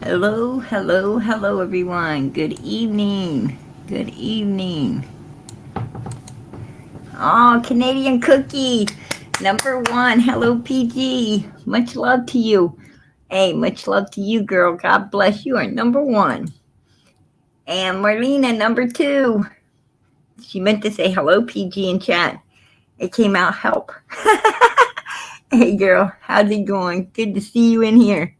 Hello, hello, hello, everyone. Good evening. Good evening. Oh, Canadian Cookie, number one. Hello, PG. Much love to you. Hey, much love to you, girl. God bless you. Are number one. And Marlena, number two. She meant to say hello, PG, in chat. It came out help. Hey, girl. How's it going? Good to see you in here.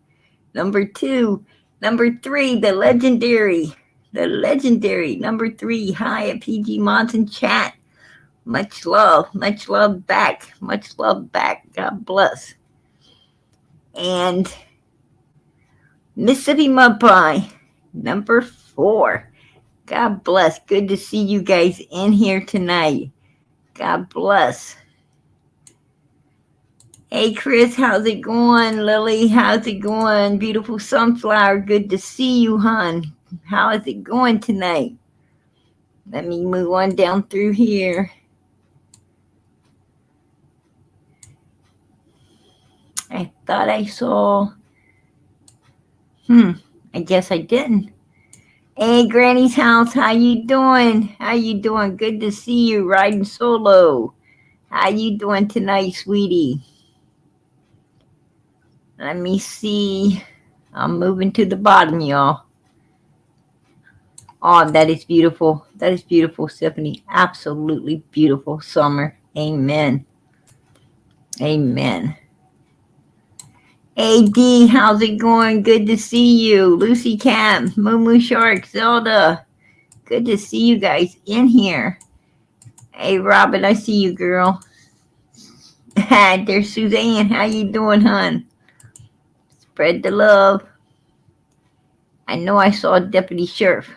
Number two. Number three, the legendary. The legendary. Number three, hi at PG Mods in chat. Much love back. Much love back. God bless. And Mississippi Mud Pie, number four. God bless. Good to see you guys in here tonight. God bless. Hey, Chris, how's it going? Lily, how's it going? Beautiful sunflower, good to see you, hon. How is it going tonight? Let me move on down through here. I thought I saw. I guess I didn't. Hey, Granny's house, how you doing? How you doing? Good to see you riding solo. How you doing tonight, sweetie? Let me see. I'm moving to the bottom, y'all. Oh, that is beautiful. That is beautiful, Stephanie. Absolutely beautiful summer. Amen. Amen. AD, how's it going? Good to see you. Lucy Cat, Moo Shark, Zelda. Good to see you guys in here. Hey, Robin, I see you, girl. There's Suzanne. How you doing, hon? Spread the love. I know I saw Deputy Sheriff.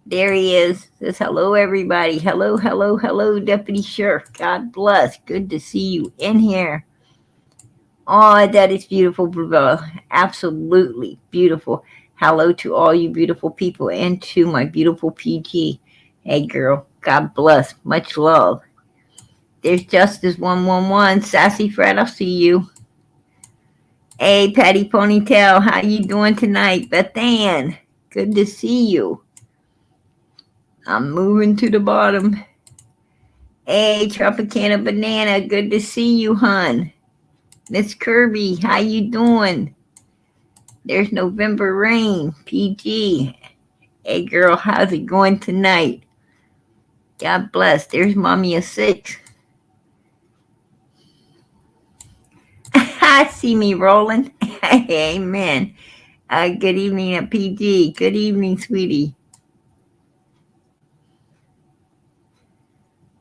There he is. Says hello, everybody. Hello, hello, hello, Deputy Sheriff. God bless. Good to see you in here. Oh, that is beautiful, Bruno. Absolutely beautiful. Hello to all you beautiful people and to my beautiful PG. Hey, girl. God bless. Much love. There's Justice 111. Sassy Fred, I'll see you. Hey, Patty Ponytail. How you doing tonight? Beth Ann. Good to see you. I'm moving to the bottom. Hey, Tropicana Banana. Good to see you, hon. Miss Kirby, how you doing? There's November Rain, PG. Hey, girl, how's it going tonight? God bless. There's Mommy of Six. See me rolling. Amen. Good evening, PG. Good evening, sweetie.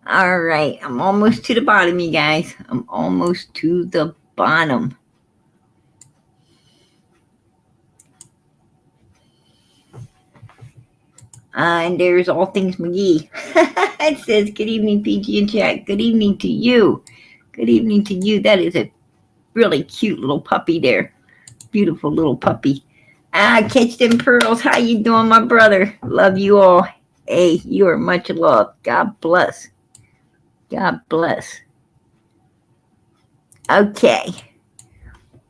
All right, I'm almost to the bottom, you guys. I'm almost to the bottom. And there's All Things McGee. It says, good evening, PG and chat. Good evening to you. Good evening to you. That is a really cute little puppy there. Beautiful little puppy. Catch them pearls. How you doing, my brother? Love you all. Hey, you are much loved. God bless. God bless. Okay.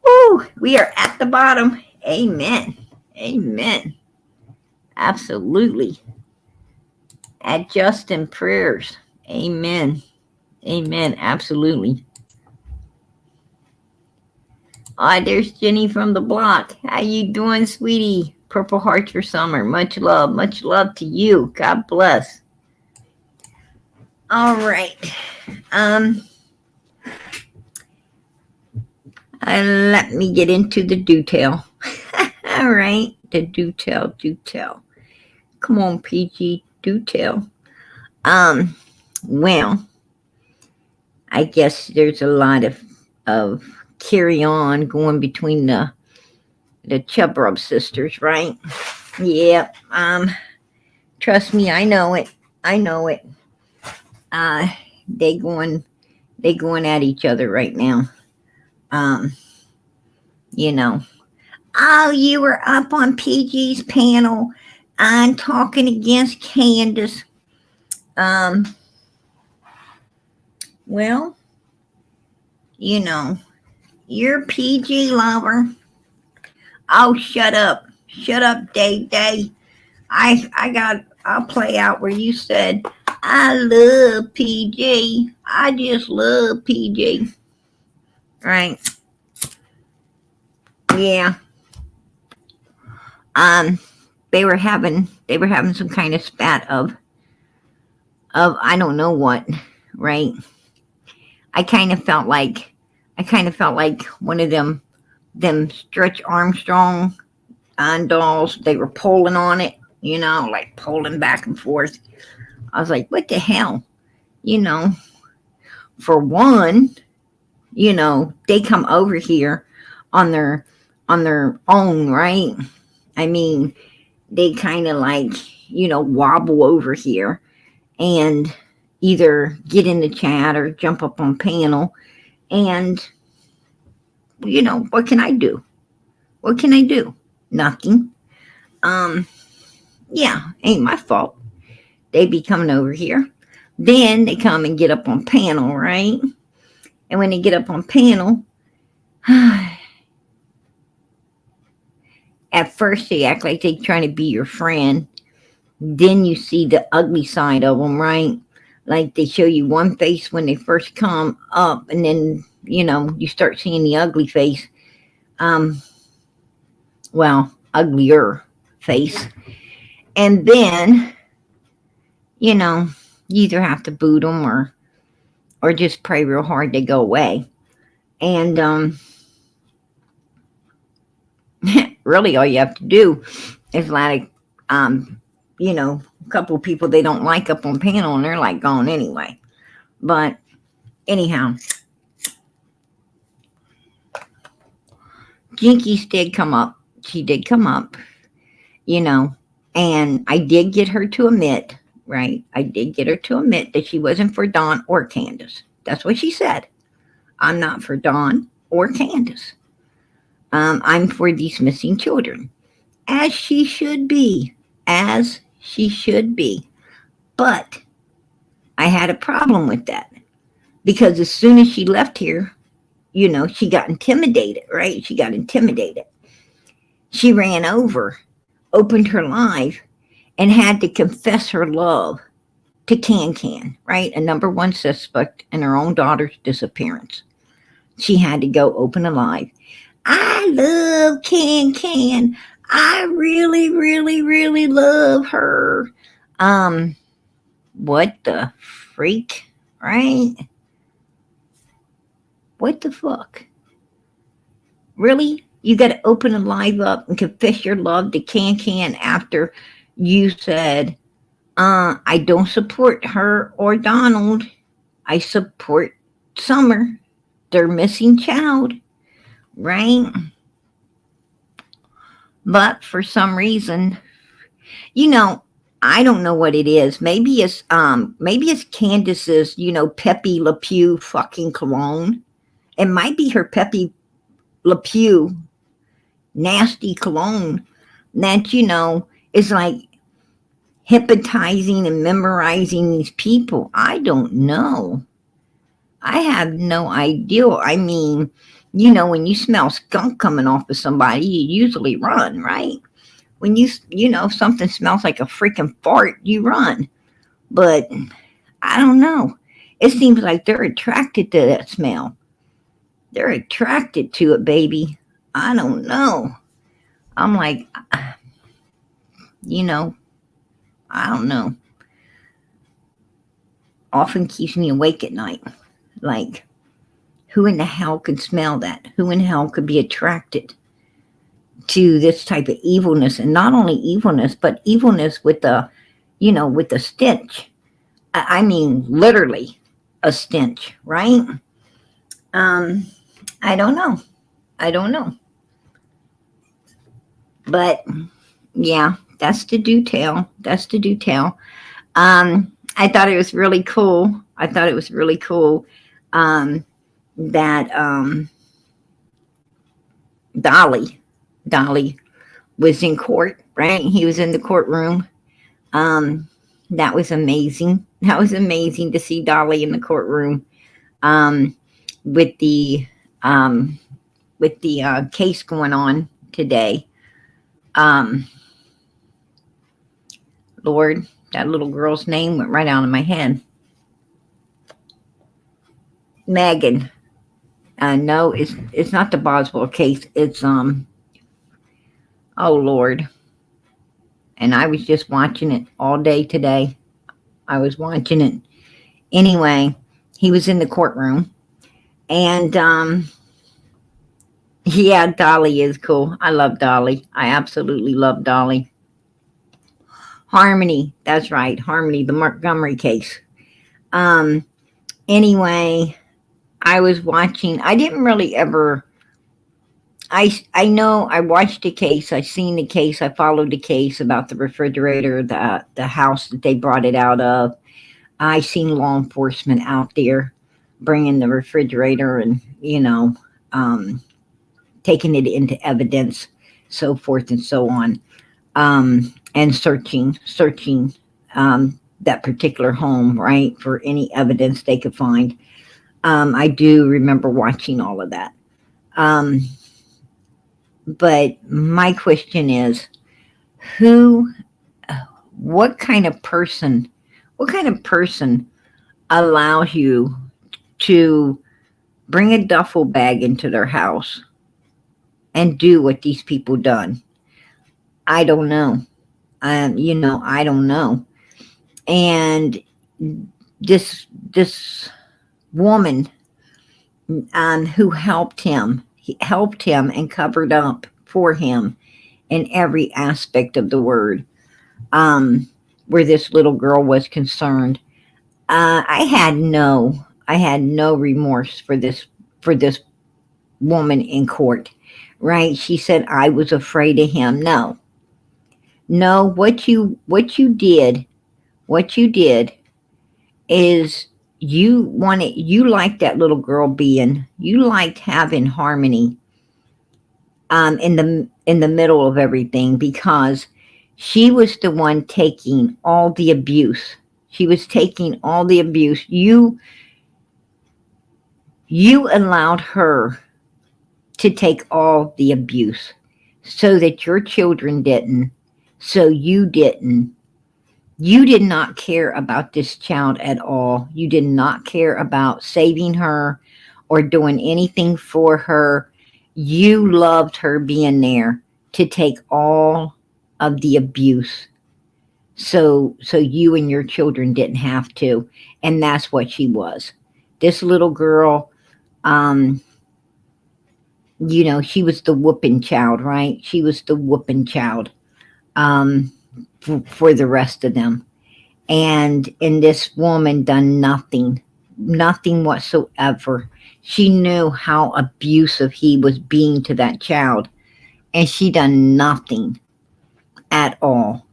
Woo, we are at the bottom. Amen. Amen. Absolutely. Adjust in prayers. Amen. Amen. Absolutely. There's Jenny from the block. How you doing, sweetie? Purple hearts for summer. Much love to you. God bless. All right. Let me get into the detail. All right, the detail. Come on, PG, detail. Well, I guess there's a lot of carry on going between the Chubrub sisters, right? Yeah. Trust me, I know it. They going at each other right now. You know. Oh, you were up on PG's panel and talking against Candace. Well, you know, you're PG lover. Oh, shut up. Shut up, Day Day. I'll play out where you said, I love PJ. I just love PJ. Right. Yeah. Um, they were having some kind of spat of I don't know what, right? I kind of felt like one of them Stretch Armstrong dolls. They were pulling on it, like pulling back and forth. I was like, what the hell? You know, for one, they come over here on their own, right? I mean, they kind of like, wobble over here and either get in the chat or jump up on panel. And, what can I do? What can I do? Nothing. Um, yeah, ain't my fault. They be coming over here. Then they come and get up on panel, right? And when they get up on panel, at first they act like they trying to be your friend. Then you see the ugly side of them, right? Like they show you one face when they first come up, and then you start seeing the ugly face. Well, uglier face, and then you either have to boot them or just pray real hard they go away. And really, all you have to do is like a couple of people they don't like up on panel, and they're like gone anyway. But anyhow, Jinkies did come up. She did come up, and I did get her to admit, right? I did get her to admit that she wasn't for Dawn or Candace. That's what she said. I'm not for Dawn or Candace. I'm for these missing children, as she should be, as she should be. But I had a problem with that because as soon as she left here, she got intimidated, right? She got intimidated. She ran over, opened her live, and had to confess her love to Can, right? A number one suspect in her own daughter's disappearance. She had to go open a live. I love Can. I really, really, really love her. What the freak, right? What the fuck? Really? You got to open a live up and confess your love to Can after you said, I don't support her or Donald. I support Summer, their missing child, right? But for some reason, I don't know what it is. Maybe it's Candace's, Pepe Le Pew fucking cologne. It might be her Pepe Le Pew nasty cologne that, is like hypnotizing and memorizing these people. I don't know. I have no idea. I mean, when you smell skunk coming off of somebody, you usually run, right? When if something smells like a freaking fart, you run. But I don't know. It seems like they're attracted to that smell. They're attracted to it, baby. I don't know. I'm like, I don't know. Often keeps me awake at night. Like, who in the hell could smell that? Who in the hell could be attracted to this type of evilness? And not only evilness, but evilness with the stench. I mean, literally a stench, right? I don't know. But yeah, that's the detail. I thought it was really cool. That Dolly was in court, right? He was in the courtroom. That was amazing. That was amazing to see Dolly in the courtroom with the case going on today. Um, Lord, that little girl's name went right out of my head. Megan. No, it's not the Boswell case. It's oh Lord. And I was just watching it all day today. I was watching it. Anyway, he was in the courtroom, and yeah, Dolly is cool. I love Dolly. I absolutely love Dolly. Harmony, that's right, Harmony, the Montgomery case. Um, anyway, I was watching. I didn't really ever. I know I watched the case. I seen the case. I followed the case about the refrigerator, the house that they brought it out of. I seen law enforcement out there bringing the refrigerator and um, taking it into evidence, so forth and so on, and searching that particular home, right, for any evidence they could find. I do remember watching all of that. Um, but my question is, who, what kind of person, what kind of person allows you to bring a duffel bag into their house and do what these people done? I don't know. I don't know. And this woman who helped him and covered up for him in every aspect of the word, where this little girl was concerned. I had no remorse for this woman in court, right? She said I was afraid of him. No, no, what you did is you liked that little girl being, you liked having Harmony in the middle of everything, because she was the one taking all the abuse. She was taking all the abuse. You allowed her to take all the abuse so that your children didn't, so you didn't. You did not care about this child at all. You did not care about saving her or doing anything for her. You loved her being there to take all of the abuse, so you and your children didn't have to. And that's what she was. This little girl, um, she was the whooping child, right? She was the whooping child, for the rest of them. And this woman done nothing whatsoever. She knew how abusive he was being to that child, and she done nothing at all.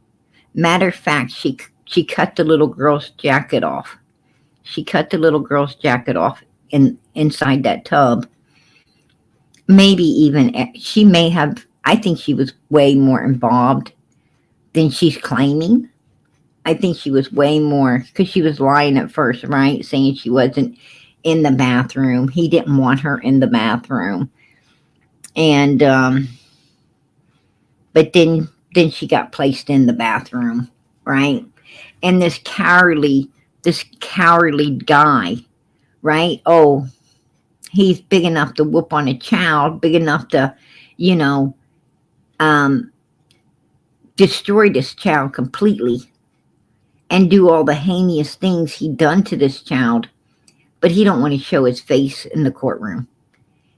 Matter of fact, she cut the little girl's jacket off. She cut the little girl's jacket off inside that tub. Maybe even she may have. I think she was way more involved than she's claiming. I think she was way more, because she was lying at first, right? Saying she wasn't in the bathroom. He didn't want her in the bathroom. And, but then she got placed in the bathroom, right? And this cowardly guy, right? Oh, he's big enough to whoop on a child, big enough to, you know, um, destroy this child completely and do all the heinous things he done to this child, but he don't want to show his face in the courtroom.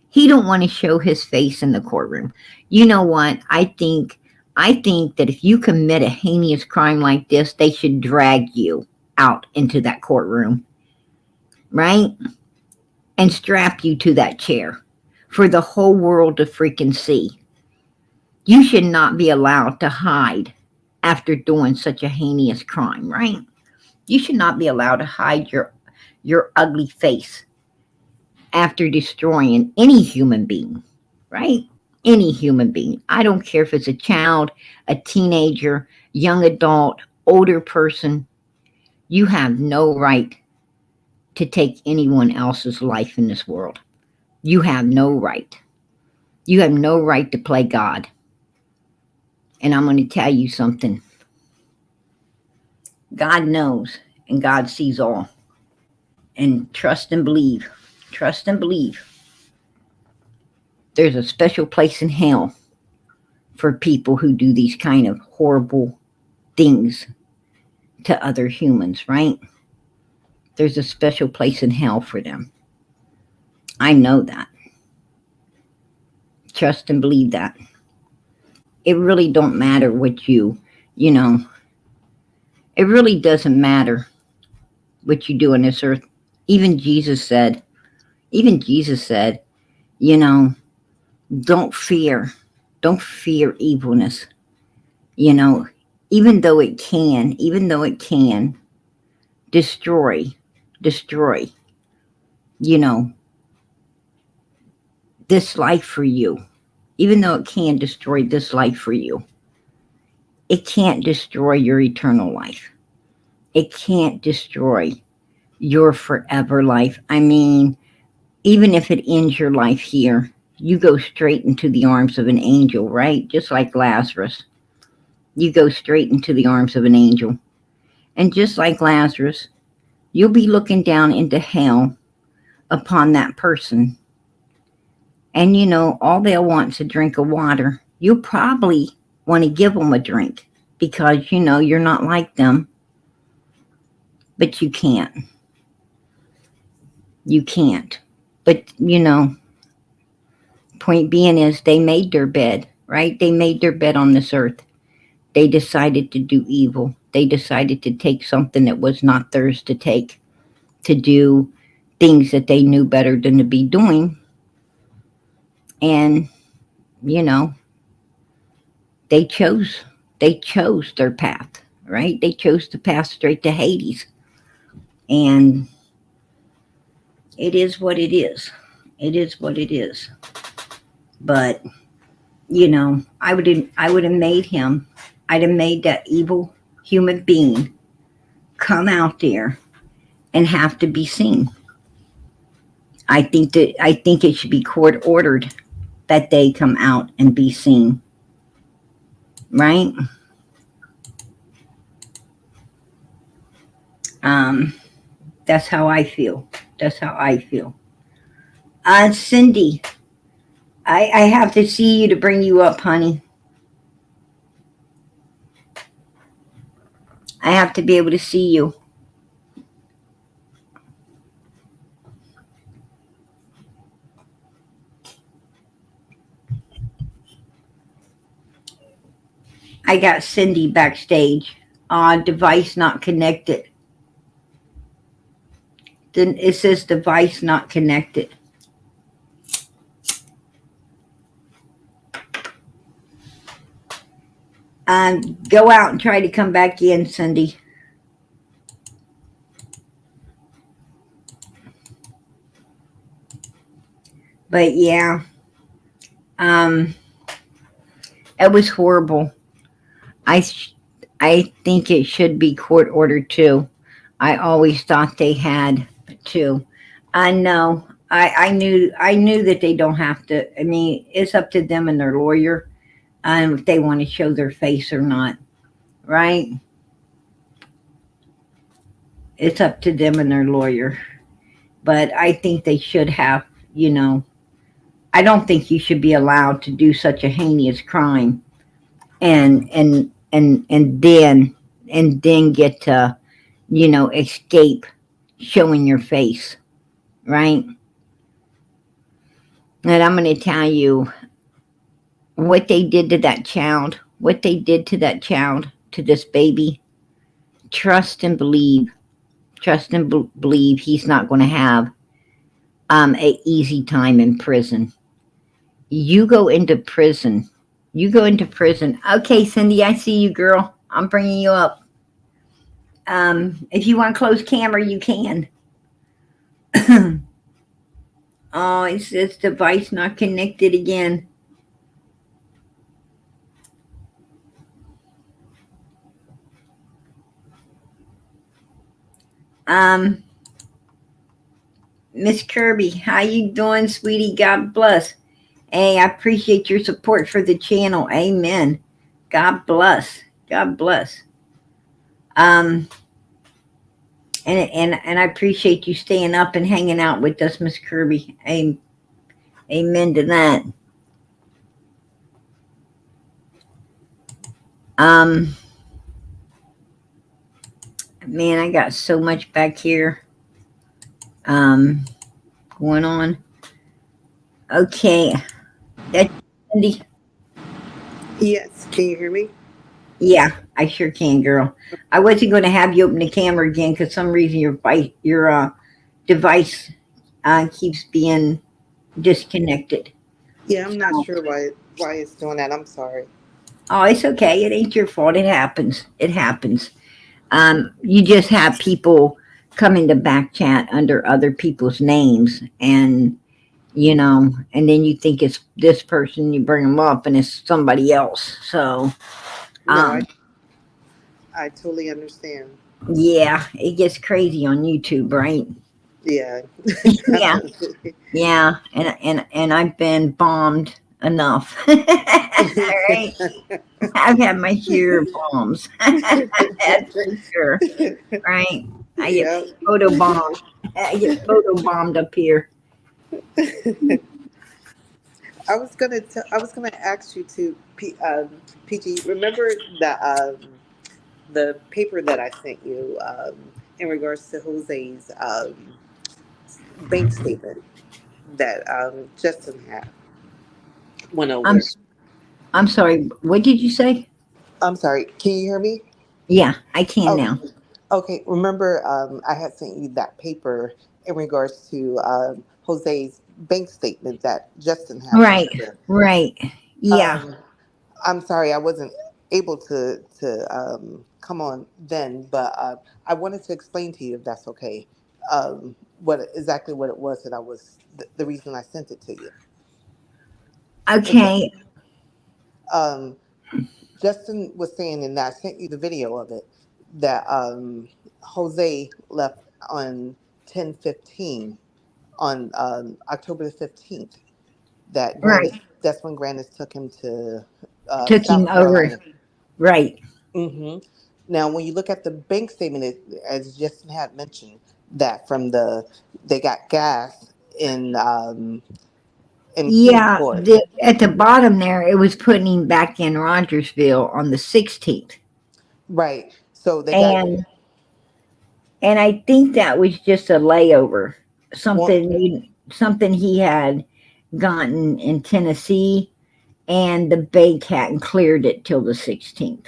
He don't want to show his face in the courtroom. You know what? I think that if you commit a heinous crime like this, they should drag you out into that courtroom, right? And strap you to that chair for the whole world to freaking see. You should not be allowed to hide after doing such a heinous crime, right? You should not be allowed to hide your ugly face after destroying any human being, right? Any human being. I don't care if it's a child, a teenager, young adult, older person. You have no right to take anyone else's life in this world. You have no right. You have no right to play God. And I'm going to tell you something. God knows and God sees all. And trust and believe. Trust and believe. There's a special place in hell for people who do these kind of horrible things to other humans, right? There's a special place in hell for them. I know that. Trust and believe that. It really don't matter what you know, it really doesn't matter what you do on this earth. Even Jesus said, you know, don't fear evilness, you know, even though it can destroy, you know, this life for you. Even though it can destroy this life for you, it can't destroy your eternal life. It can't destroy your forever life. I mean, even if it ends your life here, you go straight into the arms of an angel, right? Just like Lazarus. You go straight into the arms of an angel. And just like Lazarus, you'll be looking down into hell upon that person. And you know, all they'll want is a drink of water. You'll probably want to give them a drink because you know you're not like them. But you can't. You can't. But you know, point being is they made their bed, right? They made their bed on this earth. They decided to do evil. They decided to take something that was not theirs to take, to do things that they knew better than to be doing. And, you know, they chose their path, right? They chose the path straight to Hades. And it is what it is. It is what it is. But, you know, I would have made him, I'd have made that evil human being come out there and have to be seen. I think it should be court ordered that they come out and be seen. Right? That's how I feel. That's how I feel. Cindy, I have to see you to bring you up, honey. I have to be able to see you. I got Cindy backstage. Device not connected. Then it says device not connected. Go out and try to come back in, Cindy. But yeah, it was horrible. I think it should be court ordered too. I always thought they had to. I know. I knew that they don't have to. I mean, it's up to them and their lawyer if they want to show their face or not, right? It's up to them and their lawyer. But I think they should have, you know, I don't think you should be allowed to do such a heinous crime and then get to, you know, escape showing your face, right? And I'm going to tell you what they did to that child, to this baby. Trust and believe he's not going to have a easy time in prison. You go into prison. Okay, Cindy, I see you, girl. I'm bringing you up. If you want to close camera, you can. Oh, it says device not connected again. Miss Kirby, how you doing, sweetie? God bless. Hey, I appreciate your support for the channel. Amen. God bless. God bless. Um, and I appreciate you staying up and hanging out with us, Miss Kirby. Amen to that. Um, man, I got so much back here. Um, going on. Okay, that's Cindy. Yes, can you hear me? Yeah, I sure can, girl. I wasn't going to have you open the camera again because some reason your device keeps being disconnected. Yeah, I'm not So, sure why it's doing that. I'm sorry. oh, it's okay. It ain't your fault. It happens. It happens. You just have people come into back chat under other people's names, and and then you think it's this person. You bring them up, and it's somebody else. So, No, um, I totally understand. yeah, it gets crazy on YouTube, right? Yeah, Yeah, definitely. yeah, and I've been bombed enough. All right, I've had my share of bombs. That's for sure. Right? I get Yeah. photo bombed. I get photo bombed up here. I was gonna ask you to PG. Remember the paper that I sent you in regards to Jose's bank statement that Justin had went I'm over. s- I'm sorry. What did you say? I'm sorry. Can you hear me? Yeah, I can Okay. now. Okay. Remember, I had sent you that paper in regards to Jose's bank statement that Justin had went Right, over. right. Yeah. Um, I'm sorry, I wasn't able to come on then, but I wanted to explain to you if that's okay. What exactly what it was that the reason I sent it to you. Okay. Okay. Um, Justin was saying, and I sent you the video of it, that Jose left on 10/15 on October the 15th. That Right. that's when Grandis took him to Took him South over. Carolina. Right. hmm Now, when you look at the bank statement, as Justin had mentioned, that from they got gas in Yeah. Kingsport, At the bottom there, it was putting him back in Rogersville on the 16th, right? So they got and I think that was just a layover. one, Something he had gotten in Tennessee, and the bank hadn't cleared it till the 16th.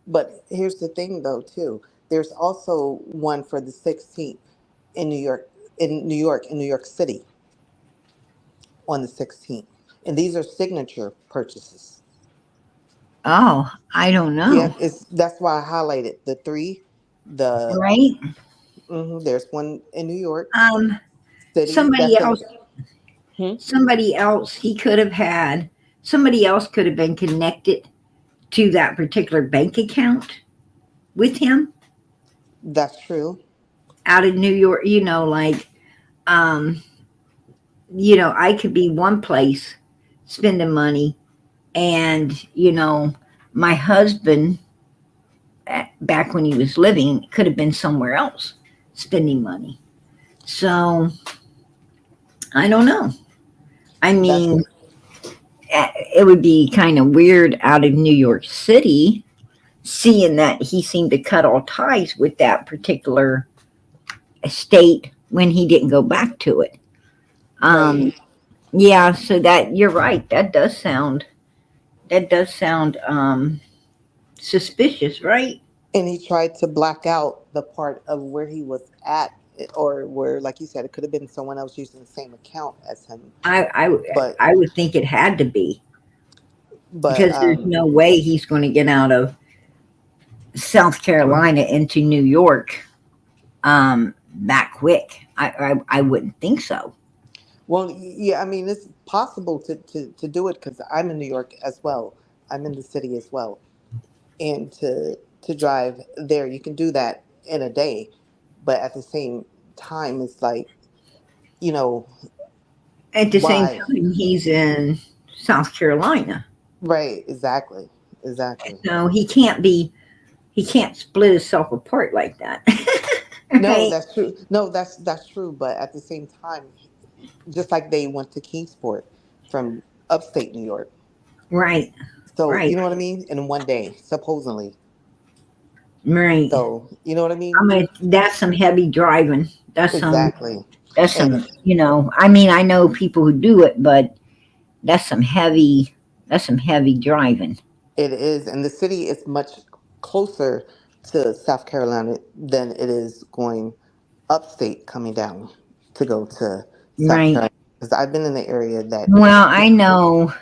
but here's the thing, though, too. There's also one for the 16th in New York, in New York City on the 16th, and these are signature purchases. Oh, I don't Yeah, know. it's that's why I highlighted the three. The Right? there's one in New York Um, City. somebody That's a else, hmm, somebody else, he could have had, somebody else could have been connected to that particular bank account with him that's true. out of New York. Um, I could be one place spending money, and my husband, back when he was living, could have been somewhere else spending money. So I don't know. I That's mean, it would be kind of weird out of New York City, seeing that he seemed to cut all ties with that particular state when he didn't go back to it. right. Um, yeah, so that you're right. That does sound suspicious, right? And he tried to black out the part of where he was at, or where, like you said, it could have been someone else using the same account as him. I But I would think it had to be, but because there's no way he's going to get out of South Carolina into New York that quick. I wouldn't think so. well, yeah, I mean, it's possible to do it because I'm in New York as well. I'm in the city as well, and to drive there, you can do that in a day. But at the same time, it's like, you know, At the same why? time, he's in South Carolina. Right. Exactly. Exactly. So he can't split himself apart like that. No, Right? that's true. No, that's true. But at the same time, just like they went to Kingsport from upstate New York. Right. So Right. you know what I mean? In one day, supposedly. Right. So you know what I I mean? mean, that's some heavy driving. Exactly. That's And some, I mean, I know people who do it, but that's some heavy, that's some heavy driving. it is, and the city is much closer to South Carolina than it is going upstate coming down to go to South Right. Carolina. Because I've been in the area that, Well, I know,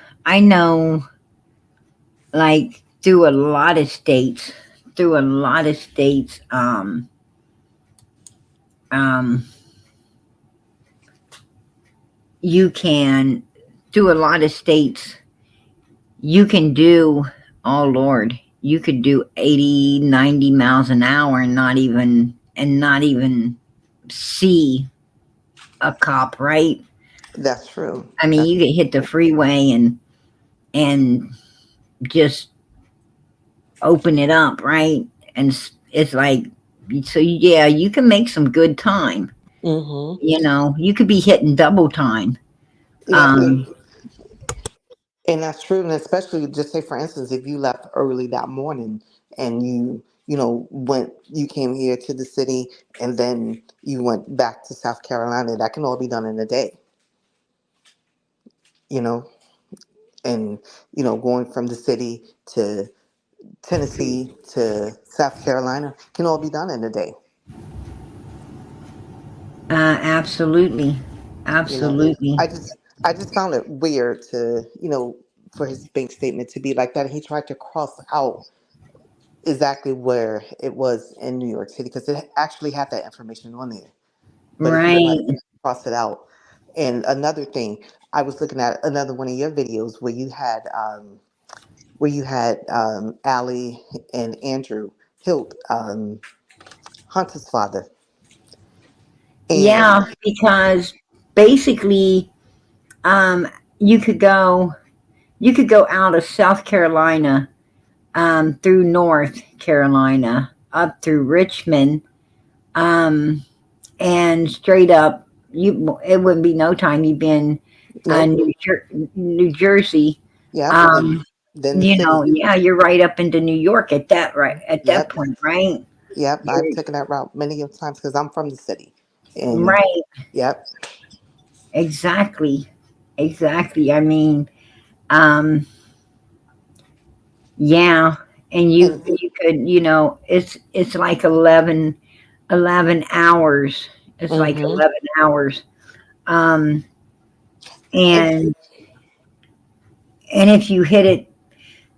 like through a lot of states, um, you can, through a lot of states, you can do, oh Lord, you could do 80, 90 miles an hour and not even see a cop, right? that's true. I mean, That's you could hit the freeway and just open it up, right? And it's like, so yeah, you can make some good time. mm-hmm. You could be hitting double time. Yep, Um, and that's true. And especially, just say for instance, if you left early that morning and you came here to the city and then you went back to South Carolina, that can all be done in a day. You know, and going from the city to Tennessee to South Carolina can all be done in a day. Absolutely, You know, absolutely. I just found it weird to for his bank statement to be like that. He tried to cross out exactly where it was in New York City because it actually had that information on there, but he tried Right. to cross it out. And another thing, I was looking at another one of your videos where you had Allie and Andrew Hilt, Hunter's father, Yeah, and because basically, um, you could go you could go out of South Carolina, through North Carolina, up through Richmond, um, and straight up. It wouldn't be no time. You've been nope, New Jersey. yep, and Um, then the city, yeah, you're right up into New York at that yep, point, right? yep. I've You're taken that route many of times because I'm from the city, and right. yep, Exactly. Exactly. I mean, um, yeah, and and you could, it's like 11 hours. It's like hmm 11 hours. Um, and and if you hit it,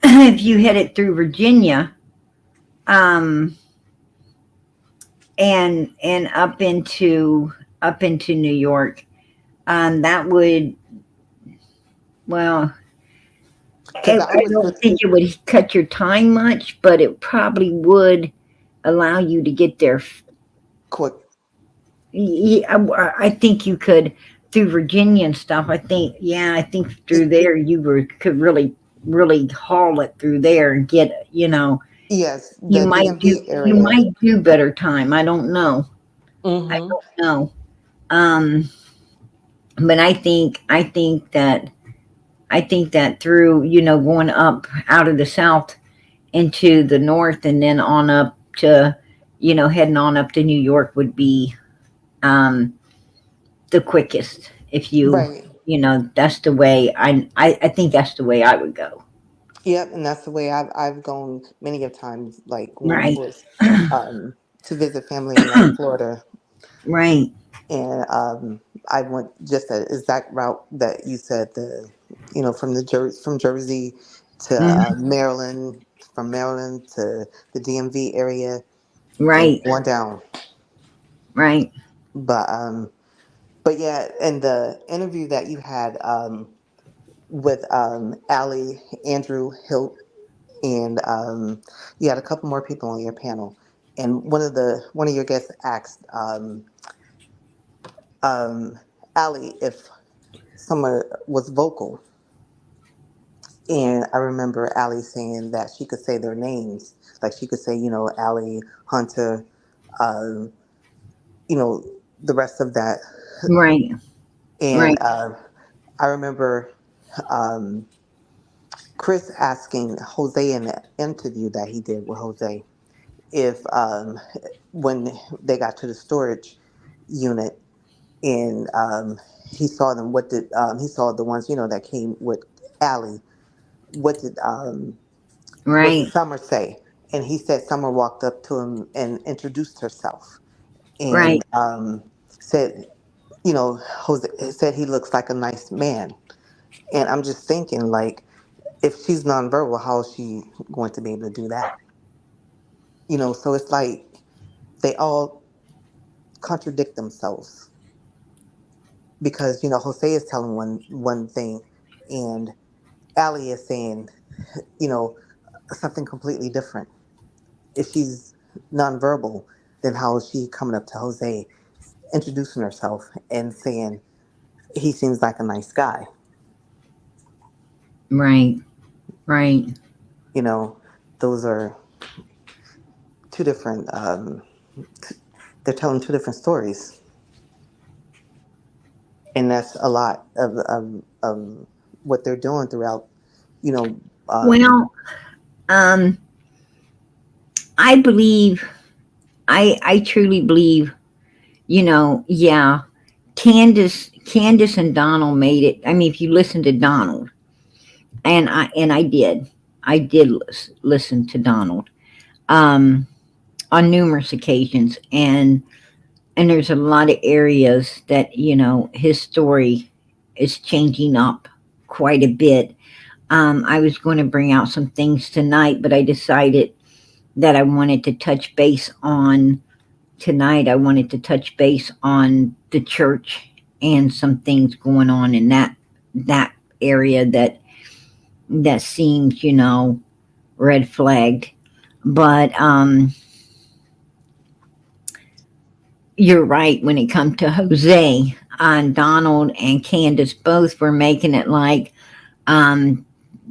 if you hit it through Virginia, um, and up into New York, that would, well, because I I was don't think it would cut your time much, but it probably would allow you to get there. quick. Yeah, I think you could through Virginia and stuff. I think, yeah, I think through there could really haul it through there and get, Yes, the DMV you area. might do better time. I don't know. I Hmm. don't know. Um, but I think that through, going up out of the south into the north and then on up to, heading on up to New York would be, um, the quickest. If Right. that's the way I think that's the way I would go. Yep, and that's the way I've gone many of times. Like when I Right. was to visit family in like Florida, Right. and I went just the exact route that you said. From from Jersey to Mhm. Maryland, from Maryland to the DMV area, and Right. going down. Right. But yeah, and the interview that you had with Allie, Andrew Hilt, and you had a couple more people on your panel, and one of your guests asked um, Allie if someone was vocal, And I remember Allie saying that she could say their names. Like she could say, Allie, Hunter, um, you know, the rest of that. Right. And Right. I remember um, Chris asking Jose in the interview that he did with Jose if when they got to the storage unit and he saw them, what did he saw the ones that came with Allie? What did Right. Summer say? And he said Summer walked up to him and introduced herself and Right. said, Jose said he looks like a nice man. And I'm just thinking, like, if she's nonverbal, how is she going to be able to do that? So it's like they all contradict themselves because Jose is telling one thing, and Allie is saying you know something completely different. If she's nonverbal, then how is she coming up to Jose, introducing herself and saying he seems like a nice guy? Right. Right. You know, those are two different. They're telling two different stories, and that's a lot of what they're doing throughout. You know, um, Well, um, I believe, I truly believe, yeah, Candace and Donald made it. I mean, if you listen to Donald, and I did listen to Donald, um, on numerous occasions, and there's a lot of areas that his story is changing up quite a bit. I was going to bring out some things tonight, but I decided that I wanted to touch base on tonight. I wanted to touch base on the church and some things going on in that area that seems, red flagged. But you're right when it comes to Jose. Donald and Candace both were making it like um,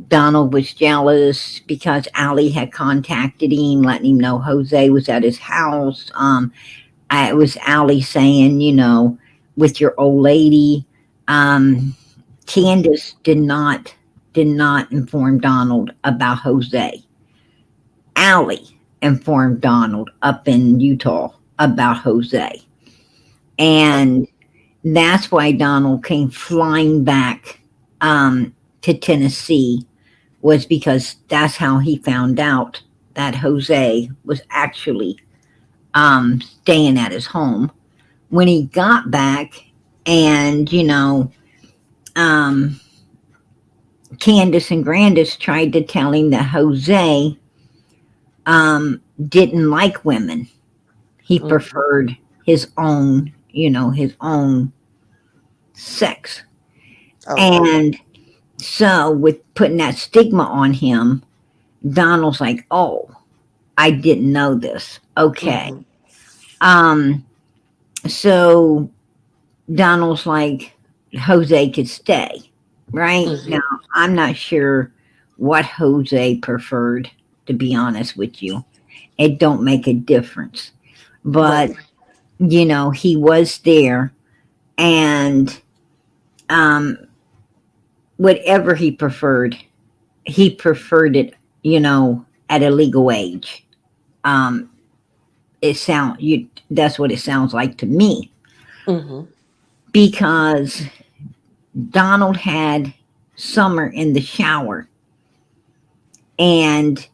Donald was jealous because Allie had contacted him, letting him know Jose was at his house. It was Allie saying, with your old lady. Um, Candace did not inform Donald about Jose. Allie informed Donald up in Utah about Jose. And that's why Donald came flying back to Tennessee, was because that's how he found out that Jose was actually staying at his home. When he got back, and um, Candace and Grandis tried to tell him that Jose didn't like women. He mhm. preferred his own sex. Okay. And so, with putting that stigma on him, Donald's like, "Oh, I didn't know this." Okay. Hmm. Um, so Donald's like, Jose could stay, right? Now, Hmm. I'm not sure what Jose preferred, to be honest with you. It don't make a difference. But, Right. he was there, and um, whatever he preferred it, at a legal age. Um, that's what it sounds like to me, Hmm. because Donald had Summer in the shower, and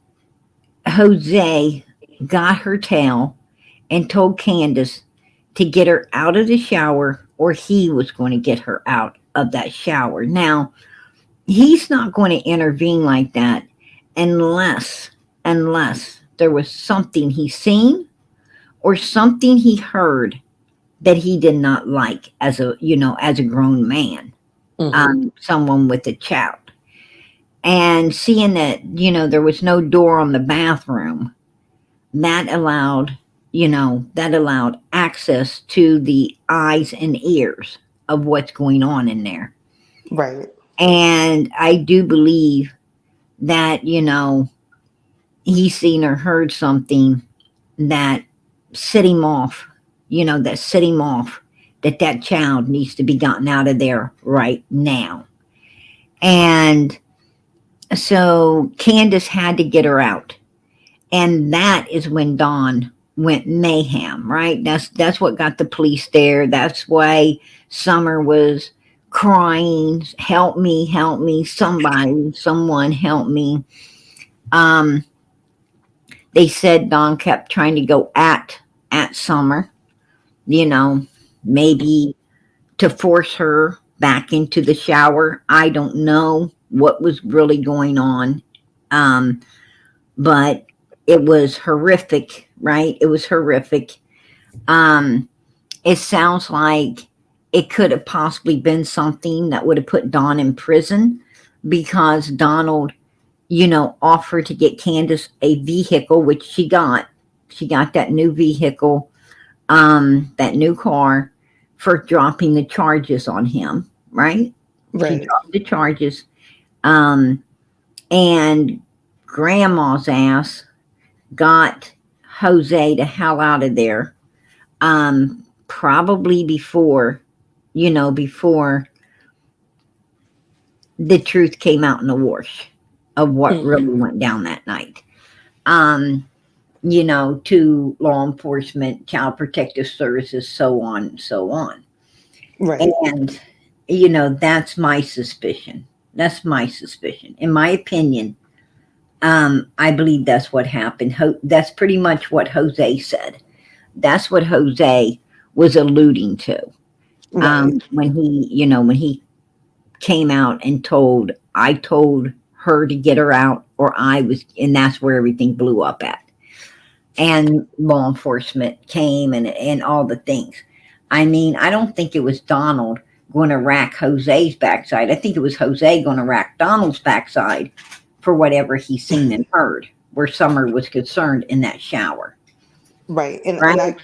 Jose got her towel and told Candace to get her out of the shower, or he was going to get her out of that shower. Now, he's not going to intervene like that unless there was something he seen or something he heard that he did not like as a grown man, Hmm. someone with a child. And seeing that, there was no door on the bathroom, that allowed access to the eyes and ears of what's going on in there. Right. And I do believe. that, he seen or heard something that set him off, that set him off, that that child needs to be gotten out of there right now. And so Candace had to get her out. And that is when Dawn went mayhem, right? That's what got the police there. That's why Summer was crying, help me, somebody, someone help me. Um, they said Dawn kept trying to go at Summer, you know, maybe to force her back into the shower. I don't know what was really going on. Um, but it was horrific, right? It was horrific. Um, it sounds like it could have possibly been something that would have put Dawn in prison because Donald, offered to get Candace a vehicle, which she got. She got that new vehicle, that new car for dropping the charges on him, right? She Right. dropped the charges. Um, and grandma's ass got Jose the hell out of there. Probably before the truth came out in the wash of what really Hmm. went down that night. Um, to law enforcement, child protective services, so on and so on. Right. And, that's my suspicion. That's my suspicion. In my opinion, I believe that's what happened. That's pretty much what Jose said. That's what Jose was alluding to Right. when he came out and I told her to get her out, or and that's where everything blew up at. And law enforcement came and all the things. I mean, I don't think it was Donald going to rack Jose's backside. I think it was Jose going to rack Donald's backside for whatever he seen and heard, where Summer was concerned in that shower. Right. And Right?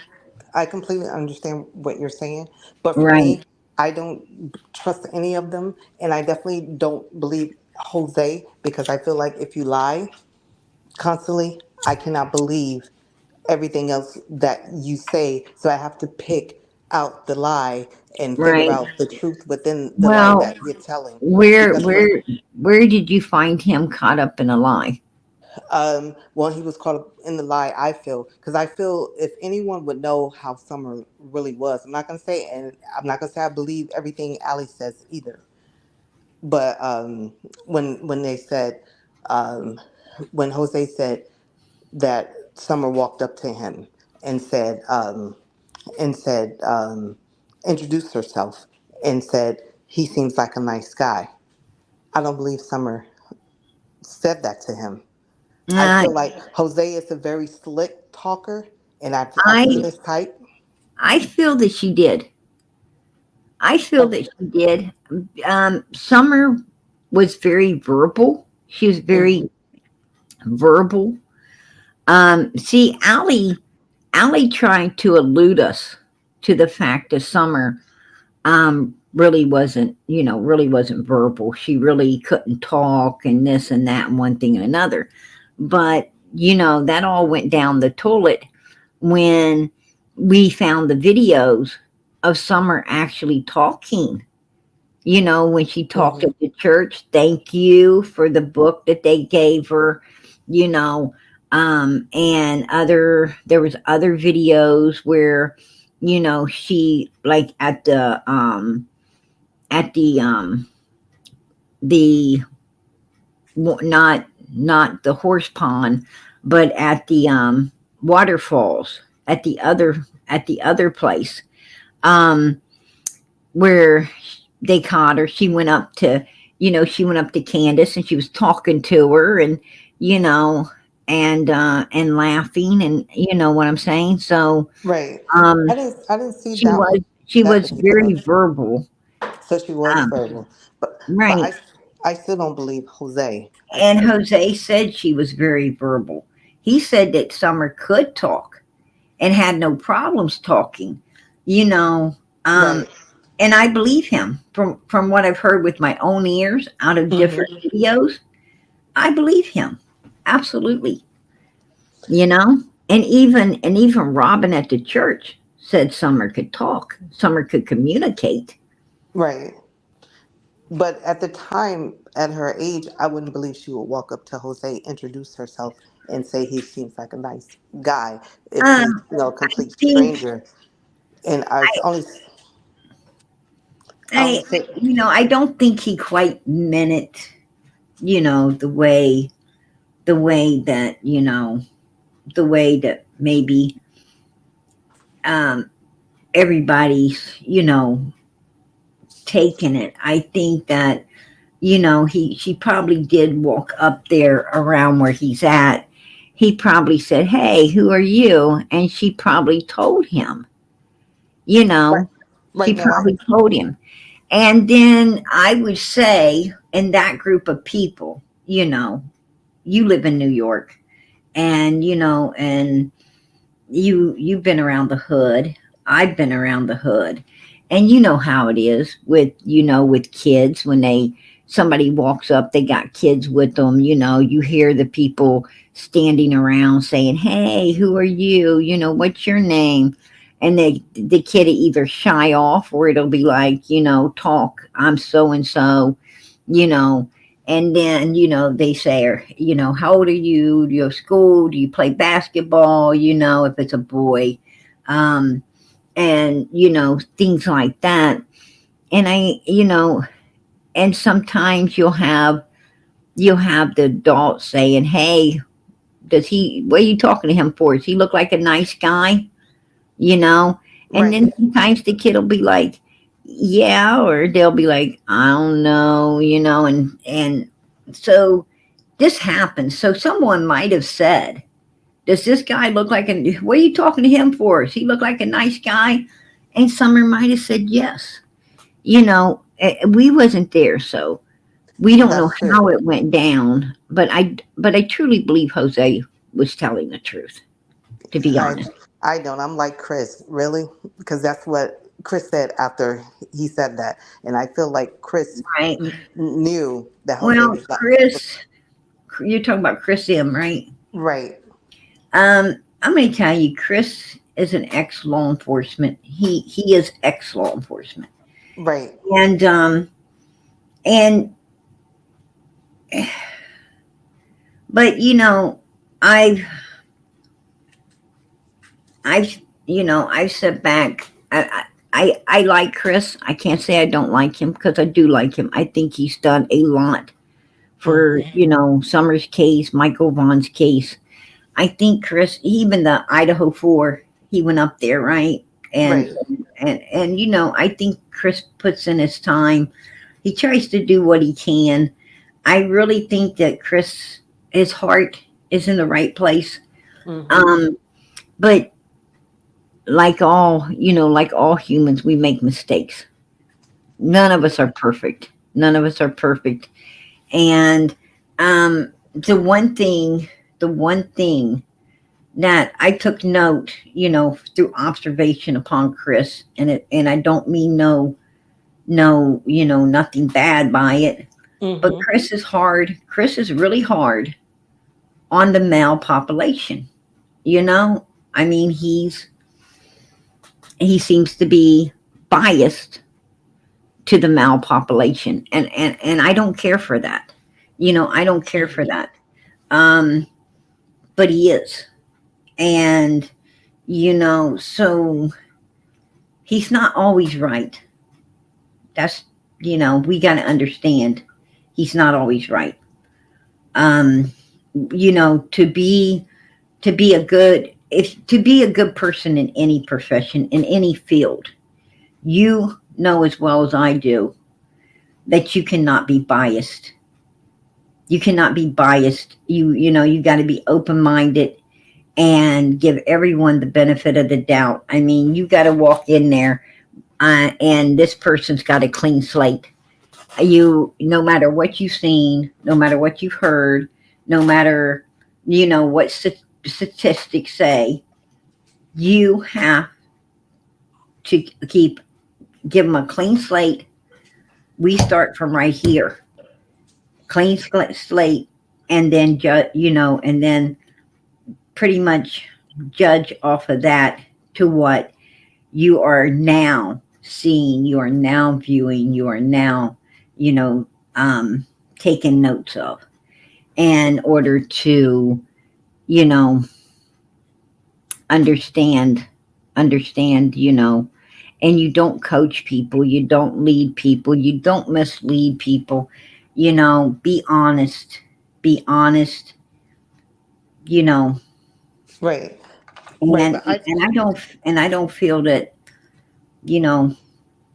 I completely understand what you're saying, but for Right. me, I don't trust any of them, and I definitely don't believe Jose because I feel like if you lie constantly, I cannot believe everything else that you say. So I have to pick out the lie and figure Right. out the truth within the lie Well, that you're telling. where Because for where where did you find him caught up in a lie? well, he was caught up in the lie. I feel because I feel if anyone would know how Summer really was, I'm not gonna say, and I'm not gonna say I believe everything Ali says either. But when they said, um, when Jose said that Summer walked up to him and said, introduced herself and said he seems like a nice guy. I don't believe Summer said that to him. I Uh, feel like Jose is a very slick talker, and I've seen I his type. I feel that she did. I feel Okay. that she did. Summer was very verbal. She was Hmm. very verbal. See, Allie tried to elude us to the fact that Summer really wasn't verbal. She really couldn't talk and this and that and one thing and another. But that all went down the toilet when we found the videos of Summer actually talking. When she talked Hmm. at the church, thank you for the book that they gave her, you know, and there was other videos where, she like at the not the horse pond, but at the waterfalls at the other place, um, where they caught her. She went up to Candace and she was talking to her and you know and laughing, and you know what I'm saying. So Right. um, I didn't see she that was she that was particular. very verbal. So she was Um, verbal, but right. I still don't believe Jose. And Jose said she was very verbal. He said that Summer could talk and had no problems talking, you know. Um, Right. and I believe him from what I've heard with my own ears out of different Hmm. videos. I believe him. Absolutely. You know? And even Robin at the church said Summer could talk. Summer could communicate. Right. But at the time, at her age, I wouldn't believe she would walk up to Jose, introduce herself, and say he seems like a nice guy if he's, Um, a I complete think stranger. And I only I say I don't think he quite meant it, the way that, the way that maybe um everybody's, taking it. I think that, she probably did walk up there around where he's at. He probably said, "Hey, who are you?" And she probably told him, you right, know, she right now. probably told him. And then I would say, in that group of people, you live in New York, and you've been around the hood. I've been around the hood. And you know how it is with, with kids when somebody walks up, they got kids with them, you hear the people standing around saying, "Hey, who are you? What's your name?" And the kid will either shy off, or it'll be like, "Talk, I'm so and so," you know, and then, they say, "How old are you? Do you go to school? Do you play basketball?" If it's a boy, um, and, things like that. And and sometimes you'll have the adult saying, "Hey, what are you talking to him for? Does he look like a nice guy?" you know and Right. then sometimes the kid will be like, "Yeah," or they'll be like, "I don't know," and so this happens. So someone might have said, "Does this guy look like what are you talking to him for? Does he look like a nice guy?" And Summer might have said yes. We wasn't there, so we don't know That's true. how it went down, but I truly believe Jose was telling the truth, to be I honest. I don't. I'm like Chris, really, because that's what Chris said after he said that, and I feel like Chris Right. knew that Jose Well, was like, you're talking about Chris M, right? right, I'm going to tell you, Chris is an ex law enforcement. He is ex law enforcement, right, and but I've I've sat back. I like Chris. I can't say I don't like him, because I do like him. I think he's done a lot for, hmm Summer's case, Michael Vaughn's case. I think Chris, even the Idaho 4, he went up there, right? And right, I think Chris puts in his time. He tries to do what he can. I really think that Chris, his heart is in the right place. hmm Um, but like all humans, we make mistakes. None of us are perfect. None of us are perfect. And the one thing that I took note, through observation upon Chris, and I don't mean no, nothing bad by it, but hmm Chris is hard. Chris is really hard on the male population. You know, I mean, he seems to be biased to the male population, and I don't care for that. I don't care for that. Um, but he is, and so he's not always right. That's we got to understand, he's not always right. Um, to be a good if to be a good person in any profession, in any field, you know as well as I do that you cannot be biased. You cannot be biased. You got to be open minded and give everyone the benefit of the doubt. I mean, you got to walk in there, and this person's got a clean slate. No matter what you've seen, no matter what you've heard, no matter what statistics say, you have to give them a clean slate. We start from right here, clean slate, and then and then pretty much judge off of that to what you are now seeing, you are now viewing, you are now, you know, taking notes of, in order to, you know, understand, and you don't coach people, you don't lead people, you don't mislead people, be honest, be honest, you know, Right, right. and But I, and I don't and I don't feel that, you know,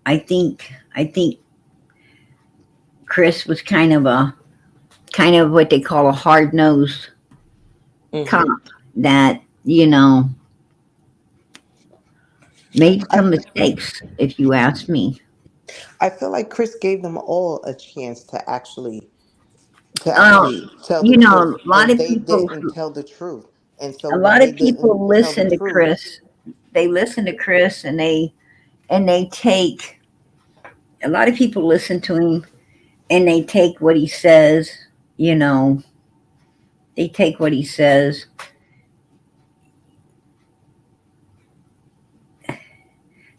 I think Chris was kind of what they call a hard nosed cop hmm that, made I, some mistakes, if you ask me. I feel like Chris gave them all a chance to Uh, actually tell the truth, and they didn't tell the truth. And so a when lot they of people didn't tell the listen to truth, Chris. They listen to Chris, and they take a lot of people listen to him, and they take what he says. You know, they take what he says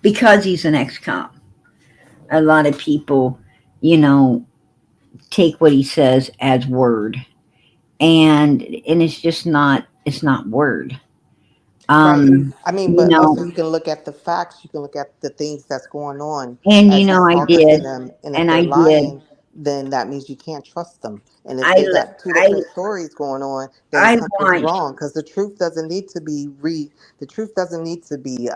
because he's an ex-cop. A lot of people, you know, take what he says as word, and it's not word. right? Um, I mean, you but also know, you can look at the facts. You can look at the things that's going on and as he's I talking to did, them, and if and they're I did. lying, then that means you can't trust them. And if I they got two I different stories going on, then I something's watched. wrong because the truth doesn't need to be the truth doesn't need to be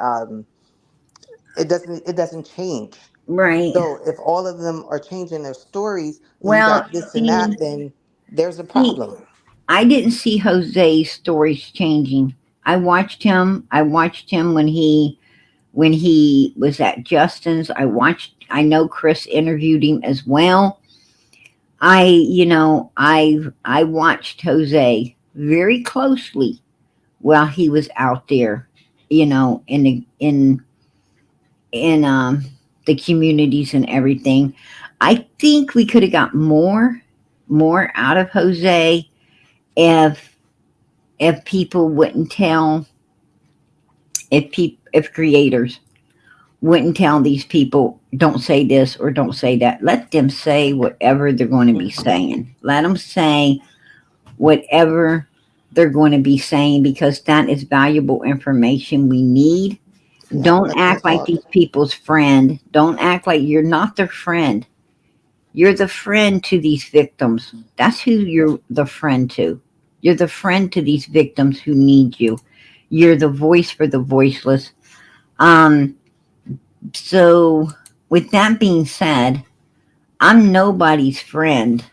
it doesn't change. Right. So if all of them are changing their stories and you Well, got this and see, that, then there's a see, problem. I didn't see Jose's stories changing. I watched him when he was at Justin's. I know Chris interviewed him as well. I watched Jose very closely while he was out there, in the communities and everything. I think we could have got more out of Jose if people wouldn't tell, if creators wouldn't tell these people, don't say this or don't say that. Let them say whatever they're going to be Hmm. saying. Let them say whatever they're going to be saying, because that is valuable information we need. Yeah, Don't let them act like talk. these people's friend. Don't act like you're not their friend. You're the friend to these victims. That's who you're the friend to. You're the friend to these victims who need you. You're the voice for the voiceless. Um, so, with that being said, I'm nobody's friend.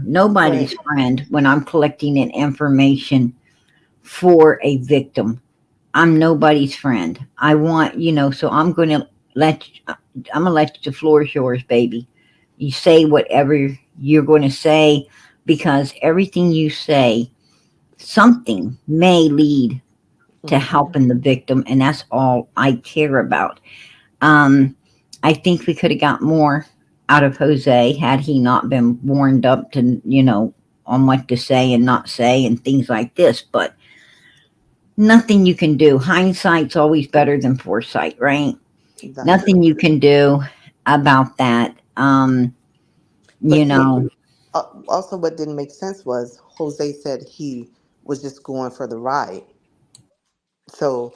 Nobody's Right. friend when I'm collecting an information for a victim. I'm nobody's friend. So I'm gonna let the floor is yours, baby. You say whatever you're going to say, because everything you say, something may lead to Hmm. helping the victim, and that's all I care about. Um, I think we could have got more out of Jose had he not been warned up to, on what to say and not say and things like this. But nothing you can do. Hindsight's always better than foresight, right? That's Nothing true. you can do about that. But You see, know, also what didn't make sense was Jose said he was just going for the ride. So,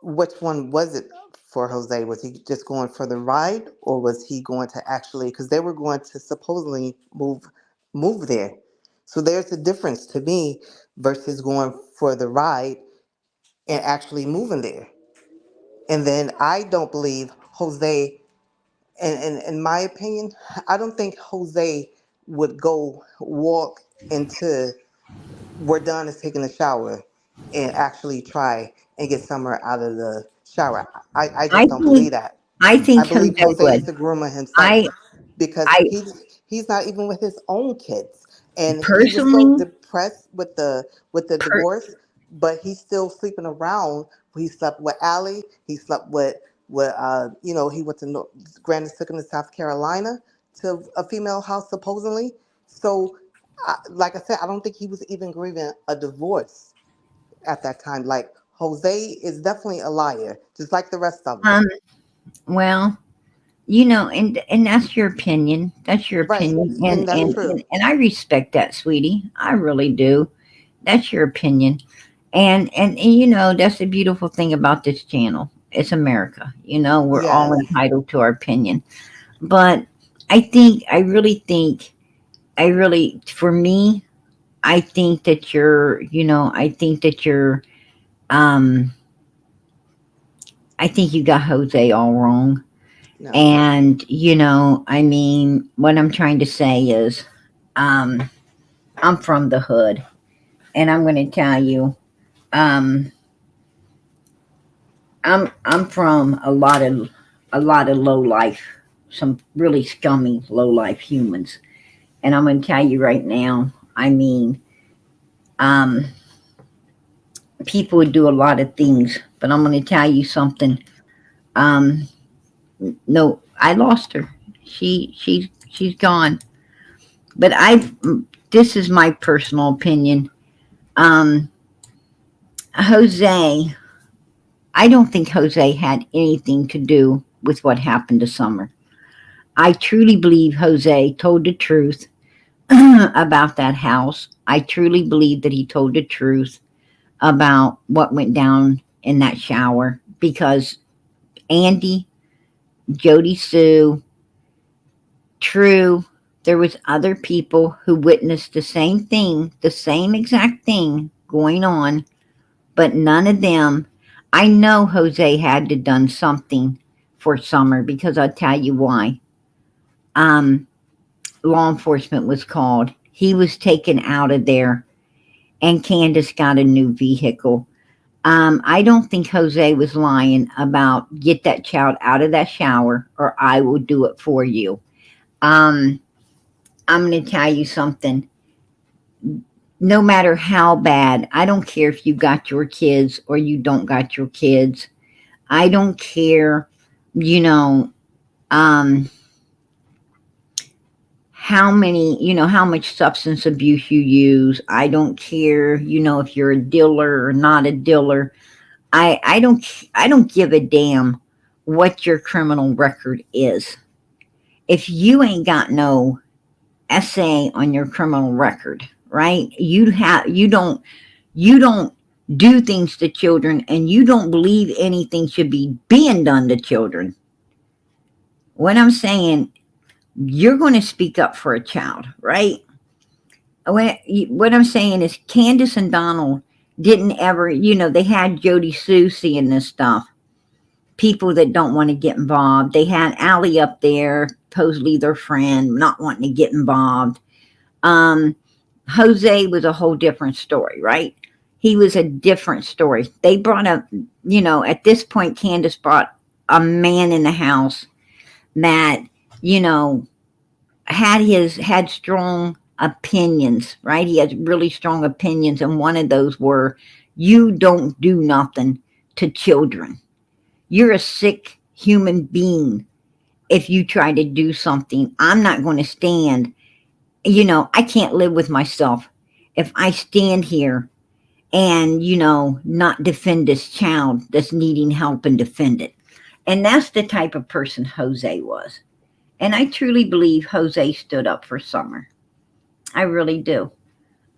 which one was it for Jose? Was he just going for the ride, or was he going to actually? Because they were going to supposedly move there. So there's a difference to me versus going for the ride and actually moving there. And then I don't believe Jose. And in my opinion, I don't think Jose would go walk into we're done is taking a shower and actually try and get summer out of the shower. I I just don't believe think that. I I think believe Jose Jose is would. the groomer himself I because I he's not even with his own kids, and he was so personally, depressed with the per, divorce, but he's still sleeping around. He slept with Allie. He slept with he went to Granny took him to South Carolina to a female house supposedly. So like I said, I don't think he was even grieving a divorce at that time. Like Jose is definitely a liar, just like the rest of them. Um, well, and that's your opinion. That's your Right, opinion, and that's true. and I respect that, sweetie. I really do. That's your opinion, and that's the beautiful thing about this channel. It's America. We're all Yes. entitled to our opinion. But I really, for me, um, I think you got Jose all wrong. No. And, what I'm trying to say is, um, I'm from the hood, and I'm going to tell you, um, I'm from a lot of low life, some really scummy low life humans, and I'm going to tell you right now. Um, People would do a lot of things, but I'm going to tell you something. Um, no, I lost her. She's gone. But this is my personal opinion. Um, Jose, I don't think Jose had anything to do with what happened to Summer. I truly believe Jose told the truth about that house. I truly believe that he told the truth about what went down in that shower because Andy, Jody Sue, true, there was other people who witnessed the same thing, the same exact thing going on, but none of them. I know Jose had to done something for Summer because I'll tell you why. Um, Law enforcement was called. He was taken out of there, and Candace got a new vehicle. I don't think Jose was lying about get that child out of that shower or I will do it for you. Um, I'm going to tell you something. No matter how bad, I don't care if you got your kids or you don't got your kids. I don't care, you know, um, how much substance abuse you use. I don't care, if you're a dealer or not a dealer. I don't give a damn what your criminal record is. If you ain't got no essay on your criminal record, right? You don't do things to children and you don't believe anything should be being done to children. What I'm saying, you're going to speak up for a child, right? What I'm saying is Candace and Donald didn't ever, they had Jody Sue seeing this stuff. People that don't want to get involved. They had Allie up there, supposedly their friend, not wanting to get involved. Um, Jose was a whole different story, right? He was a different story. They brought up, at this point, Candace brought a man in the house that, you know, had strong opinions, right? He has really strong opinions, and one of those were, "You don't do nothing to children. You're a sick human being. If you try to do something, I'm not going to stand. I can't live with myself if I stand here and, not defend this child that's needing help and defend it." And that's the type of person Jose was. And I truly believe Jose stood up for Summer. I really do.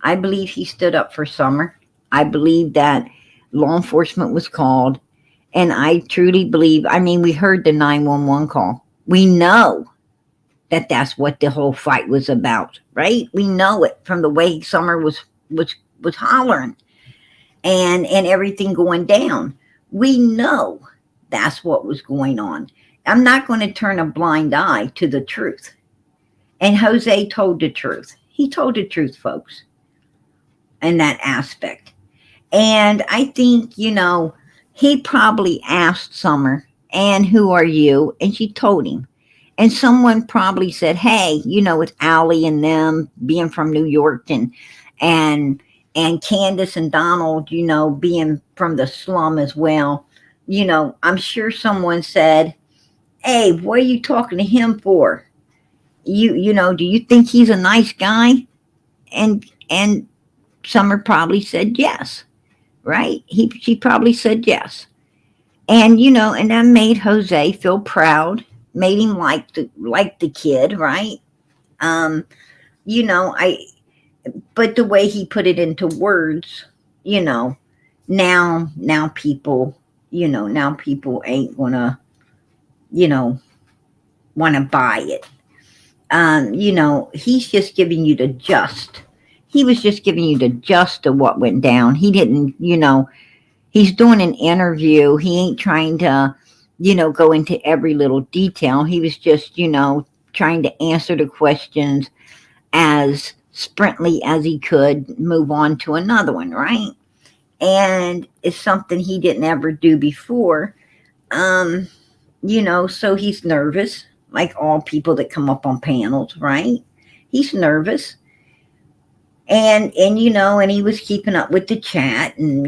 I believe he stood up for Summer. I believe that law enforcement was called. And I truly believe, we heard the 911 call. We know that that's what the whole fight was about, right? We know it from the way Summer was hollering and everything going down. We know that's what was going on. I'm not going to turn a blind eye to the truth. And Jose told the truth. He told the truth, folks, in that aspect. And I think, he probably asked Summer, "And who are you?" And she told him. And someone probably said, "Hey, with Allie and them being from New York and and Candace and Donald, being from the slum as well. I'm sure someone said, 'Hey, what are you talking to him for? Do you think he's a nice guy?'" and Summer probably said yes, right? She probably said yes. And and that made Jose feel proud, made him like the kid, right? Um, I but the way he put it into words, you know, now people, now people ain't gonna, you know, want to buy it. He's just giving you the just. He was just giving you the just of what went down. He didn't, he's doing an interview. He ain't trying to, go into every little detail. He was just, trying to answer the questions as sprintly as he could, move on to another one, right? And it's something he didn't ever do before. Um, so he's nervous, like all people that come up on panels, right? He's nervous. And he was keeping up with the chat, and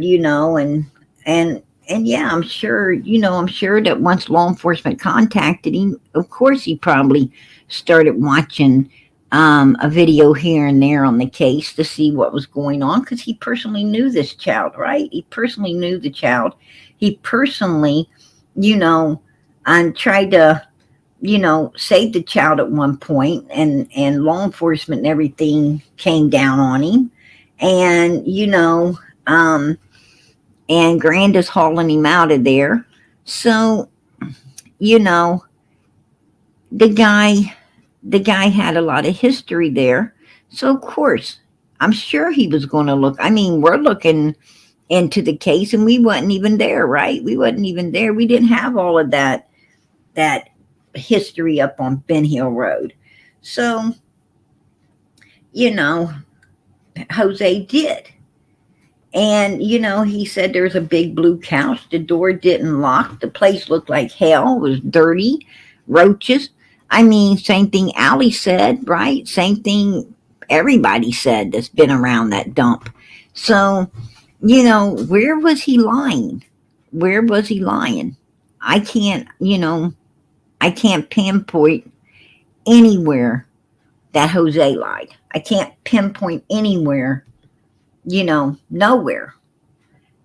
yeah, I'm sure that once law enforcement contacted him, of course he probably started watching a video here and there on the case to see what was going on, because he personally knew this child, right? He personally knew the child. He personally, you know tried to, save the child at one point, and law enforcement and everything came down on him, and and Grand is hauling him out of there. So, you know, the guy the guy had a lot of history there. So of course, I'm sure he was going to look. I mean, we're looking into the case, and we wasn't even there, right? We wasn't even there. We didn't have all of that history up on Ben Hill Road. So, you know, Jose did. And, he said there's a big blue couch. The door didn't lock. The place looked like hell. It was dirty, roaches. I mean, same thing Allie said, right? Same thing everybody said that's been around that dump. So, where was he lying? Where was he lying? I can't, I can't pinpoint anywhere that Jose lied. I can't pinpoint anywhere, nowhere.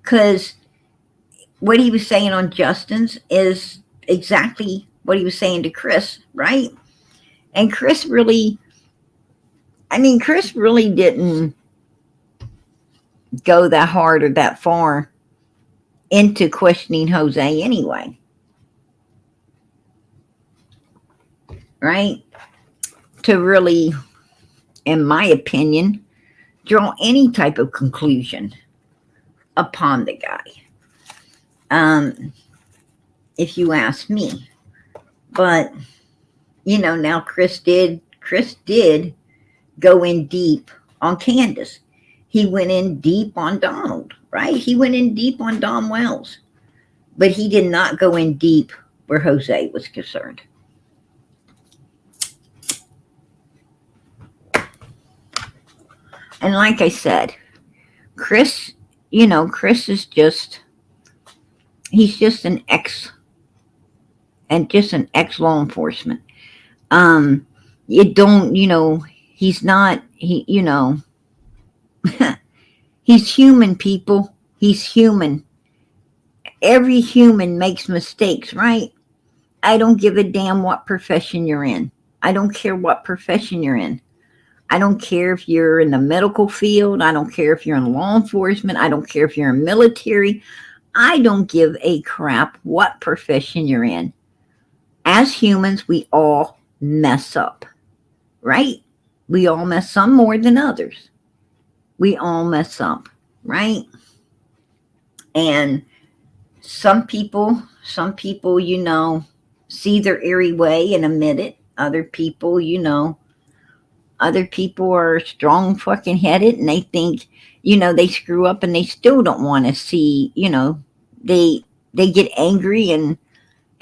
Because what he was saying on Justin's is exactly what he was saying to Chris, right? And Chris really didn't go that hard or that far into questioning Jose anyway, right? To really, in my opinion, draw any type of conclusion upon the guy, if you ask me. But now Chris did go in deep on Candace. He went in deep on Donald, right? He went in deep on Don Wells, but he did not go in deep where Jose was concerned. And like I said, Chris, Chris is he's just an ex law enforcement. You don't, he's not, he's human, people. He's human. Every human makes mistakes, right? I don't give a damn what profession you're in. I don't care what profession you're in. I don't care if you're in the medical field. I don't care if you're in law enforcement. I don't care if you're in military. I don't give a crap what profession you're in. As humans, we all mess up, right? We all mess, some more than others. We all mess up, right? And some people, see their airy way and admit it. Other people are strong fucking headed, and they think, they screw up, and they still don't want to see, they get angry, and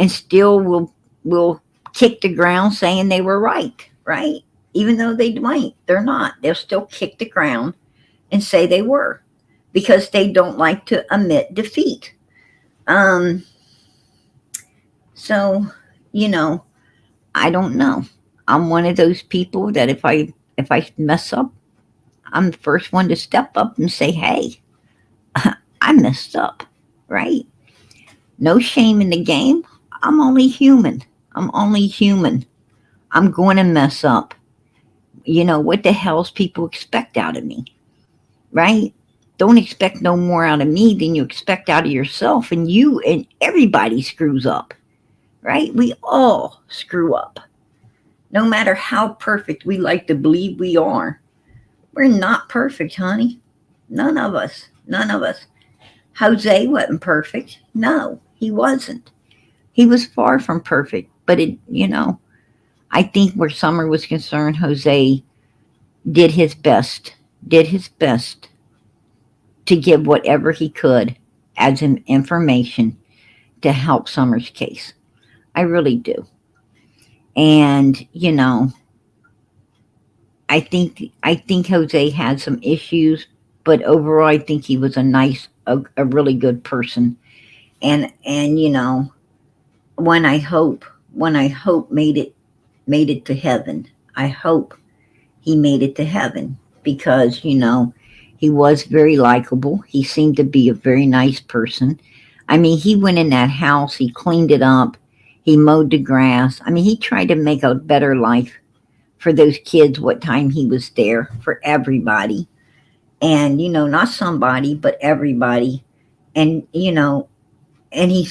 still will kick the ground saying they were right? Even though they're not. They'll still kick the ground and say they were, because they don't like to admit defeat. Um, so, you know, I don't know. I'm one of those people that if I mess up, I'm the first one to step up and say, hey, I messed up, right? No shame in the game. I'm only human. I'm only human. I'm going to mess up. What the hell's people expect out of me, right? Don't expect no more out of me than you expect out of yourself. And you and everybody screws up, right? We all screw up. No matter how perfect we like to believe we are, we're not perfect, honey. None of us. None of us. Jose wasn't perfect. No, he wasn't. He was far from perfect. But I think where Summer was concerned, Jose did his best, did his best to give whatever he could as an information to help Summer's case. I really do. And, I think Jose had some issues, but overall I think he was a really good person. And when I hope made it to heaven. I hope he made it to heaven because he was very likable. He seemed to be a very nice person. I mean, he went in that house, he cleaned it up, he mowed the grass. I mean, he tried to make a better life for those kids what time he was there, for everybody. And not somebody but everybody. And he's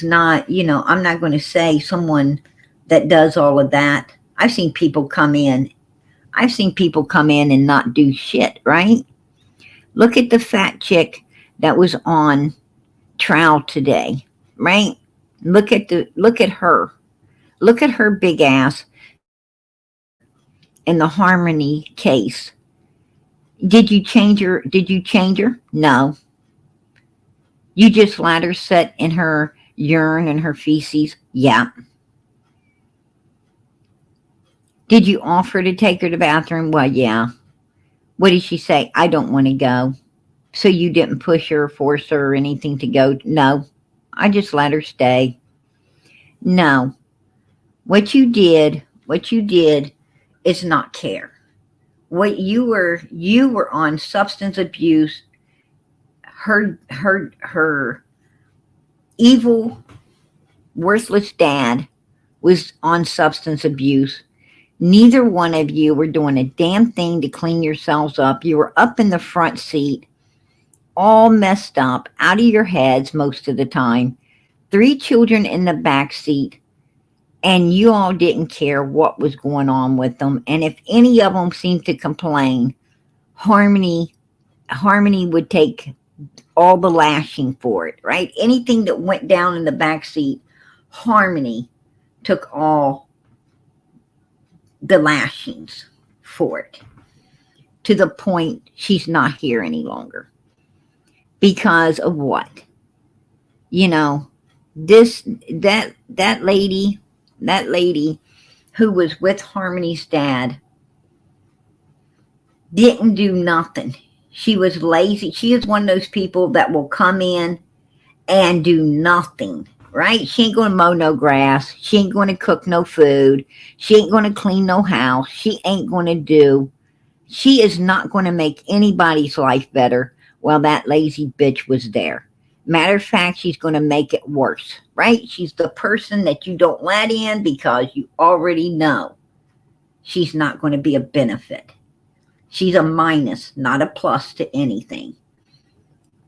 not, I'm not going to say someone that does all of that. I've seen people come in and not do shit, right? Look at the fat chick that was on trial today, right? Look at her big ass in the Harmony case. Did you change her? No. You just let her sit in her urine and her feces? Yeah. Did you offer to take her to the bathroom? Well, yeah. What did she say? I don't want to go. So you didn't push her or force her or anything to go? No. I just let her stay. No. What you did is not care. You were on substance abuse. Her evil, worthless dad was on substance abuse. Neither one of you were doing a damn thing to clean yourselves up. You were up in the front seat, all messed up, out of your heads most of the time. Three children in the back seat, and you all didn't care what was going on with them. And if any of them seemed to complain, Harmony Harmony would take all the lashing for it, right? Anything that went down in the back seat, Harmony took all the lashings for it, to the point she's not here any longer. Because of what? You know, this that lady who was with Harmony's dad didn't do nothing. She was lazy. She is one of those people that will come in and do nothing, right? She ain't going to mow no grass. She ain't going to cook no food. She ain't going to clean no house. She is not going to make anybody's life better while that lazy bitch was there. Matter of fact, she's going to make it worse, right? She's the person that you don't let in because you already know she's not going to be a benefit. She's a minus, not a plus to anything.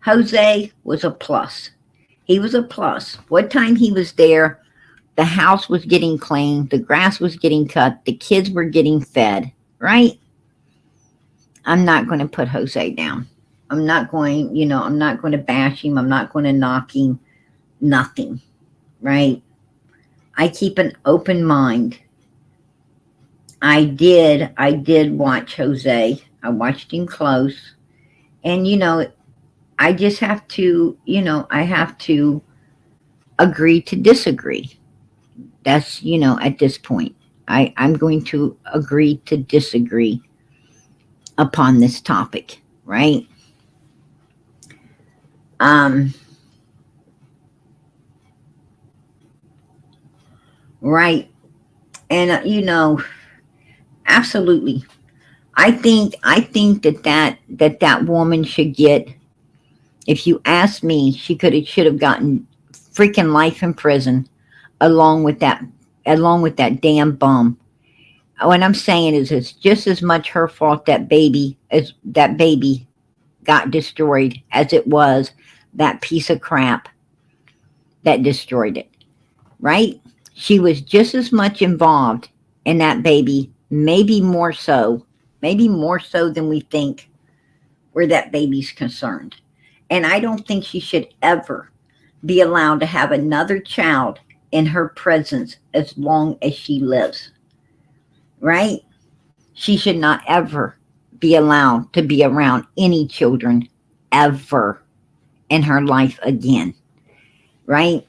Jose was a plus. He was a plus. What time he was there, the house was getting cleaned, the grass was getting cut, the kids were getting fed, right? I'm not going to put Jose down. I'm not going to bash him. I'm not going to knock him. Nothing, right? I keep an open mind. I did watch Jose. I watched him close. And, I just have to, I have to agree to disagree. That's, at this point, I'm going to agree to disagree upon this topic, right? Um, right. And, absolutely. I think that woman should get, if you ask me, should have gotten freaking life in prison along with that damn bum. What I'm saying is it's just as much her fault that baby got destroyed as it was that piece of crap that destroyed it. Right? She was just as much involved in that baby, maybe more so than we think where that baby's concerned. And I don't think she should ever be allowed to have another child in her presence as long as she lives. Right? She should not ever be allowed to be around any children ever in her life again. Right?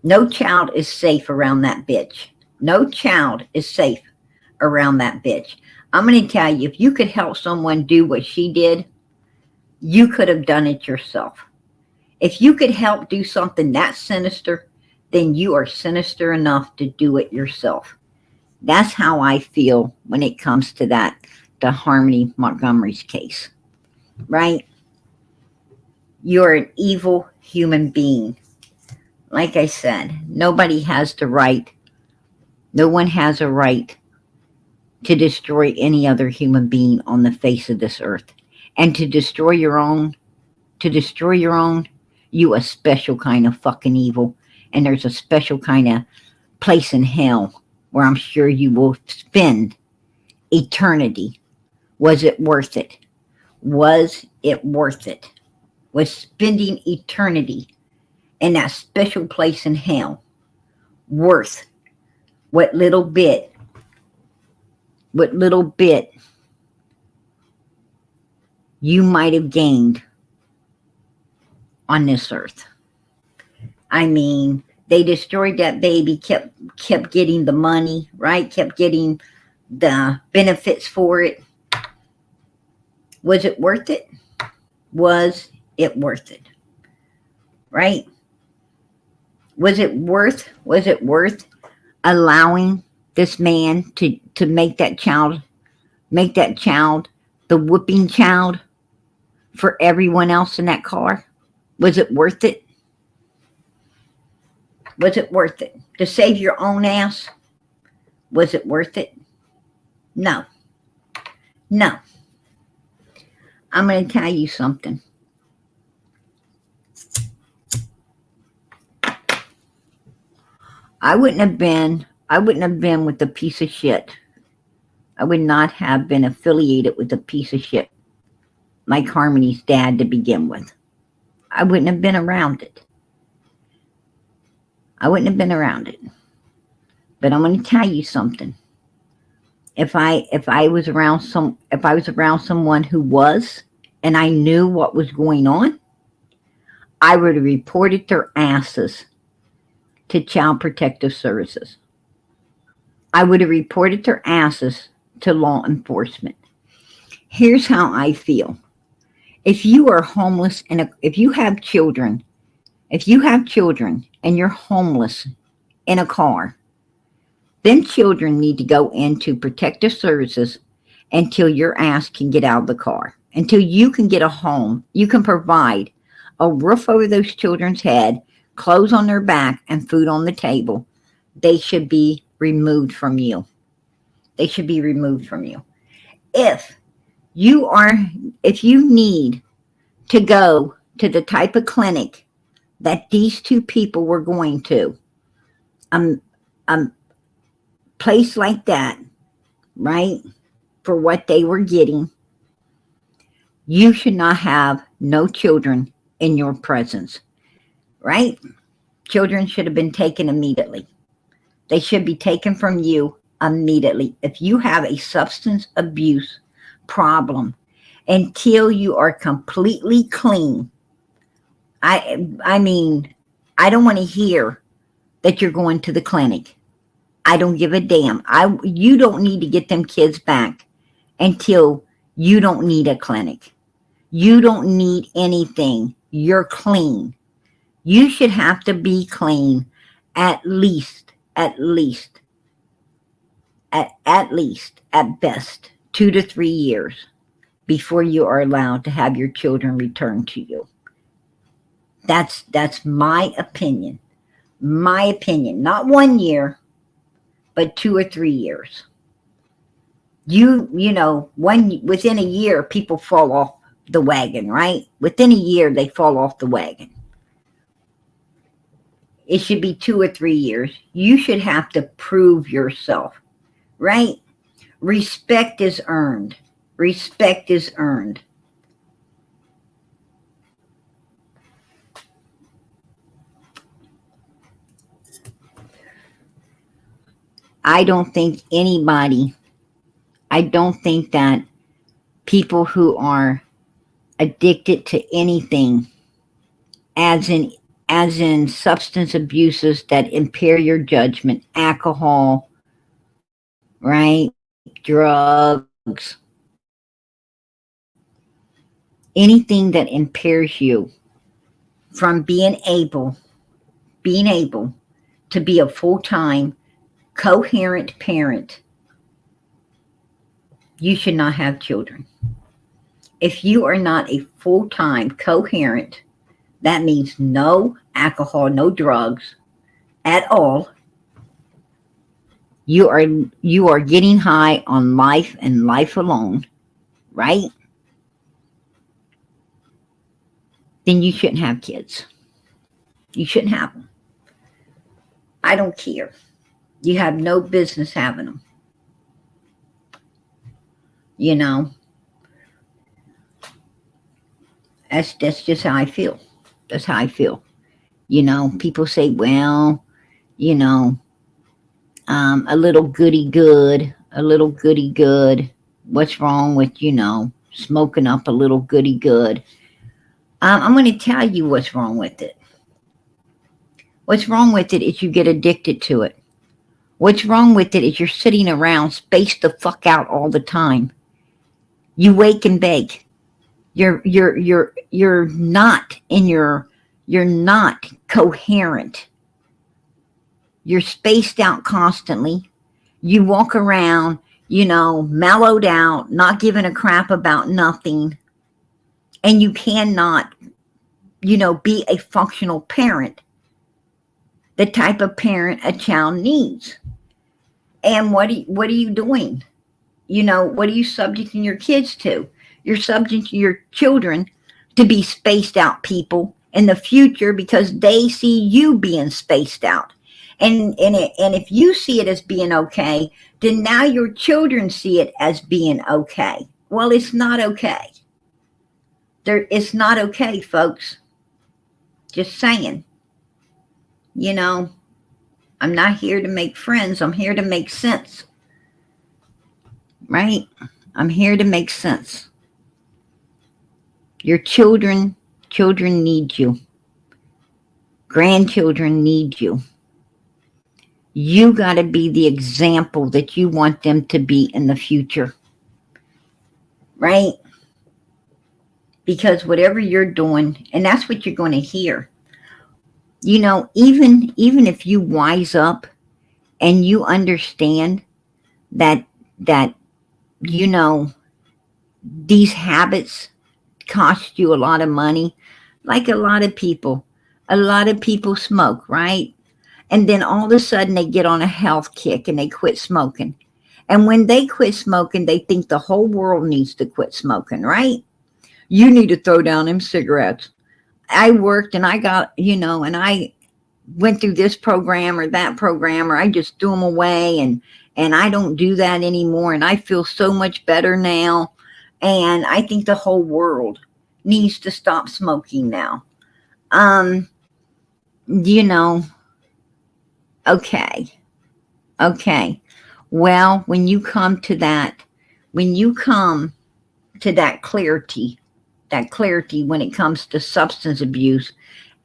No child is safe around that bitch. No child is safe around that bitch. I'm going to tell you, if you could help someone do what she did, you could have done it yourself. If you could help do something that sinister, then you are sinister enough to do it yourself. That's how I feel when it comes to that, the Harmony Montgomery's case. Right? You're an evil human being. Like I said, nobody has the right, no one has a right to destroy any other human being on the face of this earth. And to destroy your own, you a special kind of fucking evil. And there's a special kind of place in hell where I'm sure you will spend eternity. Was it worth it? Was it worth it? Was spending eternity in that special place in hell worth what little bit you might have gained on this earth? I mean, they destroyed that baby, kept getting the money, right? Kept getting the benefits for it. Was it worth it? Was it worth it? Right? Was it worth allowing this man to make that child the whooping child for everyone else in that car? Was it worth it? Was it worth it? To save your own ass? Was it worth it? No. No. I'm going to tell you something. I wouldn't have been with a piece of shit. I would not have been affiliated with a piece of shit like Harmony's dad to begin with. I wouldn't have been around it. But I'm going to tell you something. If I was around someone who was, and I knew what was going on, I would have reported their asses to Child Protective Services. I would have reported their asses to law enforcement. Here's how I feel. If you are homeless if you have children and you're homeless in a car, then children need to go into protective services until your ass can get out of the car. Until you can get a home, you can provide a roof over those children's head, clothes on their back, and food on the table. They should be removed from you. If you need to go to the type of clinic that these two people were going to, place like that, right, for what they were getting, you should not have no children in your presence, right? Children should have been taken immediately. They should be taken from you immediately. If you have a substance abuse problem, until you are completely clean, I mean, I don't want to hear that you're going to the clinic. I don't give a damn. You don't need to get them kids back until you don't need a clinic. You don't need anything. You're clean. You should have to be clean at least, at best, 2 to 3 years before you are allowed to have your children returned to you. That's my opinion. My opinion. Not 1 year, but 2 or 3 years. You know, within a year, people fall off the wagon, right? Within a year, they fall off the wagon. It should be 2 or 3 years. You should have to prove yourself, right? Respect is earned. Respect is earned. I don't think that people who are addicted to anything, as in substance abuses that impair your judgment, alcohol, right? Drugs, anything that impairs you from being able to be a full-time coherent parent, you should not have children. If you are not a full-time coherent, that means no alcohol, no drugs at all. You are getting high on life and life alone, right? Then you shouldn't have kids. You shouldn't have them. I don't care. You have no business having them. You know, that's just how I feel. That's how I feel. You know, people say, well, you know, a little goody good, a little goody good. What's wrong with, smoking up a little goody good? I'm going to tell you what's wrong with it. What's wrong with it is you get addicted to it. What's wrong with it is you're sitting around spaced the fuck out all the time. You wake and bake. You're not you're not coherent. You're spaced out constantly. You walk around, mellowed out, not giving a crap about nothing. And you cannot, be a functional parent, the type of parent a child needs. And what are you doing? What are you subjecting your kids to? You're subjecting your children to be spaced out people in the future because they see you being spaced out. And if you see it as being okay, then now your children see it as being okay. Well, it's not okay. It's not okay, folks. Just saying. I'm not here to make friends. I'm here to make sense. Right? I'm here to make sense. Your children need you. Grandchildren need you. You got to be the example that you want them to be in the future. Right? Because whatever you're doing, and that's what you're going to hear. Even if you wise up and you understand that these habits cost you a lot of money, like a lot of people smoke, right? And then all of a sudden they get on a health kick and they quit smoking. And when they quit smoking, they think the whole world needs to quit smoking, right? You need to throw down them cigarettes. I worked and I got, and I went through this program or that program, or I just threw them away and I don't do that anymore. And I feel so much better now. And I think the whole world needs to stop smoking now. Okay. Well, when you come to that clarity when it comes to substance abuse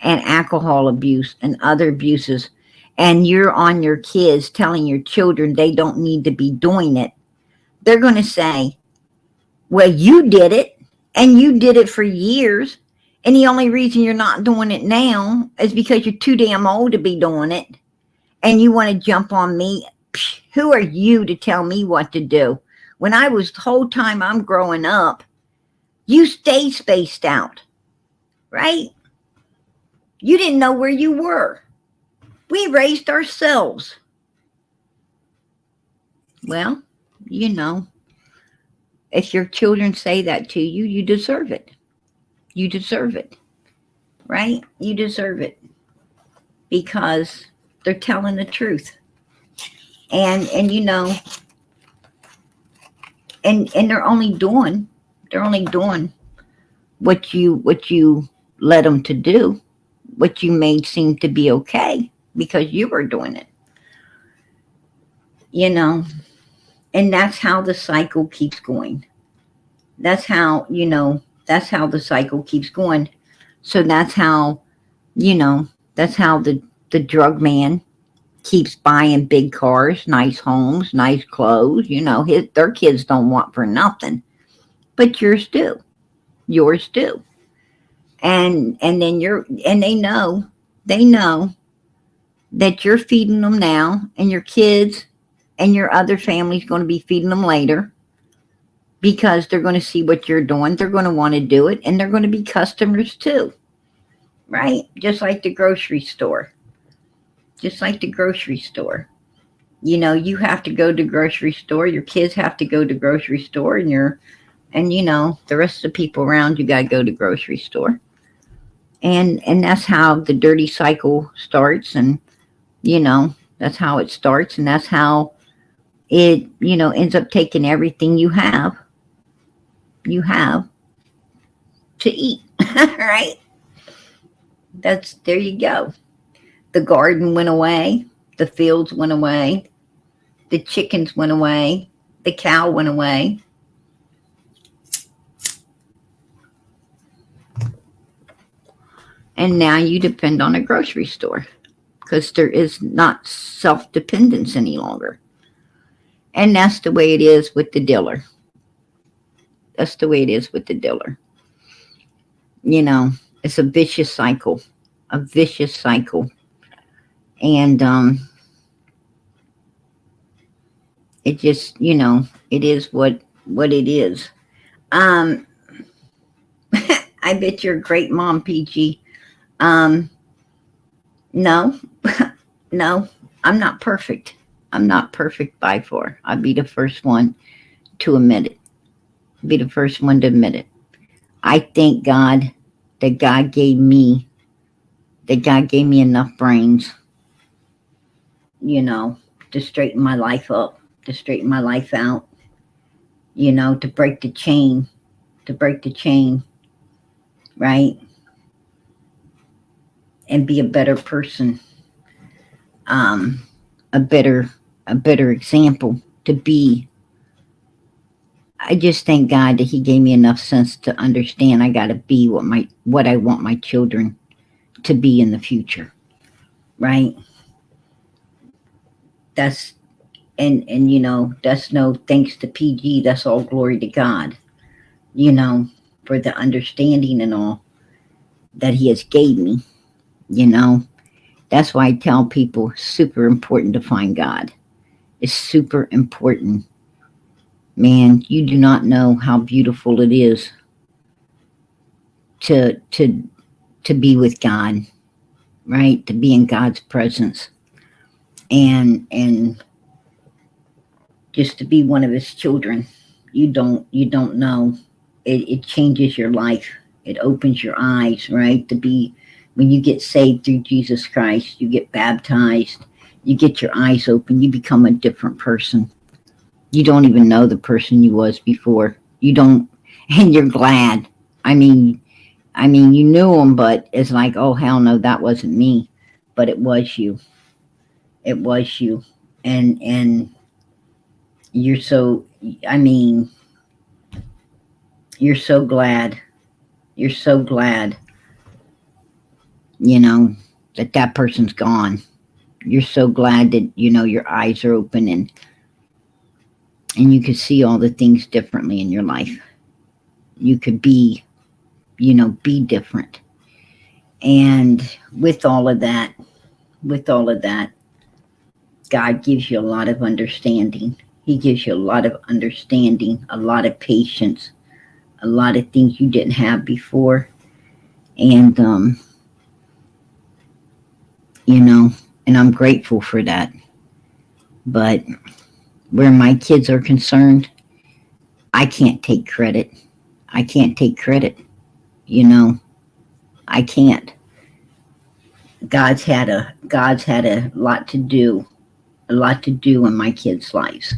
and alcohol abuse and other abuses, and you're on your kids telling your children they don't need to be doing it, they're going to say, well, you did it, and you did it for years, and the only reason you're not doing it now is because you're too damn old to be doing it, and you want to jump on me. Who are you to tell me what to do? When I was the whole time I'm growing up, you stay spaced out, right? You didn't know where you were. We raised ourselves. Well, you know, if your children say that to you, you deserve it. You deserve it, right? You deserve it because they're telling the truth. And you know, and they're only doing what you led them to do, what you made seem to be okay because you were doing it. You know, and that's how the cycle keeps going. That's how the cycle keeps going. So that's how the drug man keeps buying big cars, nice homes, nice clothes. Their kids don't want for nothing, but yours do. And then they know that you're feeding them now, and your kids and your other family's going to be feeding them later, because they're going to see what you're doing. They're going to want to do it, and they're going to be customers too, right? Just like the grocery store. Just like the grocery store. You have to go to the grocery store. Your kids have to go to the grocery store, and the rest of the people around you got to go to the grocery store. And that's how the dirty cycle starts, and that's how it starts, and that's how it ends up taking everything you have to eat. Right? That's There you go. The garden went away, the fields went away, the chickens went away, the cow went away. And now you depend on a grocery store, because there is not self-dependence any longer. And that's the way it is with the dealer. That's the way it is with the dealer. You know, it's a vicious cycle, a vicious cycle. And it just, it is what it is. Um, I bet you're a great mom, PG. Um, no, no, I'm not perfect. I'm not perfect by far. I'd be the first one to admit it. Be the first one to admit it. I thank God that God gave me enough brains, you know, to straighten my life up, to straighten my life out, to break the chain, right? And be a better person, um, a better, a better example to be. I just thank God that He gave me enough sense to understand I got to be what I want my children to be in the future, right? That's and that's no thanks to PG. That's all glory to God, you know, for the understanding and all that He has gave me. You know, that's why I tell people super important to find God. It's super important. Man, you do not know how beautiful it is to to to be with God, right? To be in God's presence, and just to be one of His children. You don't know. It changes your life. It opens your eyes, right? To be When you get saved through Jesus Christ, you get baptized, you get your eyes open, you become a different person. You don't even know the person you was before. You don't, and you're glad. I mean, you knew him, but it's like, oh hell no, that wasn't me, but it was you. It was you, and you're so. I mean, you're so glad. You're so glad. You know that person's gone. You're so glad that your eyes are open, and you can see all the things differently in your life. You could be different. And with all of that, God gives you a lot of understanding. He gives you a lot of understanding, a lot of patience, a lot of things you didn't have before. And, you know, and I'm grateful for that. But where my kids are concerned, I can't take credit. I can't take credit. You know, I can't. God's had a lot to do, a lot to do in my kids' lives.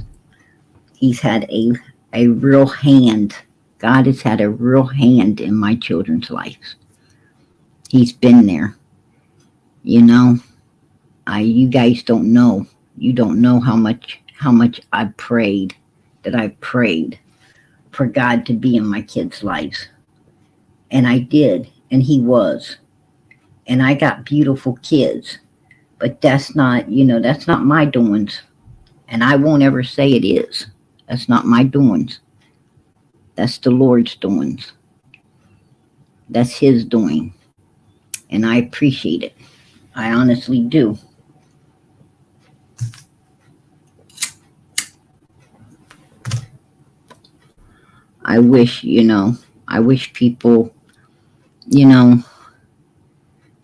He's had a real hand. God has had a real hand in my children's lives. He's been there. You know, you guys don't know. You don't know how much I've prayed, that I've prayed for God to be in my kids' lives. And I did, and he was. And I got beautiful kids. But that's not, that's not my doings. And I won't ever say it is. That's not my doings. That's the Lord's doings. That's his doing. And I appreciate it. I honestly do. I wish, I wish people, you know,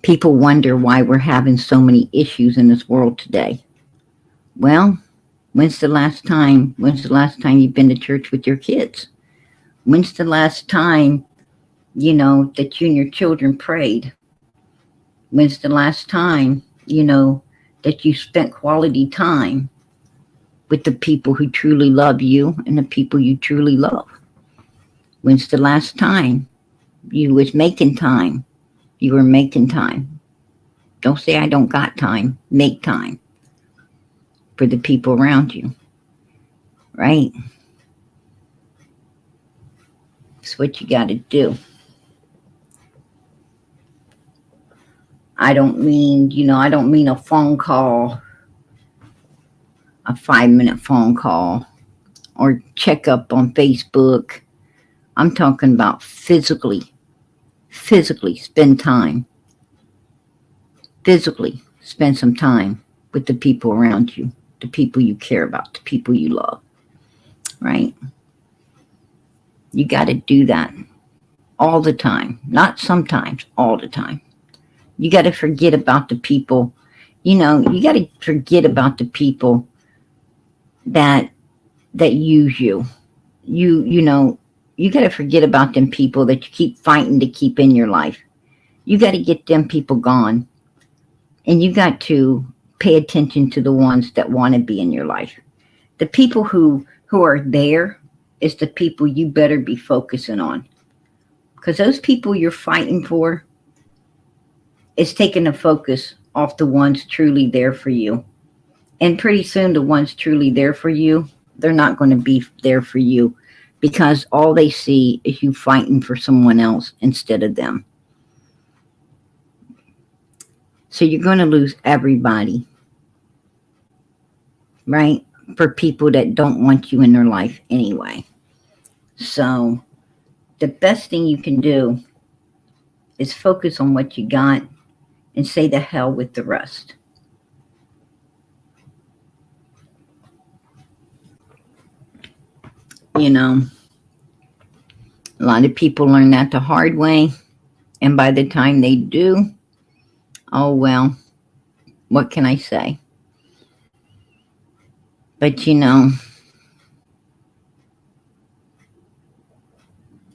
people wonder why we're having so many issues in this world today. Well, when's the last time you've been to church with your kids? When's the last time, that you and your children prayed? When's the last time, that you spent quality time with the people who truly love you and the people you truly love? When's the last time you was making time? You were making time. Don't say I don't got time. Make time for the people around you, right? It's what you got to do. I don't mean a phone call, a 5-minute phone call, or check up on Facebook. I'm talking about physically spend time. Physically spend some time with the people around you, the people you care about, the people you love, right? You got to do that all the time, not sometimes, all the time. You got to forget about the people, you got to forget about the people that use you. You got to forget about them people that you keep fighting to keep in your life. You got to get them people gone. And you got to pay attention to the ones that want to be in your life. The people who are there is the people you better be focusing on. Because those people you're fighting for is taking the focus off the ones truly there for you. And pretty soon the ones truly there for you, they're not going to be there for you because all they see is you fighting for someone else instead of them. So you're going to lose everybody, right? For people that don't want you in their life anyway. So the best thing you can do is focus on what you got and say the hell with the rest. A lot of people learn that the hard way. And by the time they do, oh well, what can I say? But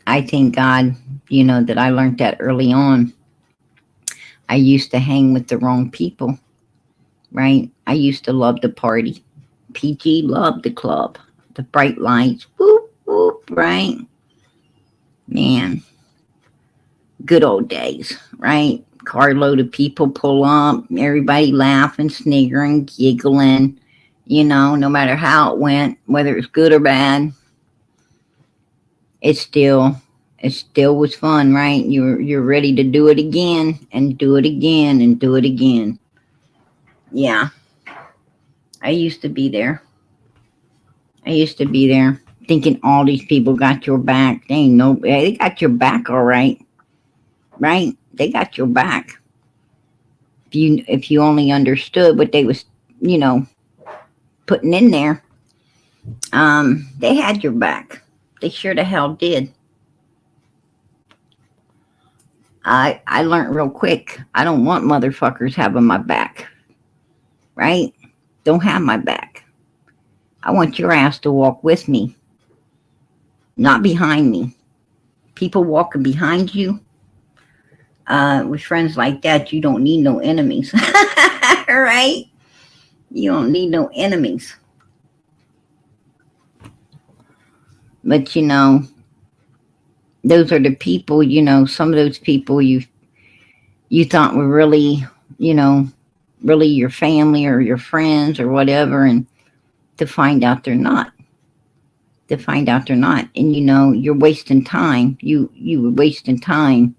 I thank God, that I learned that early on. I used to hang with the wrong people, right? I used to love the party. PG loved the club, the bright lights, whoop, whoop, right? Man, good old days, right? Carload of people pull up, everybody laughing, sniggering, giggling, no matter how it went, whether it's good or bad, it still was fun, right? You're ready to do it again and do it again and do it again. Yeah. I used to be there. Thinking all these people got your back. They got your back all right. Right? They got your back. If you only understood what they was, putting in there. They had your back. They sure the hell did. I learned real quick. I don't want motherfuckers having my back, right? Don't have my back. I want your ass to walk with me, not behind me. People walking behind you, with friends like that, you don't need no enemies, right? You don't need no enemies. But those are the people. Some of those people you thought were really, you know, really your family or your friends or whatever, and to find out they're not. To find out they're not, and you're wasting time. You were wasting time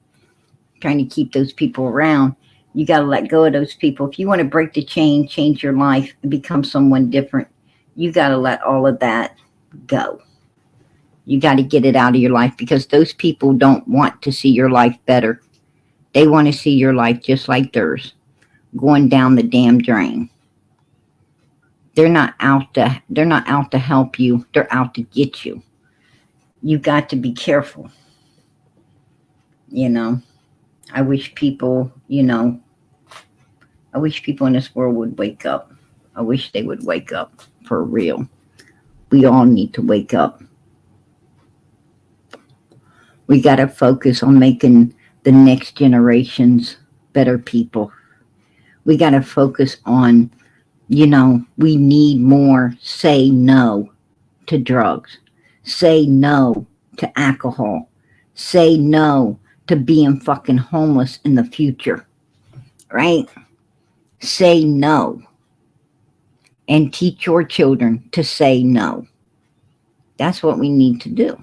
trying to keep those people around. You got to let go of those people. If you want to break the chain, change your life, and become someone different, you got to let all of that go. You got to get it out of your life, because those people don't want to see your life better. They want to see your life just like theirs, going down the damn drain. They're not out to help you. They're out to get you. You got to be careful. You know, I wish people, I wish people in this world would wake up. I wish they would wake up for real. We all need to wake up. We got to focus on making the next generations better people. We got to focus on, we need more say no to drugs, say no to alcohol, say no to being fucking homeless in the future, right? Say no, and teach your children to say no. That's what we need to do.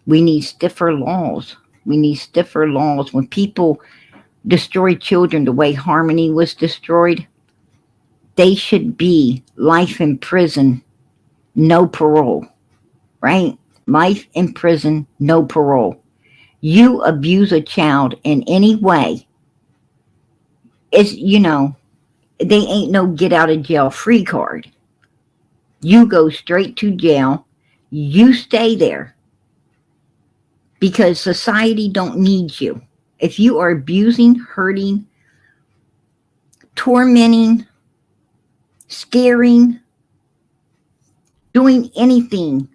We need stiffer laws. We need stiffer laws. When people destroy children the way Harmony was destroyed, they should be life in prison, no parole, right? Life in prison, no parole. You abuse a child in any way, it's, they ain't no get out of jail free card. You go straight to jail. You stay there, because society don't need you. If you are abusing, hurting, tormenting, scaring, doing anything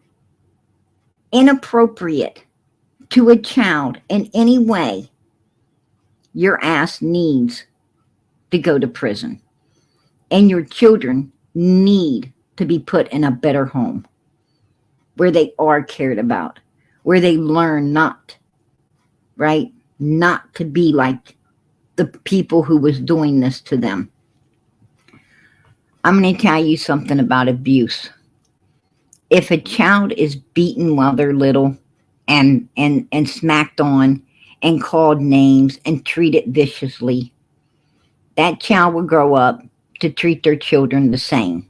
inappropriate to a child in any way, your ass needs to go to prison. And your children need to be put in a better home where they are cared about, where they learn not, right? Not to be like the people who was doing this to them. I'm going to tell you something about abuse. If a child is beaten while they're little, and smacked on and called names and treated viciously, that child will grow up to treat their children the same.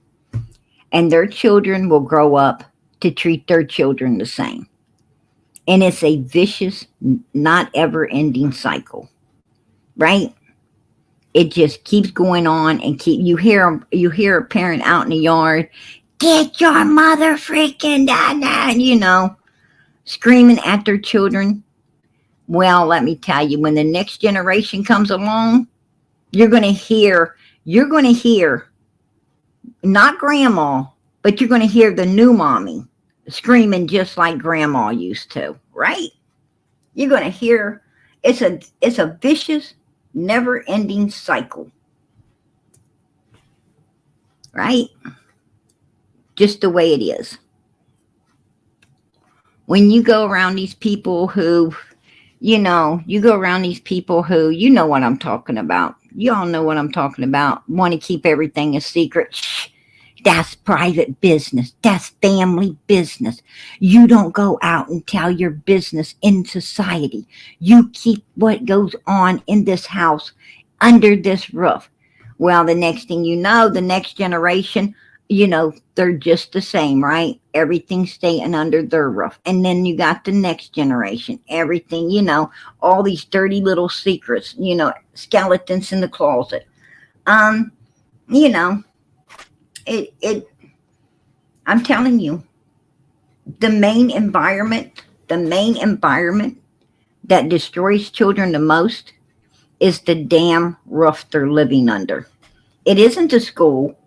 And their children will grow up to treat their children the same. And it's a vicious, not ever ending cycle, right? It just keeps going on, and you hear a parent out in the yard, get your mother freaking dad, screaming at their children. Well, let me tell you, when the next generation comes along, you're going to hear not grandma, but you're going to hear the new mommy screaming just like grandma used to, right? You're going to hear it's a vicious, never-ending cycle, right? Just the way it is. When you go around these people who, you go around these people who, you know what I'm talking about. You all know what I'm talking about. Want to keep everything a secret. Shh, that's private business. That's family business. You don't go out and tell your business in society. You keep what goes on in this house under this roof. Well, the next thing you know, the next generation, they're just the same, right? Everything's staying under their roof. And then you got the next generation, everything, all these dirty little secrets, skeletons in the closet. You know, it I'm telling you, the main environment that destroys children the most is the damn roof they're living under. It isn't the school.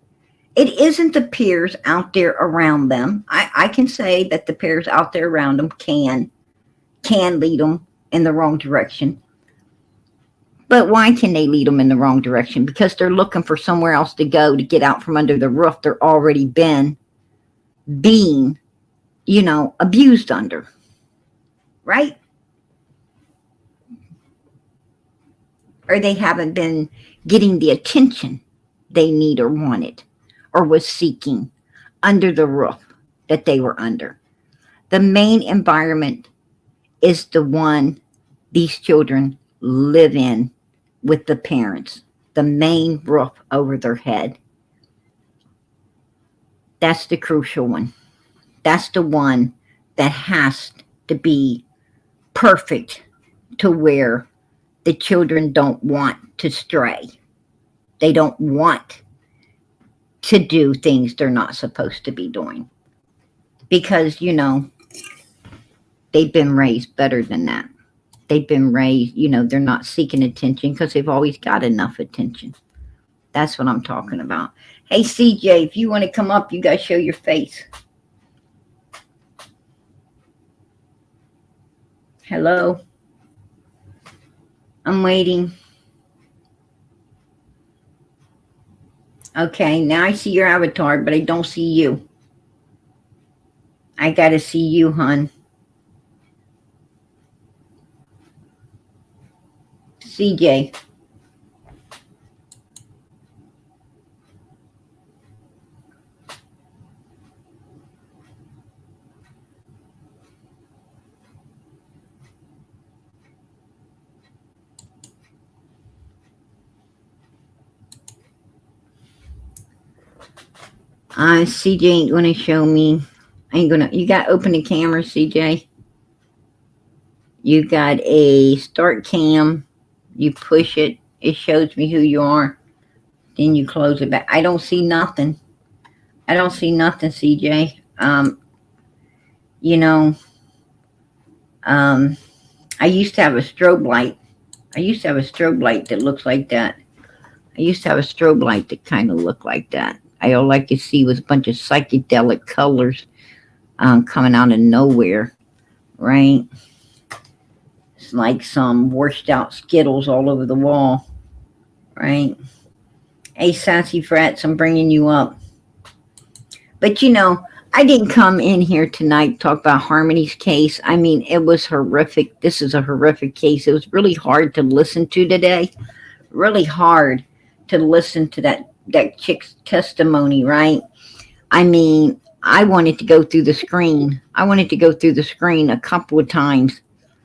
It isn't the peers out there around them. I can say that the peers out there around them can lead them in the wrong direction. But why can they lead them in the wrong direction? Because they're looking for somewhere else to go to get out from under the roof they're already being, abused under, right? Or they haven't been getting the attention they need or wanted or was seeking under the roof that they were under. The main environment is the one these children live in with the parents, the main roof over their head. That's the crucial one. That's the one that has to be perfect to where the children don't want to stray. They don't want to do things they're not supposed to be doing because, they've been raised better than that. They've been raised, they're not seeking attention because they've always got enough attention. That's what I'm talking about. Hey, CJ, if you want to come up, you got to show your face. Hello. I'm waiting. Okay, now I see your avatar, but I don't see you. I got to see you, hon. CJ. CJ ain't going to show me. You got to open the camera, CJ. You got a start cam. You push it. It shows me who you are. Then you close it back. I don't see nothing. I don't see nothing, CJ. You know, um, I used to have a strobe light. I used to have a strobe light that looks like that. I used to have a strobe light that kind of looked like that. All I could see was a bunch of psychedelic colors coming out of nowhere, right? It's like some washed out Skittles all over the wall, right? Hey, Sassy Frats, I'm bringing you up. But I didn't come in here tonight to talk about Harmony's case. I mean, it was horrific. This is a horrific case. It was really hard to listen to today. Really hard to listen to that chick's testimony, right? I mean, I wanted to go through the screen. I wanted to go through the screen a couple of times,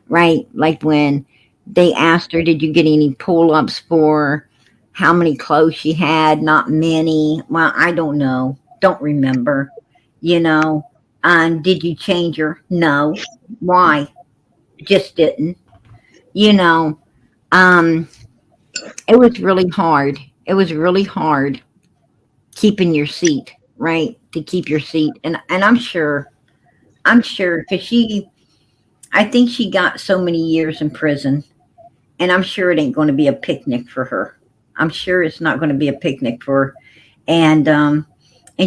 right? Like when they asked her, did you get any pull-ups for how many clothes she had? Not many. Well, I don't know. Don't remember. Did you change her? No. Why? Just didn't. You know, um, it was really hard. It was really hard keeping your seat, right? To keep your seat. And I'm sure because I think she got so many years in prison, and I'm sure it ain't going to be a picnic for her. I'm sure it's not going to be a picnic for her. And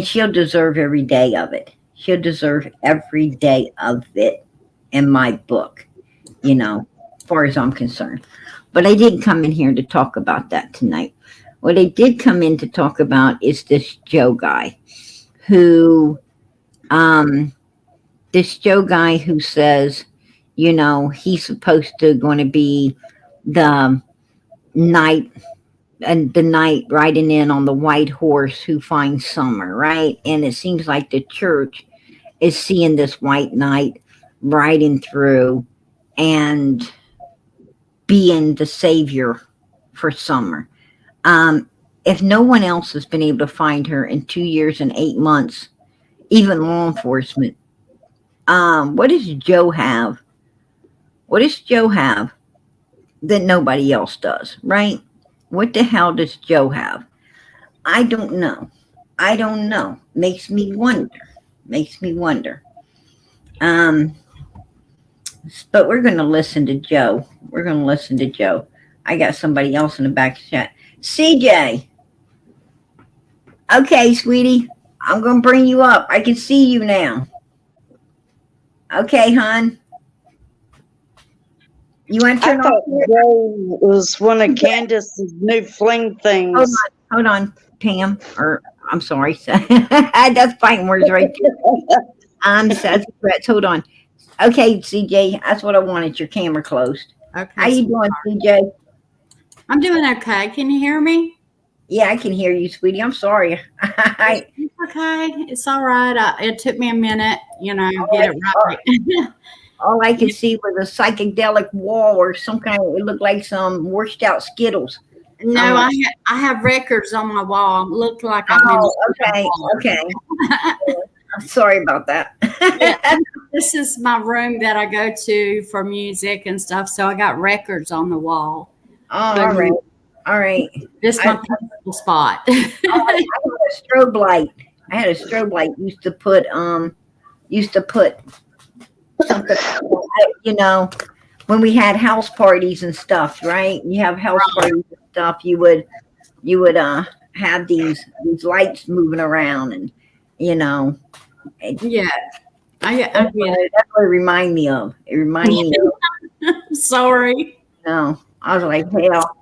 she'll deserve every day of it. She'll deserve every day of it in my book, as far as I'm concerned. But I didn't come in here to talk about that tonight. What I did come in to talk about is this Joe guy who, um, this Joe guy who says, he's supposed to going to be the knight and the knight riding in on the white horse who finds summer, right? And it seems like the church is seeing this white knight riding through and being the savior for summer. If no one else has been able to find her in 2 years and 8 months, even law enforcement, what does Joe have? What does Joe have that nobody else does, right? What the hell does Joe have? I don't know. I don't know. Makes me wonder. Makes me wonder. Um, but we're going to listen to Joe. We're going to listen to Joe. I got somebody else in the back chat. CJ. Okay, sweetie. I'm going to bring you up. I can see you now. Okay, hon. You want to I turn off thought your... Joe was one of Candace's new fling Hold things. on. Hold on, Pam. Or, I'm sorry. That's fighting words right there. That's threats. Hold on. Okay, CJ. That's what I wanted. Your camera closed. How Okay, you doing, CJ? I'm doing okay. Can you hear me? Yeah, I can hear you, sweetie. I'm sorry. It's okay. It's all right. It took me a minute, get it right. All I could see was a psychedelic wall or some kind of, it looked like some washed out Skittles. No, I have records on my wall. Looked like I've been. Oh, okay. I'm sorry about that. Yeah, this is my room that I go to for music and stuff. So I got records on the wall. Oh, all right. This is my peaceful spot. I had a strobe light. Used to put something, when we had house parties and stuff, right? You have house parties and stuff. You would have these lights moving around, and Yeah, I get that's what it reminded me of. It reminded me of. Sorry. No, I was like, hell.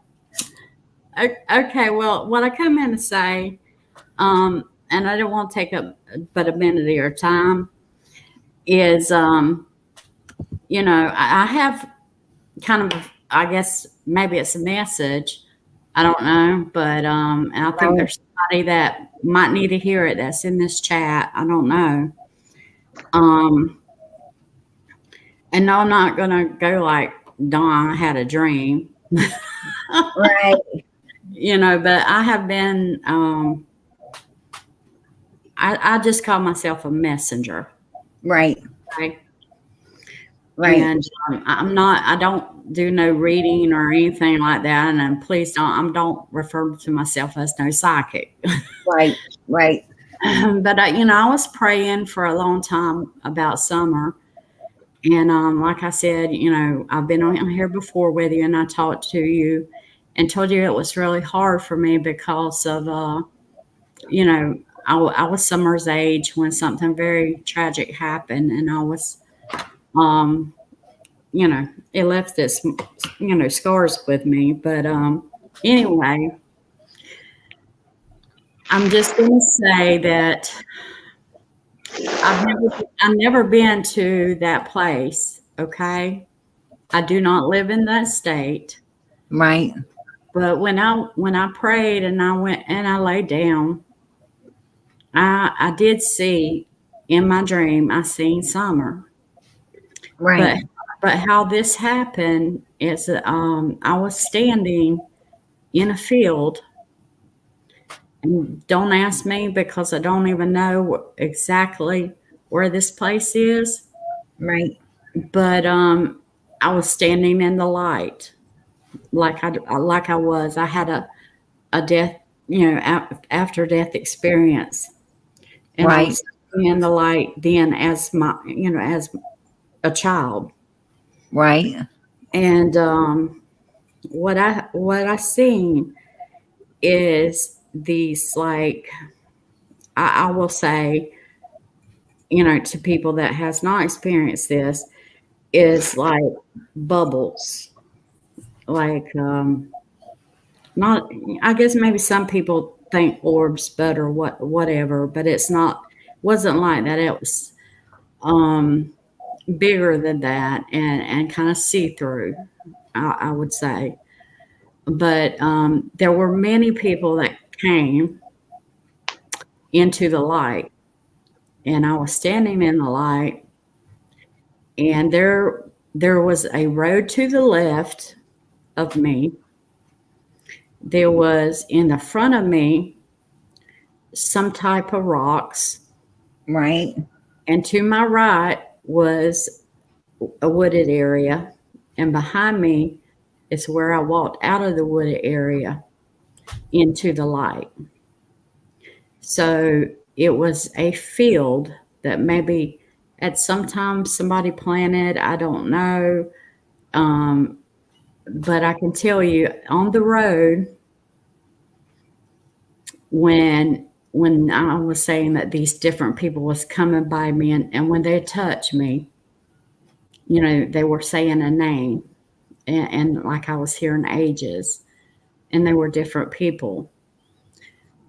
Okay, well, what I come in to say, and I don't want to take up but a minute of your time, is, I have kind of, I guess maybe it's a message. I don't know, but and I think there's somebody that might need to hear it that's in this chat. I don't know. And no, I'm not gonna go like Dawn, I had a dream. Right. But I have been I just call myself a messenger. Right. Okay. Right. And I don't do no reading or anything like that. And please don't refer to myself as no psychic. Right. But I was praying for a long time about summer. And like I said, I've been on here before with you, and I talked to you and told you it was really hard for me because of, I was Summer's age when something very tragic happened, and I was, it left this, scars with me. But anyway, I'm just going to say that I've never been to that place. Okay. I do not live in that state. Right. But when I prayed and I went and I laid down, I did see in my dream, I seen Summer. Right. But how this happened is I was standing in a field, and don't ask me because I don't even know exactly where this place is. Right. But I was standing in the light, like I was. I had a death, after death experience, and I was in the light then as as a child. Right. And what I seen is these, like, I will say, to people that has not experienced this, is like bubbles, like not, I guess maybe some people think orbs, but or whatever, but it's not, wasn't like that. It was bigger than that, and kind of see-through, I would say. But there were many people that came into the light, and I was standing in the light, and there was a road to the left of me. There was in the front of me some type of rocks. Right. And to my right was a wooded area. And behind me is where I walked out of the wooded area into the light. So it was a field that maybe at some time somebody planted. I don't know. But I can tell you on the road, when I was saying that these different people was coming by me, and when they touched me, they were saying a name, and like I was hearing ages, and they were different people.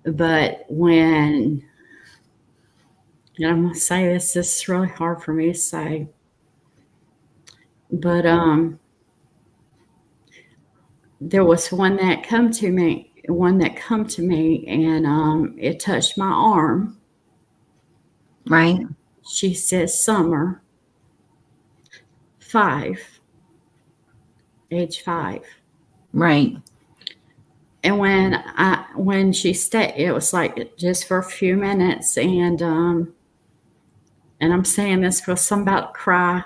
But when, and I'm gonna say this is really hard for me to say, but there was one that come to me, and it touched my arm. Right. She says, Summer, 5, age 5. Right. And when she stayed, it was like just for a few minutes, and I'm saying this because I'm about to cry,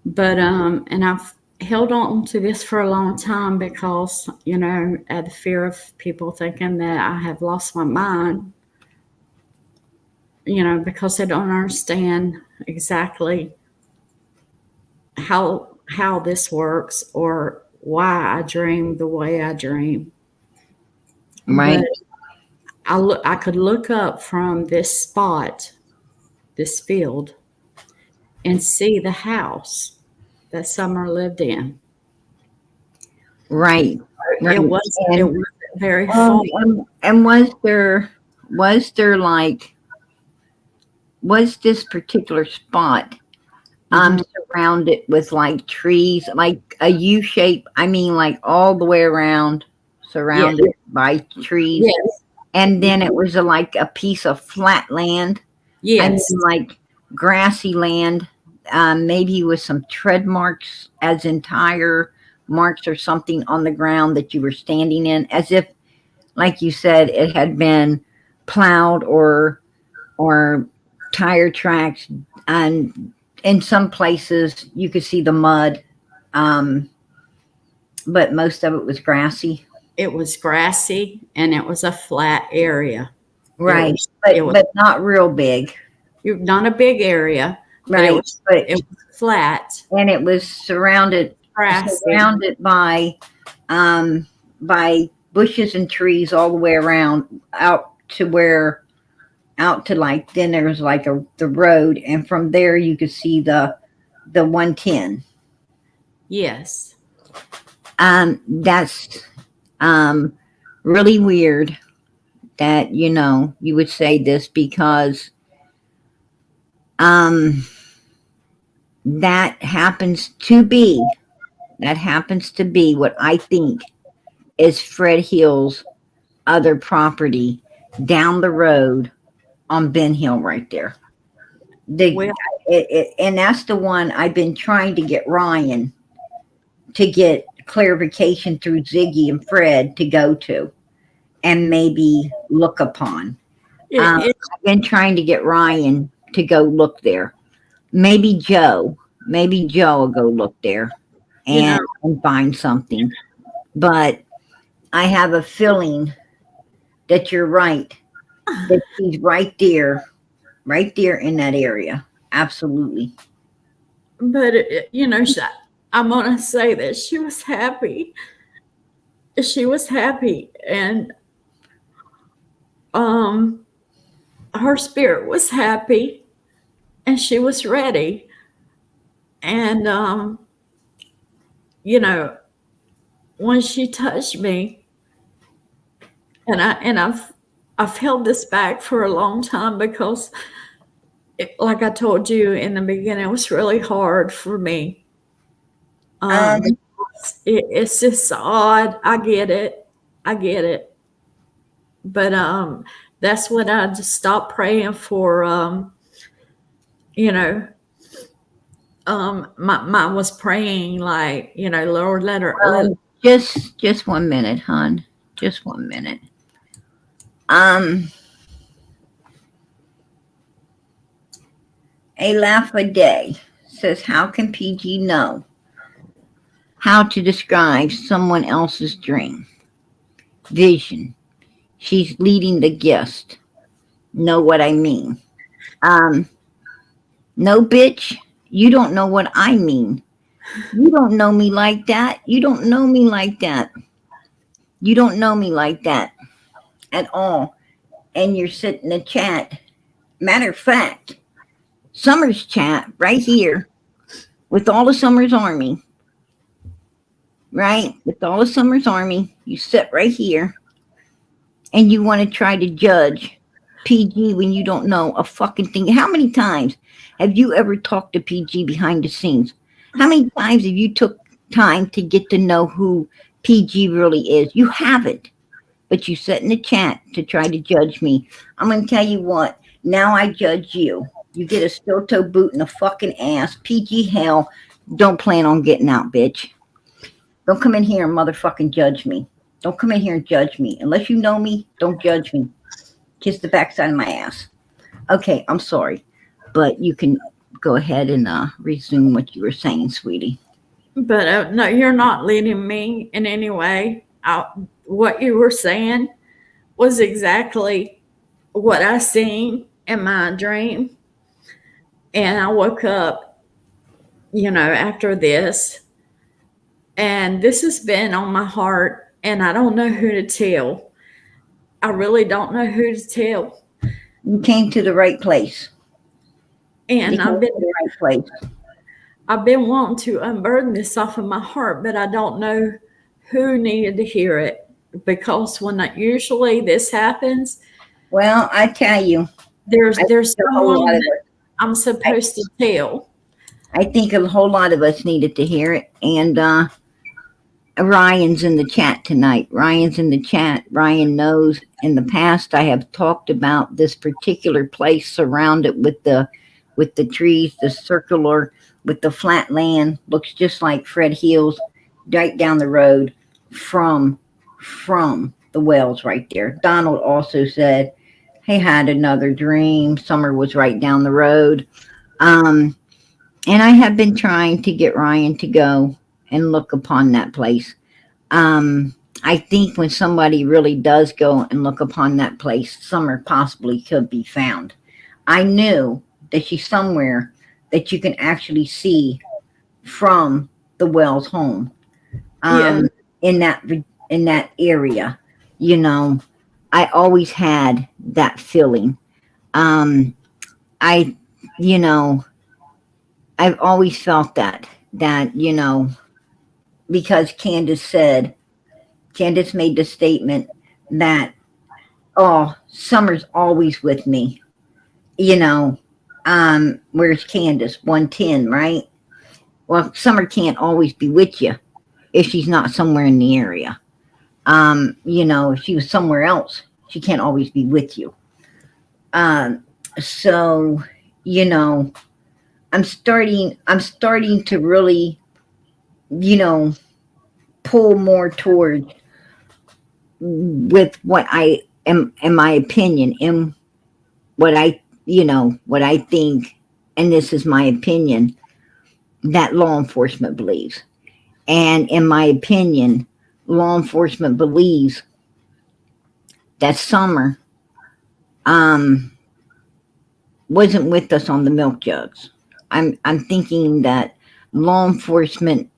but and I've held on to this for a long time because at the fear of people thinking that I have lost my mind, because they don't understand exactly how this works or why I dream the way I dream. Right. But I could look up from this spot, this field, and see the house that Summer lived in. Right. Right. It wasn't very far. And was this particular spot surrounded with like trees, like a U shape? I mean, like all the way around, surrounded by trees. Yes. And then it was like a piece of flat land. Yes. I mean, like grassy land, maybe with some tread marks, as in tire marks or something on the ground that you were standing in, as if, like you said, it had been plowed or tire tracks. And in some places you could see the mud, but most of it was grassy. It was grassy, and it was a flat area. Right. But not real big. Not a big area. Right. But it was flat. And it was surrounded by bushes and trees all the way around, out to like, then there was like the road, and from there you could see the 110. Yes. That's really weird that you would say this, because that happens to be what I think is Fred Hill's other property down the road on Ben Hill right there. And that's the one I've been trying to get Ryan to get clarification through Ziggy and Fred to go to and maybe look upon. I've been trying to get Ryan to go look there. Maybe Joe will go look there and find something. But I have a feeling that you're right, that she's right there in that area. Absolutely. But I'm gonna say that she was happy. She was happy, and her spirit was happy, and she was ready. And when she touched me, and I've held this back for a long time because, like I told you in the beginning, it was really hard for me. It's just odd. I get it. But that's when I just stopped praying for. Mine was praying like, Lord, let her. Just 1 minute, hon. Just 1 minute. A laugh a day says, how can PG know how to describe someone else's dream? Vision. She's leading the guest. Know what I mean? No, bitch, you don't know what I mean. You don't know me like that. You don't know me like that. You don't know me like that at all. And you're sitting in a chat. Matter of fact, Summer's chat right here with all of Summer's army, right? With all of Summer's army, you sit right here and you want to try to judge PG when you don't know a fucking thing. How many times have you ever talked to PG behind the scenes? How many times have you took time to get to know who PG really is? You haven't, but you sit in the chat to try to judge me. I'm going to tell you what. Now I judge you. You get a steel toe boot in the fucking ass. PG hell. Don't plan on getting out, bitch. Don't come in here and motherfucking judge me. Don't come in here and judge me. Unless you know me, don't judge me. Kiss the backside of my ass. Okay, I'm sorry. But you can go ahead and resume what you were saying, sweetie. But no, you're not leading me in any way. What you were saying was exactly what I seen in my dream. And I woke up, after this. And this has been on my heart, and I don't know who to tell. I really don't know who to tell. You came to the right place. And I've been to the right place. I've been wanting to unburden this off of my heart, but I don't know who needed to hear it, because when usually this happens, well, I tell you, there's someone that I'm supposed to tell. I think a whole lot of us needed to hear it, and Ryan's in the chat tonight. Ryan's in the chat. Ryan knows in the past I have talked about this particular place surrounded with the trees, the circular with the flat land, looks just like Fred Hill's, right down the road from the wells right there. Donald also said he had another dream. Summer was right down the road. And I have been trying to get Ryan to go and look upon that place. I think when somebody really does go and look upon that place, Summer possibly could be found. I knew that she's somewhere that you can actually see from the Wells home. In that area, I always had that feeling. I've always felt that because Candace made the statement that, oh, Summer's always with me. Where's Candace? 110, right? Well, Summer can't always be with you if she's not somewhere in the area. If she was somewhere else, she can't always be with you. So, I'm starting to really, pull more towards with what I am, in my opinion, in what I think, and this is my opinion, that law enforcement believes. And in my opinion, law enforcement believes that Summer wasn't with us on the milk jugs. I'm thinking that law enforcement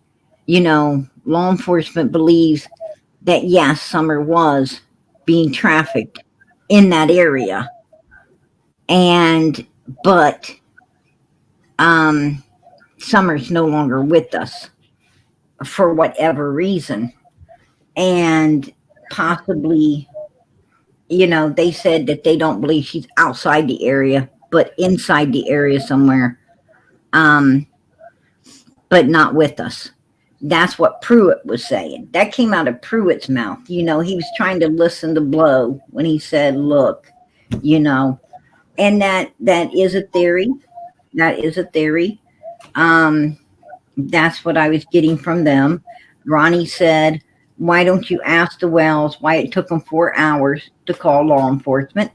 believes that yes, Summer was being trafficked in that area. But Summer's no longer with us for whatever reason. And possibly, they said that they don't believe she's outside the area, but inside the area somewhere, but not with us. That's what Pruitt was saying. That came out of Pruitt's mouth. He was trying to listen to Blow when he said, look, and that is a theory. That is a theory. That's what I was getting from them. Ronnie said, why don't you ask the Wells why it took them 4 hours to call law enforcement,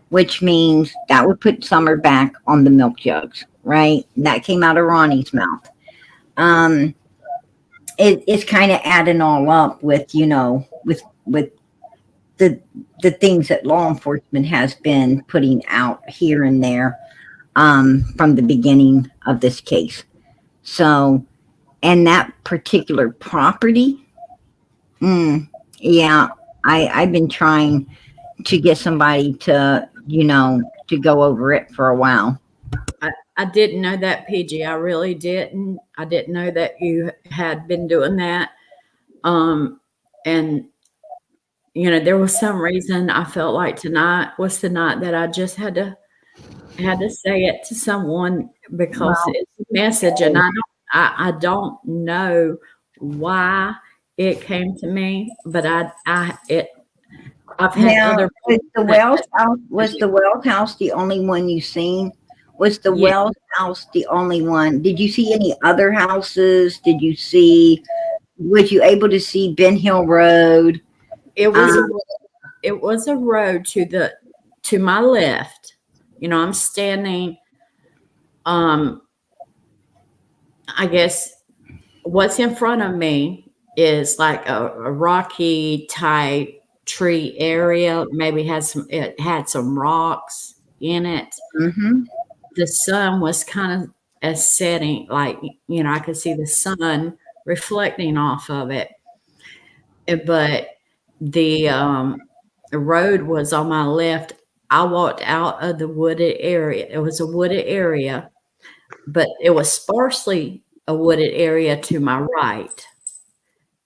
which means that would put Summer back on the milk jugs, right? That came out of Ronnie's mouth. It's kind of adding all up with, with the things that law enforcement has been putting out here and there. from the beginning of this case. So, and that particular property, yeah, I've been trying to get somebody to, to go over it for a while. I didn't know that, PG. I really didn't. I didn't know that you had been doing that. And there was some reason I felt like tonight was the night that I just had to say it to someone because Well, it's a message, and I don't know why it came to me, but I've had now, other was people the that Wells house, the only one you seen? Was the yeah, Wells house the only one? Did you see any other houses? Was you able to see Ben Hill Road? it was a Um, it was a road to my left. I'm standing. Um, I guess what's in front of me is like a rocky type tree area. Maybe it had some rocks in it. mhm. The sun was kind of setting, like, I could see the sun reflecting off of it. But the road was on my left. I walked out of the wooded area. It was a wooded area, but it was sparsely a wooded area to my right,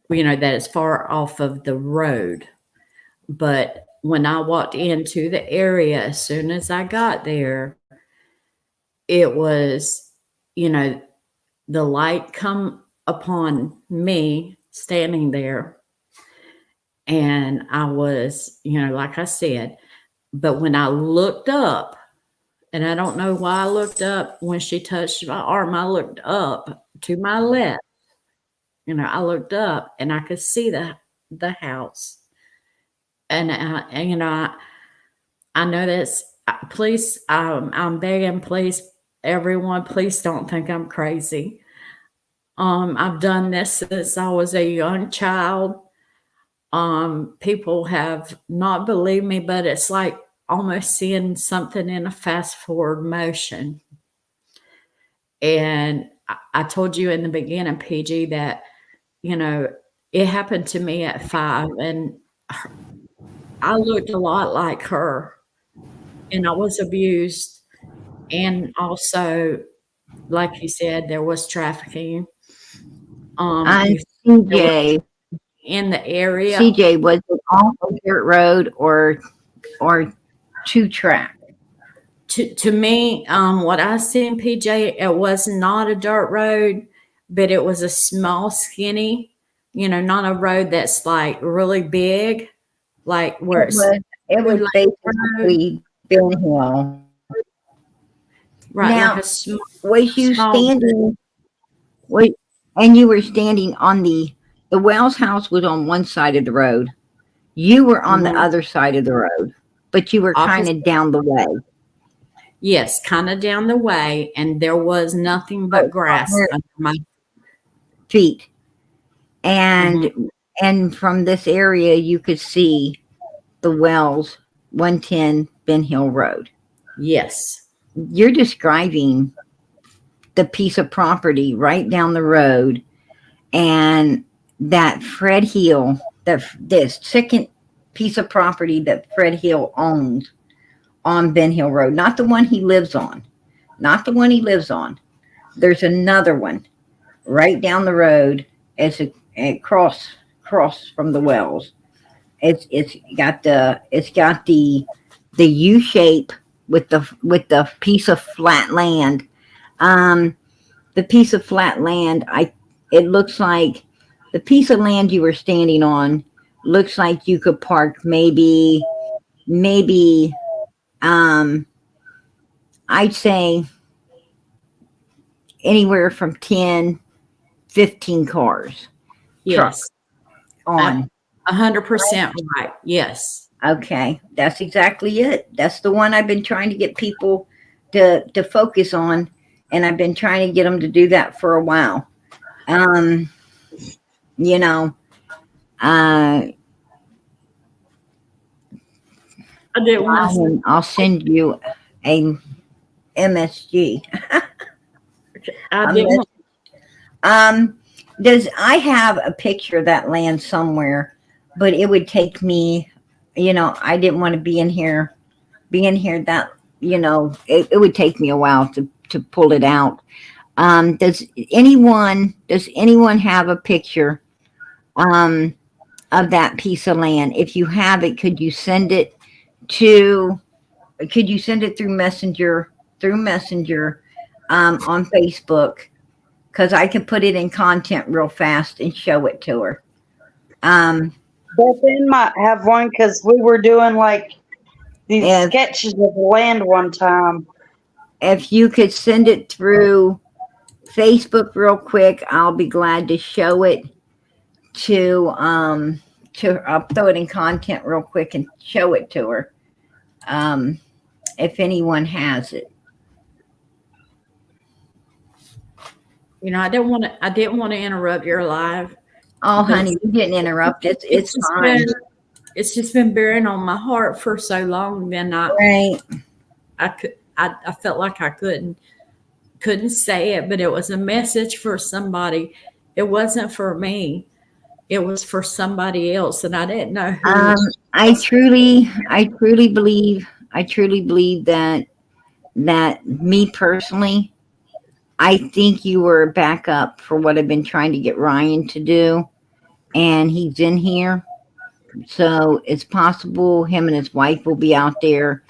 that is far off of the road. But when I walked into the area, as soon as I got there, it was, you know, the light come upon me standing there. And I was, like I said, but when I looked up, and I don't know why I looked up when she touched my arm, I looked up to my left. I looked up and I could see the house. And I know this. Please, I'm begging, please, everyone, please don't think I'm crazy. I've done this since I was a young child. People have not believed me, but it's like almost seeing something in a fast forward motion. And I told you in the beginning, PG, that, it happened to me at 5, and I looked a lot like her, and I was abused. And also, like you said, there was trafficking. And There was CJ, in the area. CJ, was it off a dirt road or 2 track? To me, what I seen, PJ, it was not a dirt road, but it was a small, skinny, not a road that's like really big, like where It it's was it was 2-lane road, basically Ben Hill. right? Like Now, a small, was you small. standing? Wait, and you were standing on the Wells house was on one side of the road. You were on the Mhm. other side of the road, but you were kind Opposite, of down the way. yes, kind of down the way, and there was nothing So but grass from under my. feet. Mhm. And from this area you could see the Wells 110 Ben Hill Road. Yes, You're describing the piece of property right down the road, and that Fred Hill, this second piece of property that Fred Hill owns on Ben Hill Road, not the one he lives on, not the one he lives on. There's another one right down the road as a cross from the Wells. It's got the U shape with the piece of flat land. Um, the piece of flat land, it looks like the piece of land you were standing on looks like you could park maybe I'd say anywhere from 10, 15 cars, truck yes, a on. 100% right. Yes. Okay, that's exactly it. That's the one I've been trying to get people to focus on, and I've been trying to get them to do that for a while. Um, you know, uh, I didn't want to. I'll send you a MSG. I A didn't. Um, does I have a picture of that land somewhere, but it would take me, I didn't want to be in here that, it would take me a while to pull it out. Does anyone have a picture um of that piece of land? If you have it, to could you send it through messenger on Facebook, because I can put it in content real fast and show it to her. Um, But Ben might have one because we were doing like these if sketches of land one time. if you could send it through Facebook real quick, I'll be glad to show it to I'll throw it in content real quick and show it to her. Um, if anyone has it. I didn't want to interrupt your live, Oh, but honey, you didn't interrupt. It's it's just fine. been bearing on my heart for so long. Then Right. I felt like I couldn't say it, but it was a message for somebody. It wasn't for me. It was for somebody else, and I didn't know who Um, it I was. truly, I truly believe, that me personally, I think you were a backup for what I've been trying to get Ryan to do, and he's in here. So it's possible him and his wife will be out there.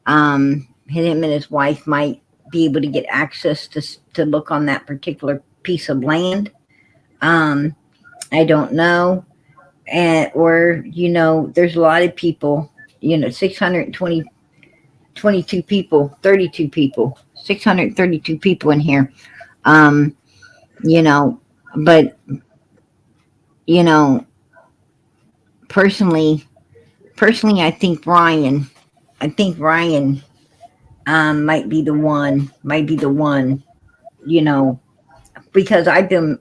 Him and his wife might be able to get access to look on that particular piece of land. Um, I don't know, or there's a lot of people. 622 people, 32 people, 632 people in here. Um, you know, but you know, personally, I think Ryan might be the one, you know, because I've been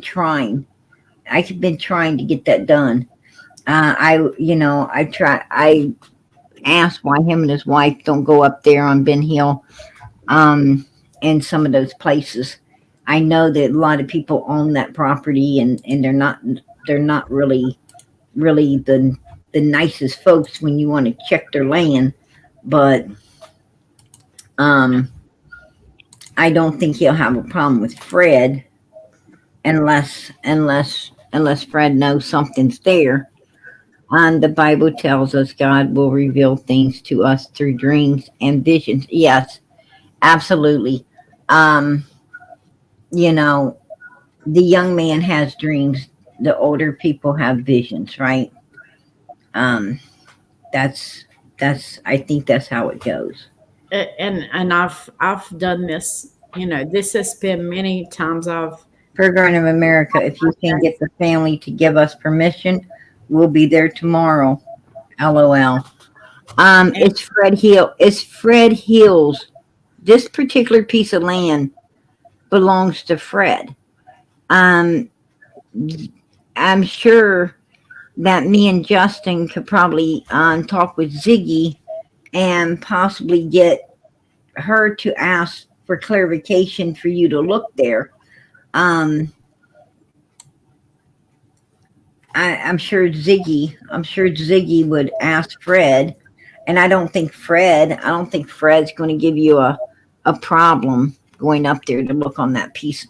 trying to get that done. I asked why him and his wife don't go up there on Ben Hill, in some of those places. I know that a lot of people own that property, and they're not really the nicest folks when you want to check their land, but um, I don't think he'll have a problem with Fred, unless Fred knows something's there. And the Bible tells us God will reveal things to us through dreams and visions. Yes, absolutely. Um, you know, the young man has dreams. The older people have visions, right? Um, that's I think that's how it goes. And I've done this. This has been many times. Program of America, if you can get the family to give us permission, we'll be there tomorrow. LOL. And It's Fred Hill. It's Fred Hill's. This particular piece of land belongs to Fred. Um, I'm sure that me and Justin could probably talk with Ziggy and possibly get her to ask for clarification for you to look there. Um, I'm sure Ziggy would ask Fred, and I don't think Fred's going to give you a problem going up there to look on that piece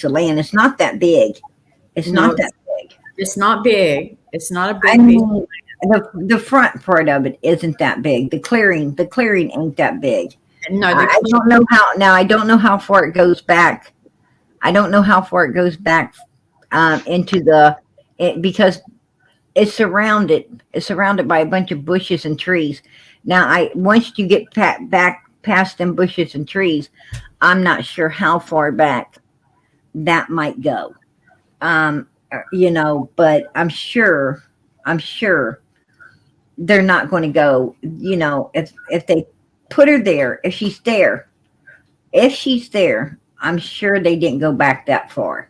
of land. It's not that big. It's no, not that big. it's not big. It's not a I big piece. mean, the front part of it isn't that big. The clearing ain't that big. No, I don't know how. Now I don't know how far it goes back. I don't know how far it goes back into because it's surrounded. It's surrounded by a bunch of bushes and trees. Now, once you get back past them bushes and trees, I'm not sure how far back that might go. But I'm sure they're not going to go. If they put her there, if she's there, I'm sure they didn't go back that far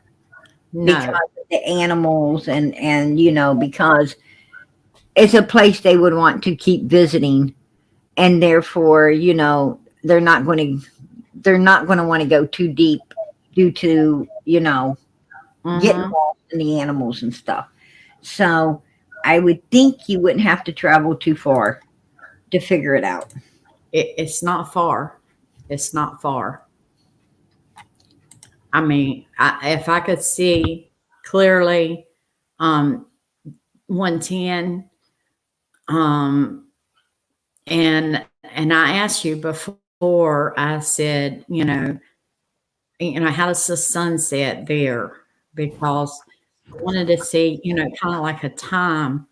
because no. of the animals, and because it's a place they would want to keep visiting, and therefore they're not going to they're not going to want to go too deep due to, getting Mm-hmm. lost in the animals and stuff. So I would think you wouldn't have to travel too far to figure it out. It's not far. It's not far. I mean, if I could see clearly, um, 110, um, and I asked you before. I said, how does the sun set there? Because I wanted to see, kind of like a time,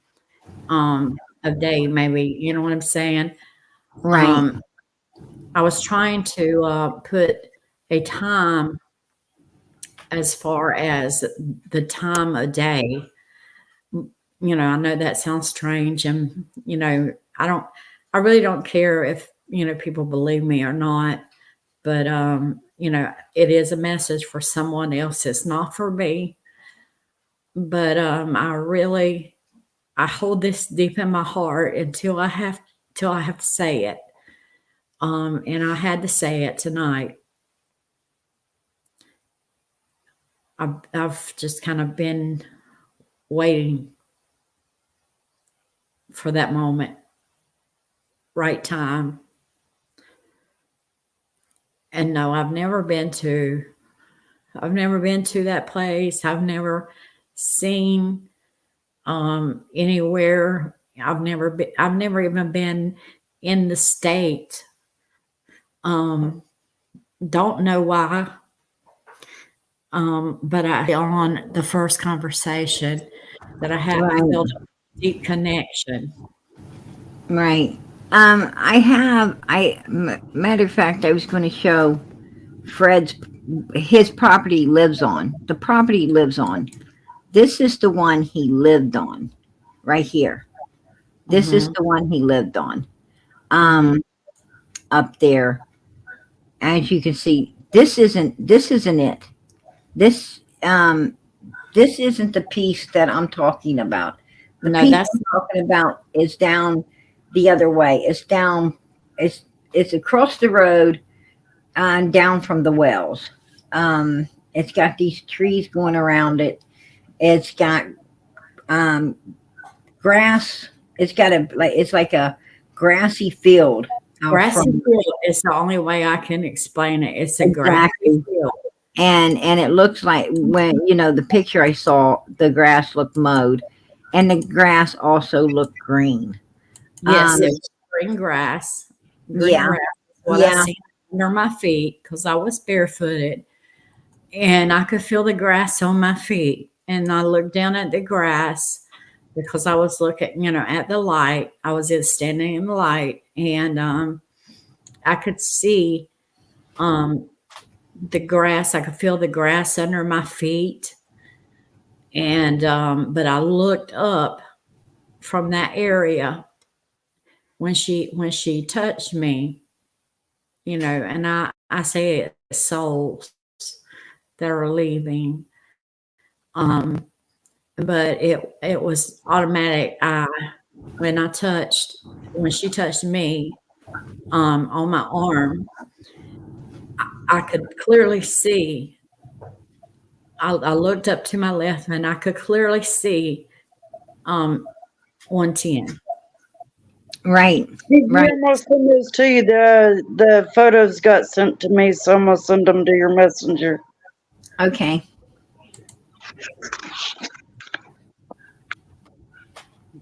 of day, maybe. You know what I'm saying? Right. Um, I was trying to put a time as far as the time of day. I know that sounds strange, and I really don't care if people believe me or not. But it is a message for someone else. It's not for me. But I hold this deep in my heart till I have to say it. And I had to say it tonight. I've just kind of been waiting for that moment, right time. And no, I've never been to that place. I've never seen anywhere. I've never even been in the state. Um, don't know why. But on the first conversation that I Right. felt a deep connection. Right. Matter of fact, I was going to show Fred's, his property lives on. The property he lives on. This is the one he lived on right here. This is Hmm. the one he lived on. Hmm. Um, Up there, as you can see, this isn't it. This this isn't the piece that I'm talking about. The No, piece that's I'm talking about is down the other way. It's down. It's it's across the road and down from the wells. It's got these trees going around it. It's got um, grass. It's got it's like a grassy field out grassy from field is the only way I can explain it. It's a grassy exactly. field. And it looks like when the picture I saw, the grass looked mowed, and the grass also looked green. Yes, Um, it was green grass. Green yeah, grass is what I yeah, seen under my feet because I was barefooted, and I could feel the grass on my feet. And I looked down at the grass because I was looking, at the light. I was standing in the light, and I could see um, the grass. I could feel the grass under my feet, and but I looked up from that area when she touched me, and I say it's souls that are leaving. But it was automatic. When I touched when she touched me on my arm, I could clearly see. I looked up to my left and I could clearly see 110. right, You right. almost send those to you. The photos got sent to me, so I'm gonna send them to your messenger. Okay.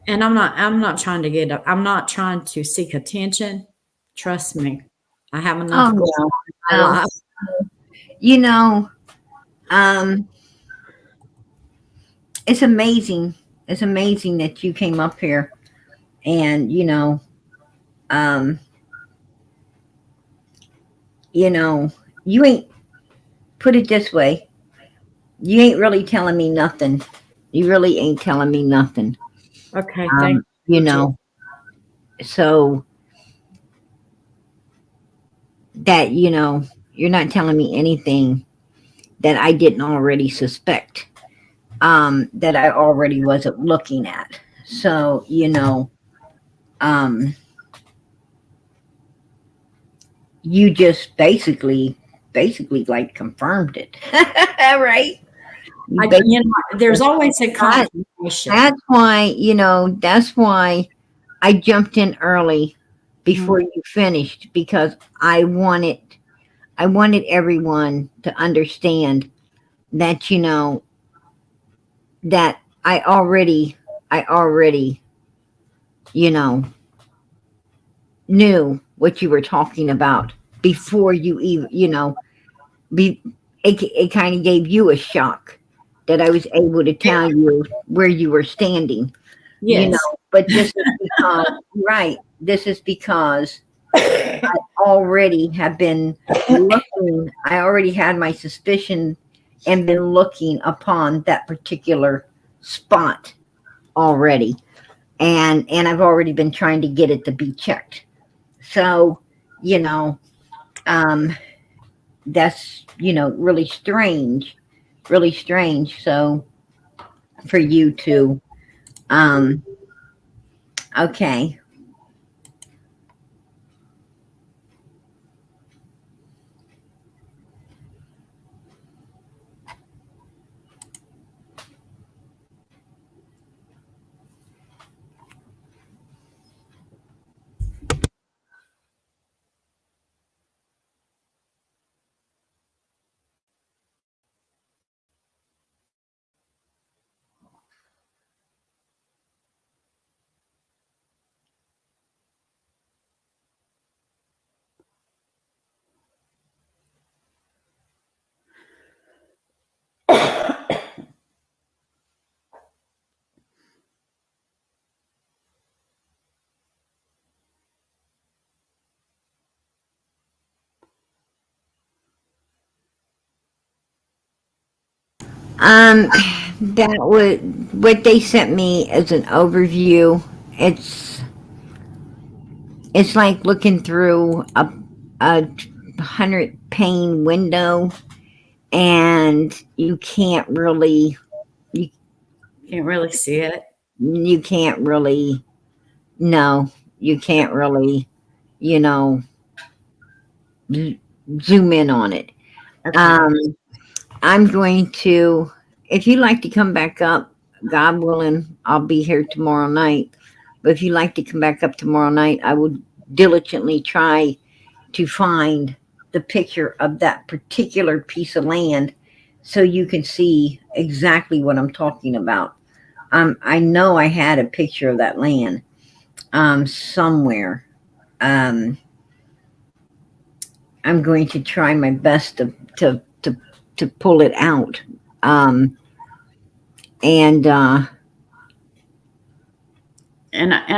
And I'm not trying to I'm not trying to seek attention. Trust me. I have Oh enough going no, on in my no. life. You know, um, it's amazing. It's amazing that you came up here, and um, you know, you ain't put it this way. You ain't really telling me nothing. You really ain't telling me nothing. Okay, thank You you. know, so that you're not telling me anything that I didn't already suspect, that I already wasn't looking at. So um you just basically like confirmed it. Right? You You know, there's always a that, confirmation. that's why I jumped in early Mhm. before you finished, because I wanted everyone to understand that, that I already, you know, knew what you were talking about before you even, be it kind of gave you a shock that I was able to tell you where you were standing, Yes. but this is because, right, this is because already have been looking, I already had my suspicion and been looking upon that particular spot already. And I've already been trying to get it to be checked. So, you know, um, that's, really strange. So for you to, um, okay. Um, that would what they sent me as an overview. It's it's like looking through a 100 pane window, and you Can't really see it. you can't really no you can't really, you know z- zoom in on it. Okay. Um, I'm going to, if you like to come back up, God willing, I'll be here tomorrow night. But if you like to come back up tomorrow night, I will diligently try to find the picture of that particular piece of land so you can see exactly what I'm talking about. I know I had a picture of that land somewhere. Um, I'm going to try my best to pull it out. Um, and And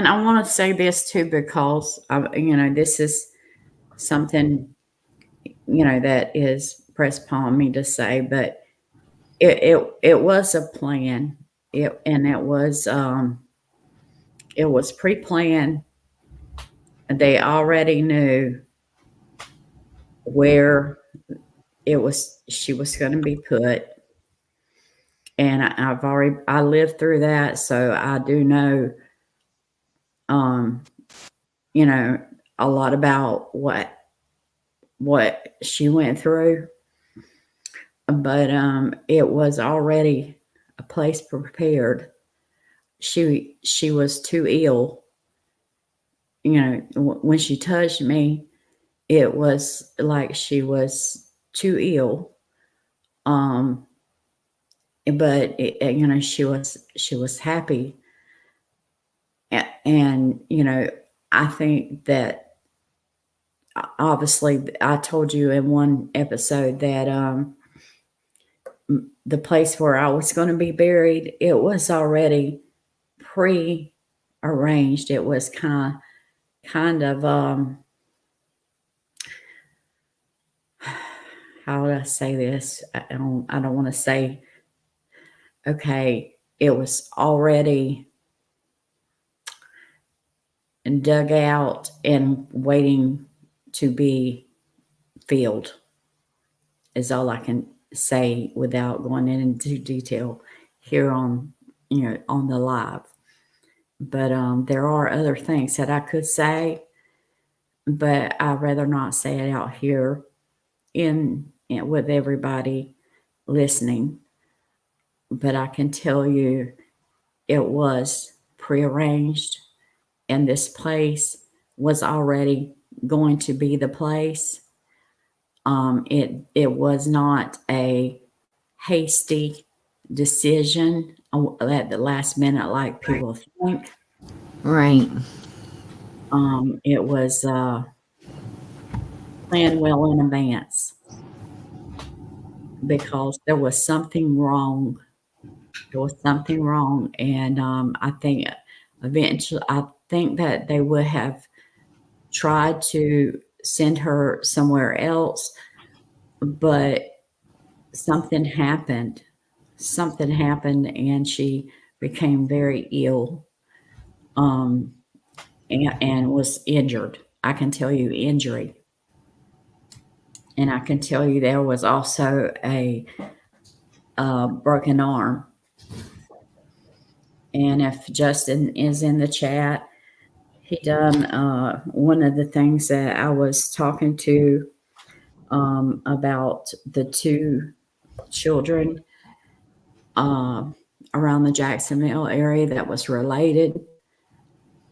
I want to say this too, because this is something that is pressed upon me to say, but it was a plan. It was pre-planned. They already knew where she was going to be put, and I lived through that, so I do know um you know a lot about what she went through. But it was already a place prepared. She was too ill. When she touched me, it was like she was too ill. Um, but she was happy, and I think that obviously I told you in one episode that the place where I was going to be buried, it was already pre-arranged. It was kind of how would I say this? I don't want to say, okay, it was already dug out and waiting to be filled, is all I can say without going into detail here on the live. But there are other things that I could say, but I'd rather not say it out here with everybody listening. But I can tell you it was prearranged, and this place was already going to be the place. It was not a hasty decision at the last minute like people think. Right. It was planned well in advance because there was something wrong. There was something wrong, and I think eventually, I think that they would have tried to send her somewhere else, but something happened. Something happened, and she became very ill, um, and was injured. I can tell you injury. And I can tell you there was also a broken arm. And if Justin is in the chat, he done one of the things that I was talking to about the two children around the Jacksonville area that was related.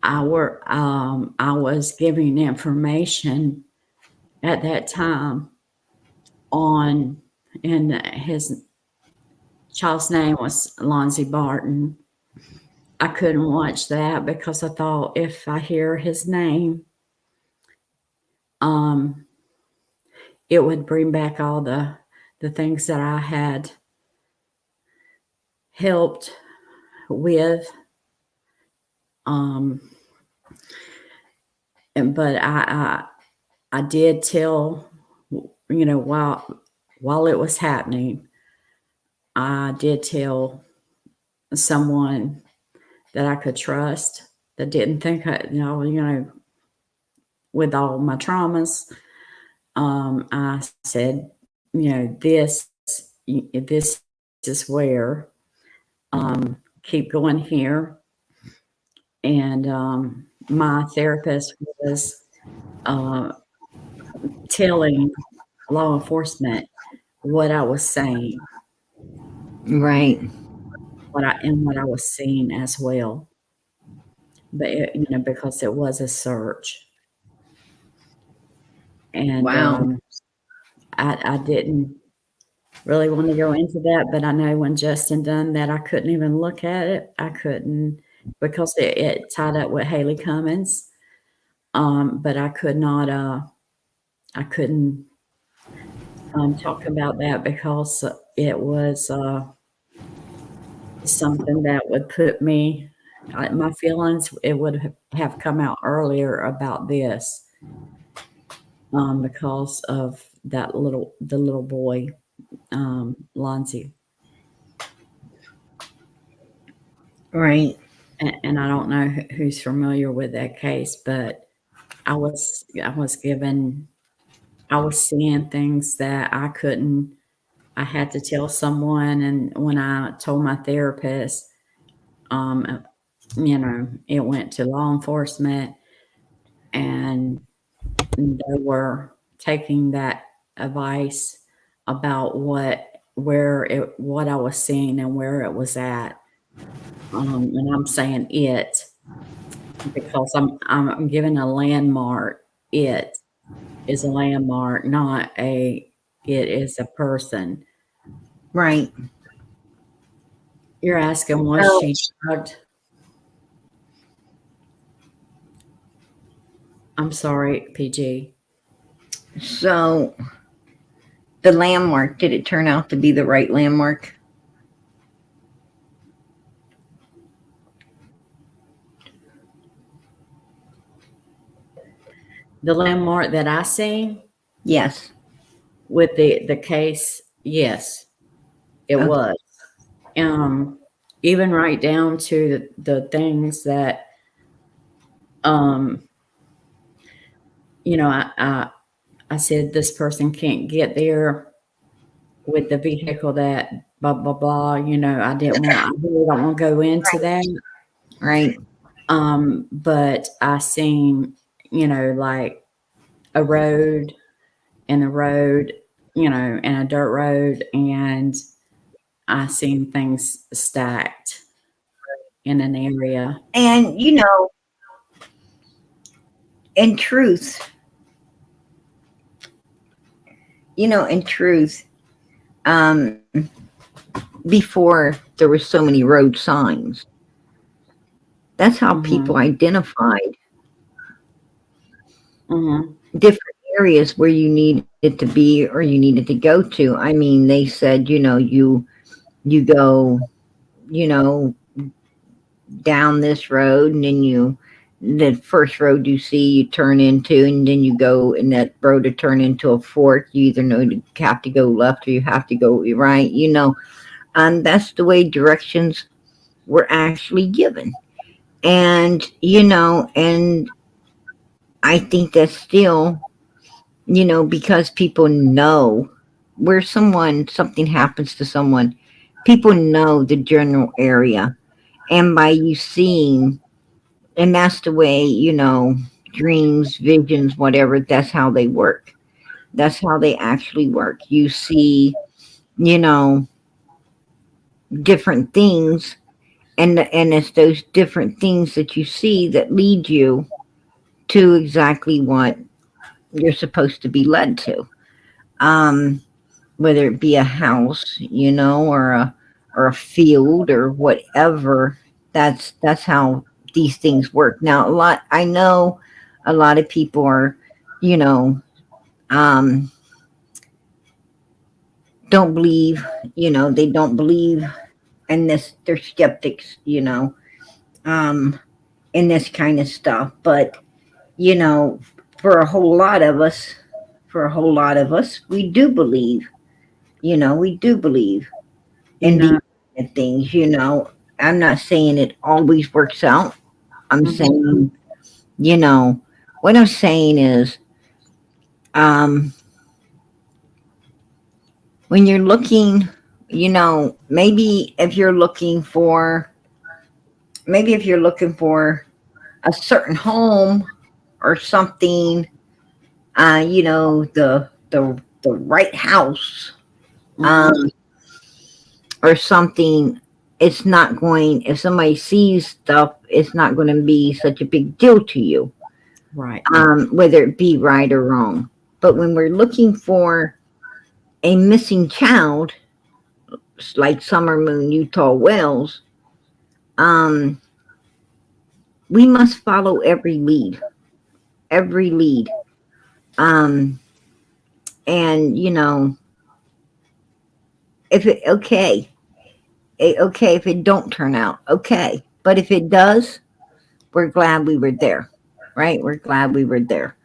I was giving information at that time on, and his child's name was Lonzie Barton. I couldn't watch that because I thought if I hear his name, it would bring back all the things that I had helped with. But I did tell, while it was happening, I did tell someone that I could trust, that didn't think with all my traumas. I said, this is where, keep going here. And my therapist was telling law enforcement what I was saying. Right. What I was seeing as well. But because it was a search. And Wow. I didn't really want to go into that, but I know when Justin done that, I couldn't even look at it. I couldn't, because it tied up with Haley Cummins. But I could not, I couldn't talk about that because it was something that would put me, my feelings, it would have come out earlier about this. Because of the little boy, Lonzie. Right. And I don't know who's familiar with that case, but I was seeing things that I had to tell someone. And when I told my therapist, it went to law enforcement, and they were taking that advice about what I was seeing and where it was at. And I'm saying it because I'm giving a landmark. It is a landmark, not it is a person. Right. You're asking, was she drugged? I'm sorry, PG. So the landmark, did it turn out to be the right landmark? The landmark that I seen? Yes. With the case, yes, it was. Even right down to the things that, I said, this person can't get there with the vehicle that blah, blah, blah. I really don't want to go into that. Right. But I seen, like a road and the road, and a dirt road, and I seen things stacked in an area. And in truth, in truth, um, before there were so many road signs, that's how Mm-hmm. people identified Mm-hmm. different areas where you needed to be or you needed to go to. I mean, they said, you go, you know, down this road, and then the first road you see you turn into, and then you go in that road to turn into a fork. You either know you have to go left or you have to go right. That's the way directions were actually given. And and I think that's still, because people know where something happens to someone, people know the general area. And by you seeing, and that's the way, dreams, visions, whatever, that's how they work. That's how they actually work. You see, you know, different things, and it's those different things that you see that lead you to exactly what you're supposed to be led to. Um, Whether it be a house, or a field or whatever. That's how these things work. Now, I know a lot of people are, you know, um, don't believe, they don't believe in this. They're skeptics, um, in this kind of stuff. But you know, for a whole lot of us, we do believe. We do believe You in these know. kind of things. I'm not saying it always works out. I'm Mm-hmm. saying, you know, what I'm saying is, um, when you're looking, maybe if you're looking for a certain home or something, the right house, Mm-hmm. um, or something. It's not going. If somebody sees stuff, it's not going to be such a big deal to you, Right. whether it be right or wrong. But when we're looking for a missing child, like Summer Moon, Utah Wells, um, we must follow every lead. Um, and if it okay if it don't turn out okay, but if it does, we're glad we were there, right? We're glad we were there.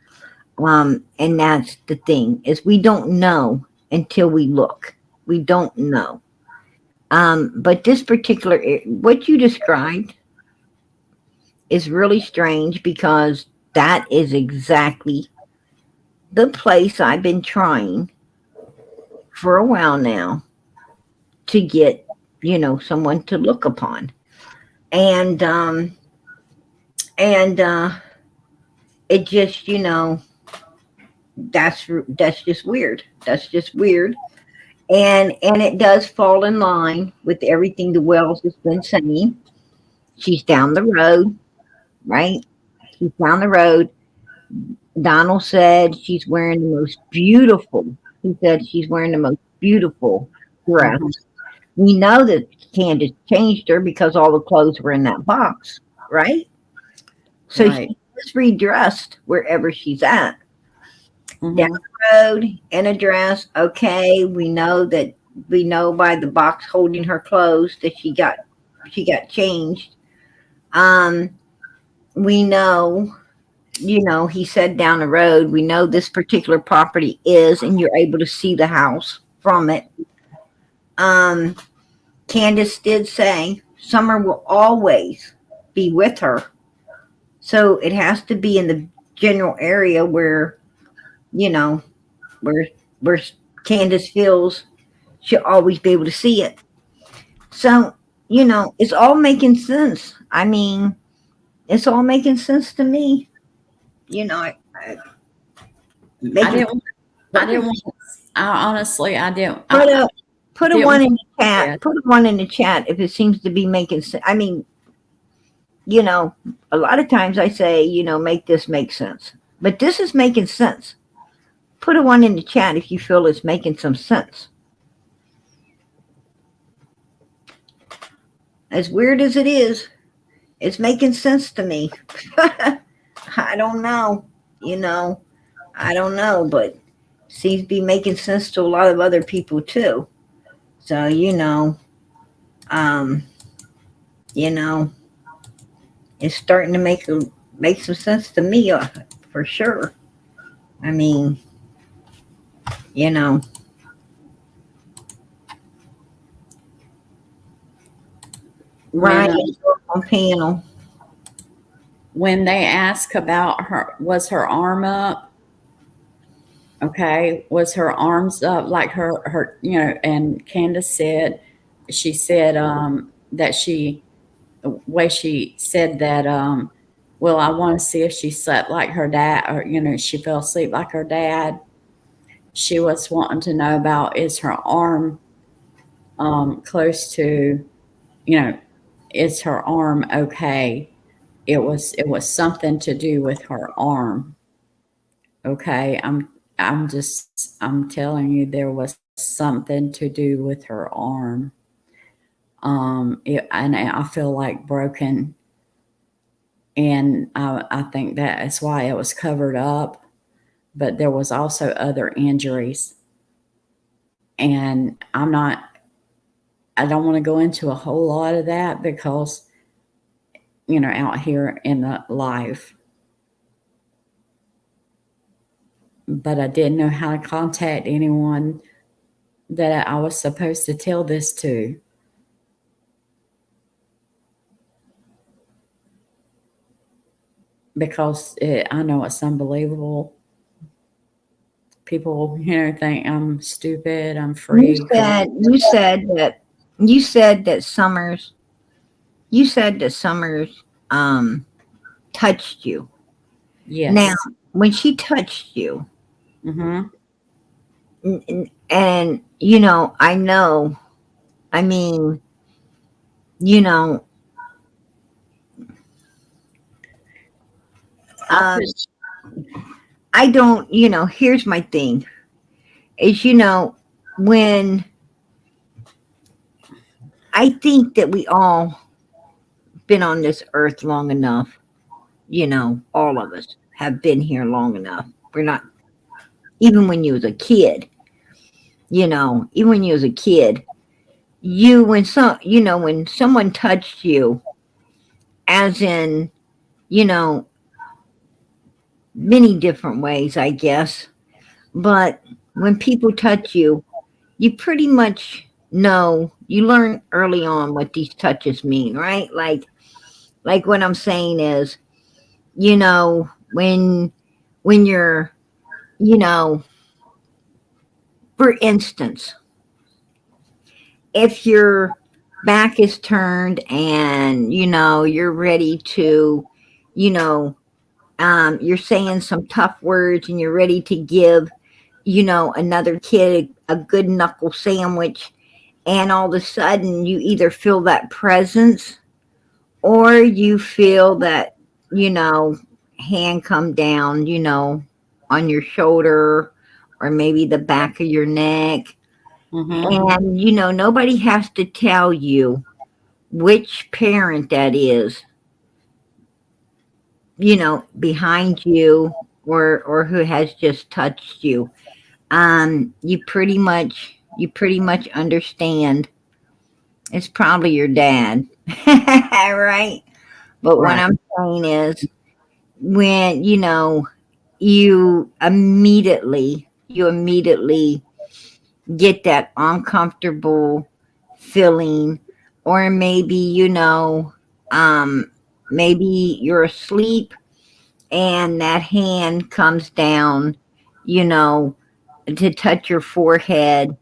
And that's the thing, is we don't know until we look. We don't know. But this particular, what you described is really strange, because that is exactly the place I've been trying for a while now to get, someone to look upon. And, and, it just, that's just weird. That's just weird. And it does fall in line with everything the Wells has been saying. She's down the road, right? She's down the road. Donald said she's wearing the most beautiful. He said she's wearing the most beautiful dress. Mm-hmm. We know that Candace changed her because all the clothes were in that box, right? So Right. she was redressed wherever she's at. Down Mm-hmm. the road in a dress, okay. We know by the box holding her clothes that she got changed. Um, we know, he said down the road, we know this particular property is, and you're able to see the house from it. Um, Candace did say Summer will always be with her. So it has to be in the general area you know, where where Candace feels she'll always be able to see it. So, it's all making sense. I mean, it's all making sense to me. You know, Make I it, didn't. I didn't want. I honestly, I didn't. put a Didn't one want in the to chat. say it. Put a one in the chat if it seems to be making sense. I mean, you know, a lot of times I say, make this make sense, but this is making sense. Put a one in the chat if you feel it's making some sense. As weird as it is, it's making sense to me. I don't know, you know, I don't know, but seems to be making sense to a lot of other people too. So, um, you know, it's starting to make some sense to me, for sure. I mean, you know, When Ryan on panel. when they ask about her, was her arm up? Okay, was her arms up like her and Candace said, she said that she, the way she said that, well, I want to see if she slept like her dad, or she fell asleep like her dad. She was wanting to know about, is her arm close to, you know is her arm okay? It was something to do with her arm. Okay, I'm telling you, there was something to do with her arm. And I feel like broken, and I think that is why it was covered up. But there was also other injuries, and I don't want to go into a whole lot of that because out here in the life. But I didn't know how to contact anyone that I was supposed to tell this to. Because I know it's unbelievable. People, think I'm stupid, I'm You free. said you said that you said that Summers you said that Summers touched you. Now, Yes. when she touched you, Mm-hmm. and I know, I mean, you know, I'll um, put. I don't, here's my thing is, when I think that we all been on this earth long enough, all of us have been here long enough. We're not, even when you was a kid, even when you was a kid, when someone touched you, as in, you know, many different ways, I guess. But when people touch you, you pretty much know, you learn early on what these touches mean, right? Like what I'm saying is, when you're, you know, for instance, if your back is turned and you're ready to, you know, you're saying some tough words and you're ready to give, another kid a good knuckle sandwich, and all of a sudden you either feel that presence or you feel that, you know, hand come down, on your shoulder or maybe the back of your neck. Mm-hmm. And, nobody has to tell you which parent that is, behind you or who has just touched you. You pretty much understand it's probably your dad. Right? But what Right. I'm saying is, when you immediately get that uncomfortable feeling, or maybe um maybe you're asleep and that hand comes down, you know to touch your forehead,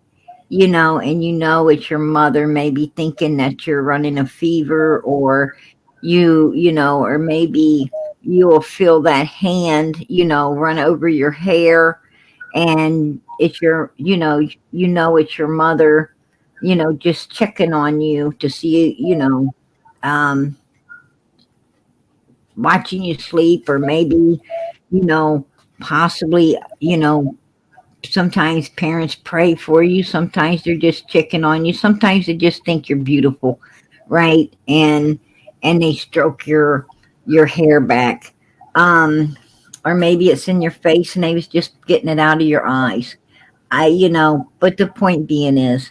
and it's your mother, maybe thinking that you're running a fever, or or maybe you'll feel that hand, run over your hair, and it's your, it's your mother, just checking on you to see, um, watching you sleep, or maybe, you know, possibly, sometimes parents pray for you. Sometimes they're just checking on you. Sometimes they just think you're beautiful, right? And they stroke your hair back. Or maybe it's in your face and they was just getting it out of your eyes. But the point being is,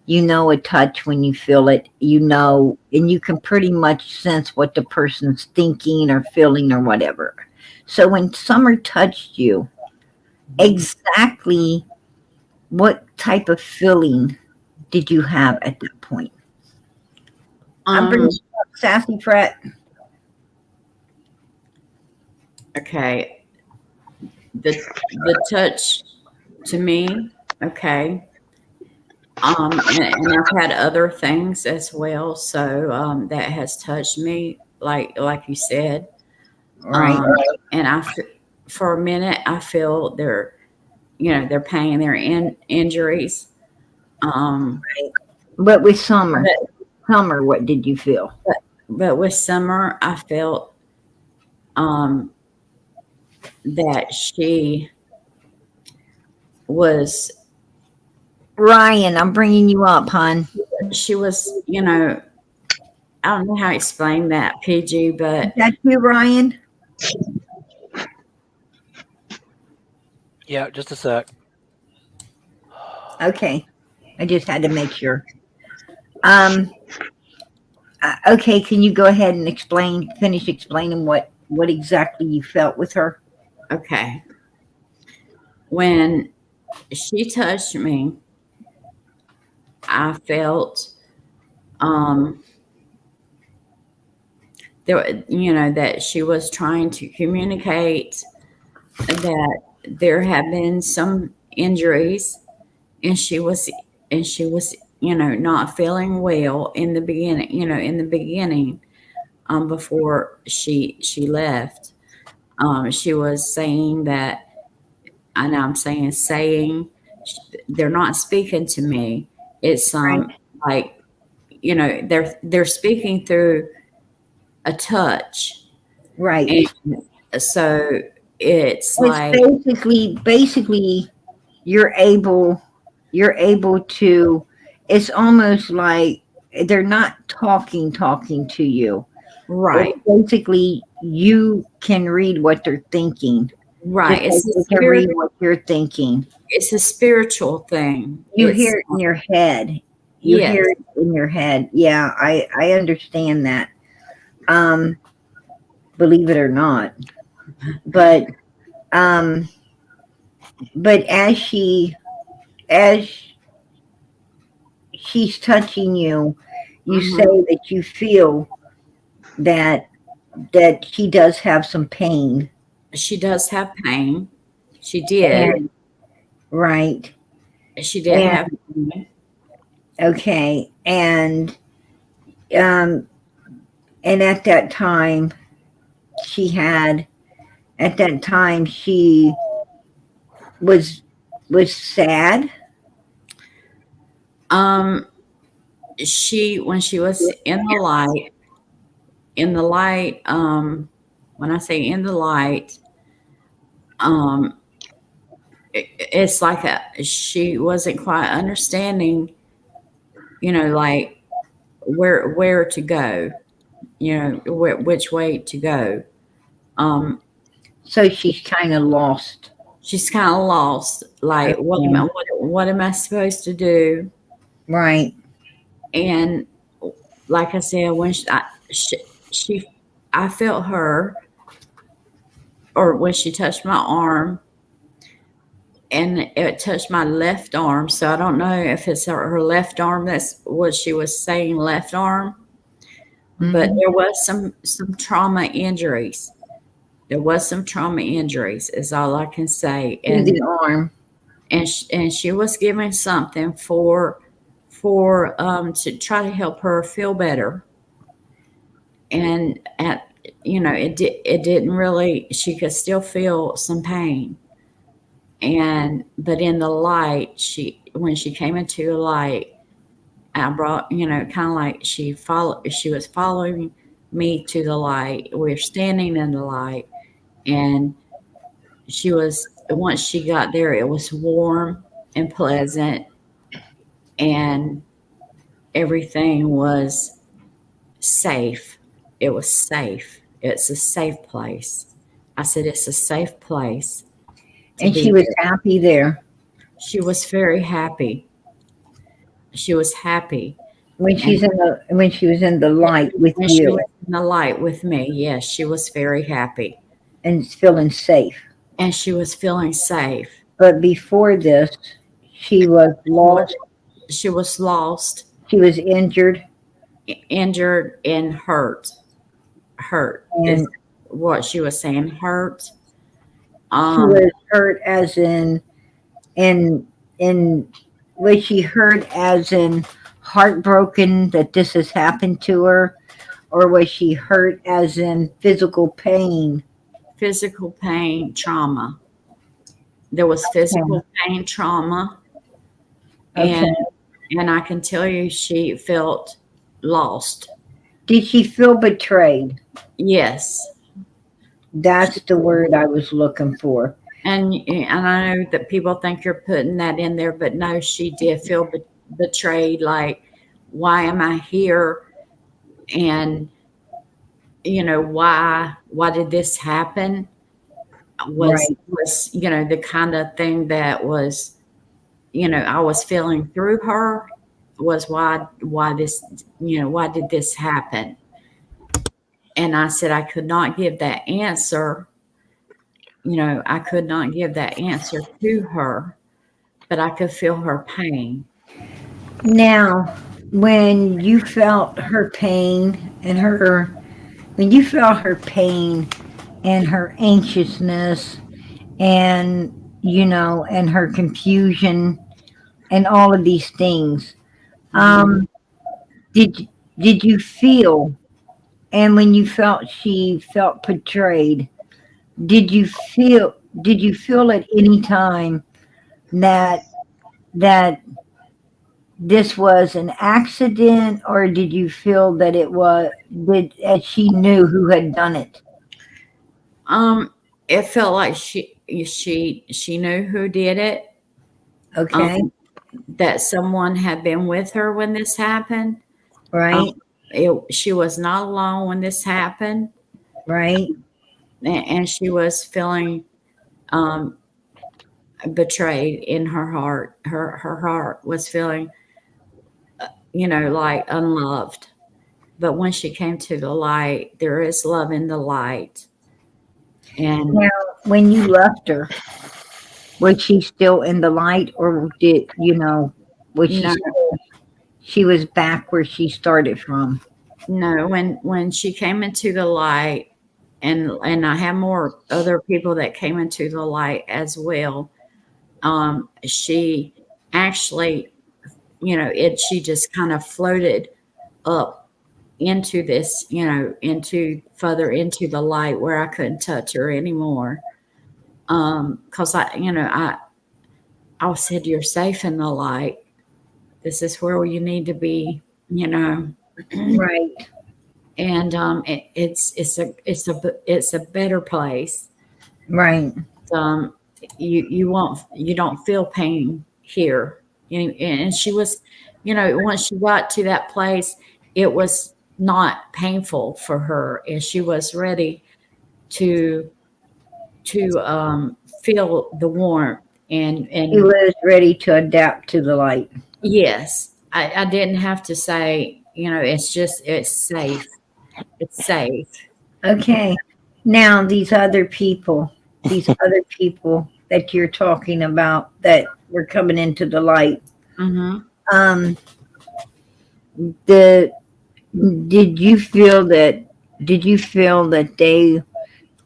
a touch when you feel it, and you can pretty much sense what the person's thinking or feeling or whatever. So when Summer touched you, exactly what type of feeling did you have at that point? I'm bringing Um, you up, Sassy Fret. okay. The touch to me, okay. And I've had other things as well, so that has touched me, like you said. Right. Um, and for a minute, I feel their pain, their injuries. Um, But with Summer, but, what did you feel? but with Summer, I felt um, that was Ryan, I'm bringing you up, hon. she was, I don't know how to explain that, PG, Is but that you, Ryan? Yeah, just a sec. Okay. I just had to make sure. Um, okay, can you go ahead and finish explaining what exactly you felt with her? okay. When she touched me, I felt um that she was trying to communicate that there had been some injuries, and she was not feeling well in the beginning, before she left. She was saying that, and I'm saying they're not speaking to me. It's Right. like, they're speaking through a touch. Right. And so it's It's like, basically you're able to, it's almost like they're not talking to you. right, It's basically you can read what they're thinking, right. just like It's a they can read what you're thinking. spiritual thing. You It's hear it in your head. You yes, hear it in your head. Yeah, I understand that. Um, Believe it or not. But um but as she's touching you, you say mhm. that you feel that she does have some pain. She does have pain. She did. And right. She did And have pain. okay. Um and she had at that time she was sad. Um, when she was in the light, when I say in the light, um, it's like she wasn't quite understanding, like where to go, which way to go. Um, So she's kind of lost. she's kind of lost. Like, Okay. what am I supposed to do? Right. And like I said, when she I felt her, or when she touched my arm, and it touched my left arm. So I don't know if it's her left arm. That's what she was saying, left arm. But Mhm. there was some trauma injuries. There was some trauma injuries, is all I can say. To And the arm. and she was giving something for to try to help her feel better. And it didn't really. She could still feel some pain. but in the light, when she came into the light, I brought, kind of like she was following me to the light. We're standing in the light, and once she got there, it was warm and pleasant, and everything was safe. It was safe. It's a safe place. I said, it's a safe place to And she be was there. happy there She was very happy. She was happy. when And she was in the light with when she you was in the light with me, yes, she was very happy. and feeling safe. And she was feeling safe. But before this, she was She was, lost. she was lost, She was injured, injured, and hurt. Hurt is and what she was saying. Hurt. she Um, was hurt as in was she hurt as in heartbroken that this has happened to her, or was she hurt as in physical pain? Physical pain, trauma. There was Okay. physical pain, trauma, Okay. and I can tell you, she felt lost. Did she feel betrayed? Yes, That's the word I was looking for. and I know that people think you're putting that in there, but no, she did feel betrayed. Like, why am I here? And why did this happen? Was Right. was the kind of thing that was I was feeling through her, was why did this happen? And I said I could not give that answer. I could not give that answer to her, but I could feel her pain. Now, when you felt her pain and her, when you felt her pain and her anxiousness and, and her confusion and all of these things, Hmm. um, did, did you feel, and when you felt she felt betrayed, did you feel at any time that, that this was an accident, or did you feel that it was that she knew who had done it? Um, it felt like she knew who did it. Okay, Um, that someone had been with her when this happened. Um, right, she was not alone when this happened, right. and she was feeling um, betrayed in her heart. Her heart was feeling, like unloved. But when she came to the light, there is love in the light. And Now, when you left her, was she still in the light, or did was no, she was back where she started from? no, when she came into the light, and I have more other people that came into the light as well. She actually, she just kind of floated up into this, into further into the light where I couldn't touch her anymore. Cause I said, you're safe in the light. This is where you need to be, Right, and it's a better place. right, Um, you don't feel pain here. And she was, once she got to that place, it was not painful for her, and she was ready to feel the warmth. she And was ready to adapt to the light. yes, I didn't have to say, it's safe. It's safe. Okay. Now these other people that you're talking about that were coming into the light, Hmm. um, the did you feel that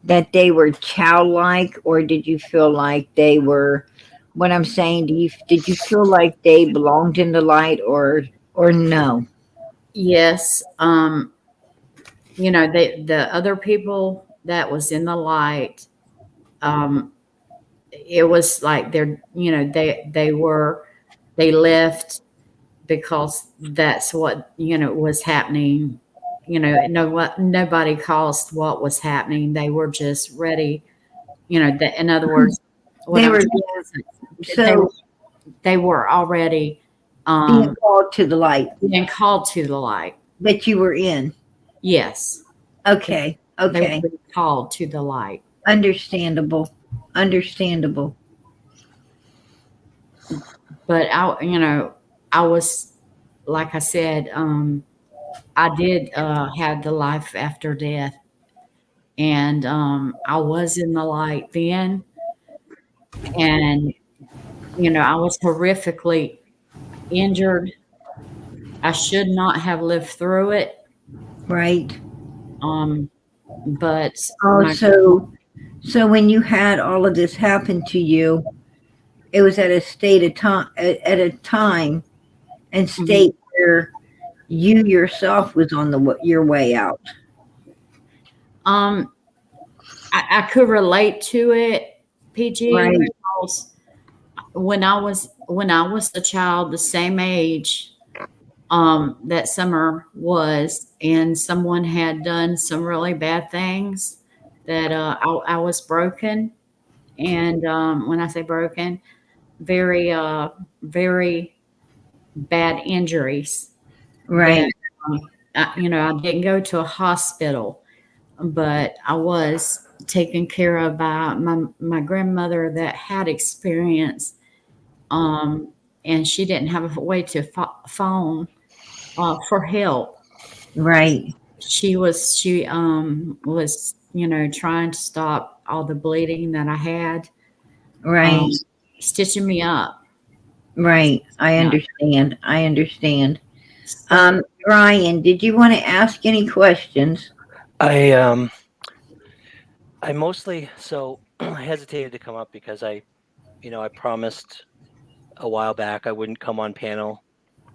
that they were childlike, or did you feel like they were, what I'm saying, did you feel like they belonged in the light, or no? Yes. The other people that was in the light, um, it was like they left because that's what was happening. Nobody caused what was happening. They were just ready. In other words, what They I'm were trying to say, so they were already being called to the light being called to the light. that you were in. Yes, Okay. they were Okay. being called to the light. Understandable. Understandable. But I was, like I said, I did have the life after death, and I was in the light then, and I was horrifically injured. I should not have lived through it. Right. Um, but Oh, my so when you had all of this happen to you, it was at a state of time at a time and Mhm. state where you yourself was on your way out. um, I could relate to it, PG, Right. because when I was a child, the same age that Summer was, and someone had done some really bad things that I was broken, and when I say broken, very very bad injuries that Right. I didn't go to a hospital, but I was taken care of by my grandmother that had experience, um, and she didn't have a way to phone for help. Right. She was trying to stop all the bleeding that I had, Right. um, stitching me up. Right. I Yeah. understand. I understand. So Ryan, did you want to ask any questions? I I mostly I hesitated to come up because I promised a while back I wouldn't come on panel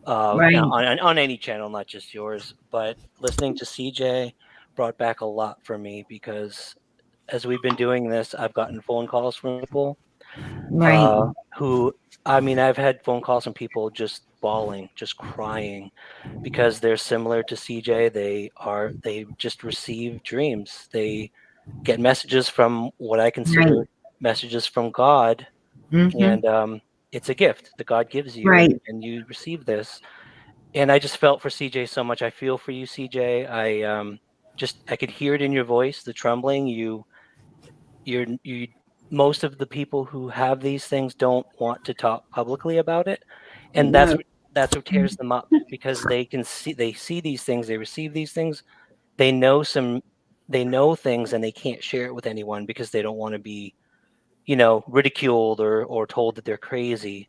Right. on any channel, not just yours. But listening to CJ brought back a lot for me because as we've been doing this, I've gotten phone calls from people Right. who, I mean, I've had phone calls from people just bawling, just crying because they're similar to CJ. They just receive dreams. They get messages from what I Right. consider messages from God, Mm-hmm. and it's a gift that God gives you, Right. and you receive this. And I just felt for CJ so much. I feel for you, CJ. I could hear it in your voice, the trembling. You most of the people who have these things don't want to talk publicly about it, and No. that's what tears them up because they see these things, they receive these things, they know some they know things and they can't share it with anyone because they don't want to be ridiculed or told that they're crazy.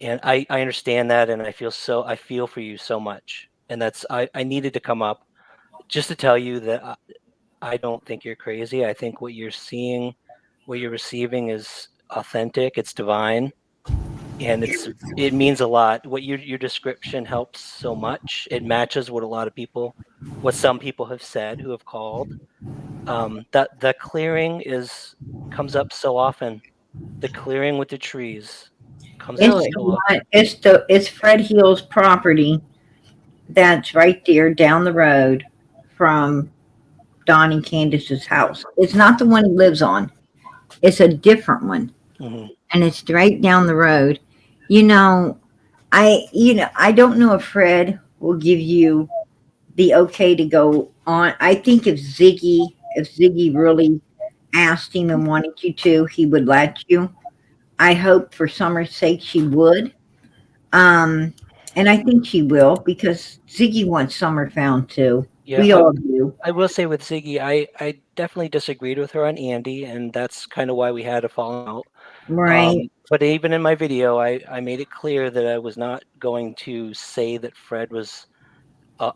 And I understand that, and I feel for you so much, and I needed to come up just to tell you that I don't think you're crazy. I think what you're seeing, what you're receiving is authentic, it's divine, and it means a lot. What your description helps so much. It matches what some people have said who have called. That the clearing is comes up so often. The clearing with the trees comes up It's really, so often. it's Fred Hill's property that's right there down the road from Don and Candace's house. It's not the one he lives on. It's a different one, Hmm. and it's right down the road. You know, I don't know if Fred will give you the okay to go on. I think if Ziggy really asked him and wanted you to, he would let you. I hope for Summer's sake she would. Um, and I think she will because Ziggy wants Summer found too. Yeah, We all do. I will say with Ziggy, I definitely disagreed with her on Andy, and that's kind of why we had a falling out. Right, But even in my video, I made it clear that I was not going to say that Fred was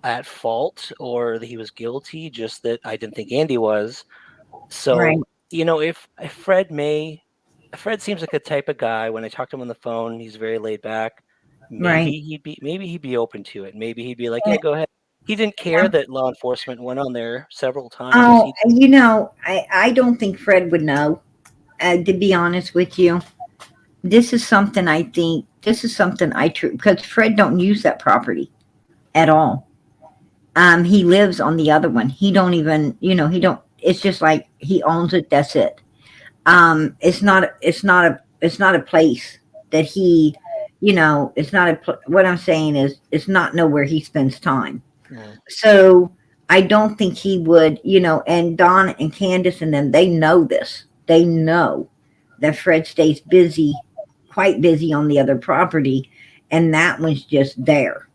at fault or that he was guilty, just that I didn't think Andy was. right, So, if Fred seems like a type of guy. When I talk to him on the phone, he's very laid back. right. Maybe he'd be open to it. Maybe he'd be like, yeah, go ahead. He didn't care that law enforcement went on there several times. Oh, and I don't think Fred would know. To be honest with you, this is something I think. This is something I true because Fred don't use that property at all. He lives on the other one. He don't even, he don't. It's just like he owns it. That's it. It's not. It's not a. It's not a place that he, It's not a. What I'm saying is, it's not nowhere he spends time. Mm. So I don't think he would, And Don and Candace and them, they know this. They know that Fred stays busy, quite busy on the other property, and that one's just there.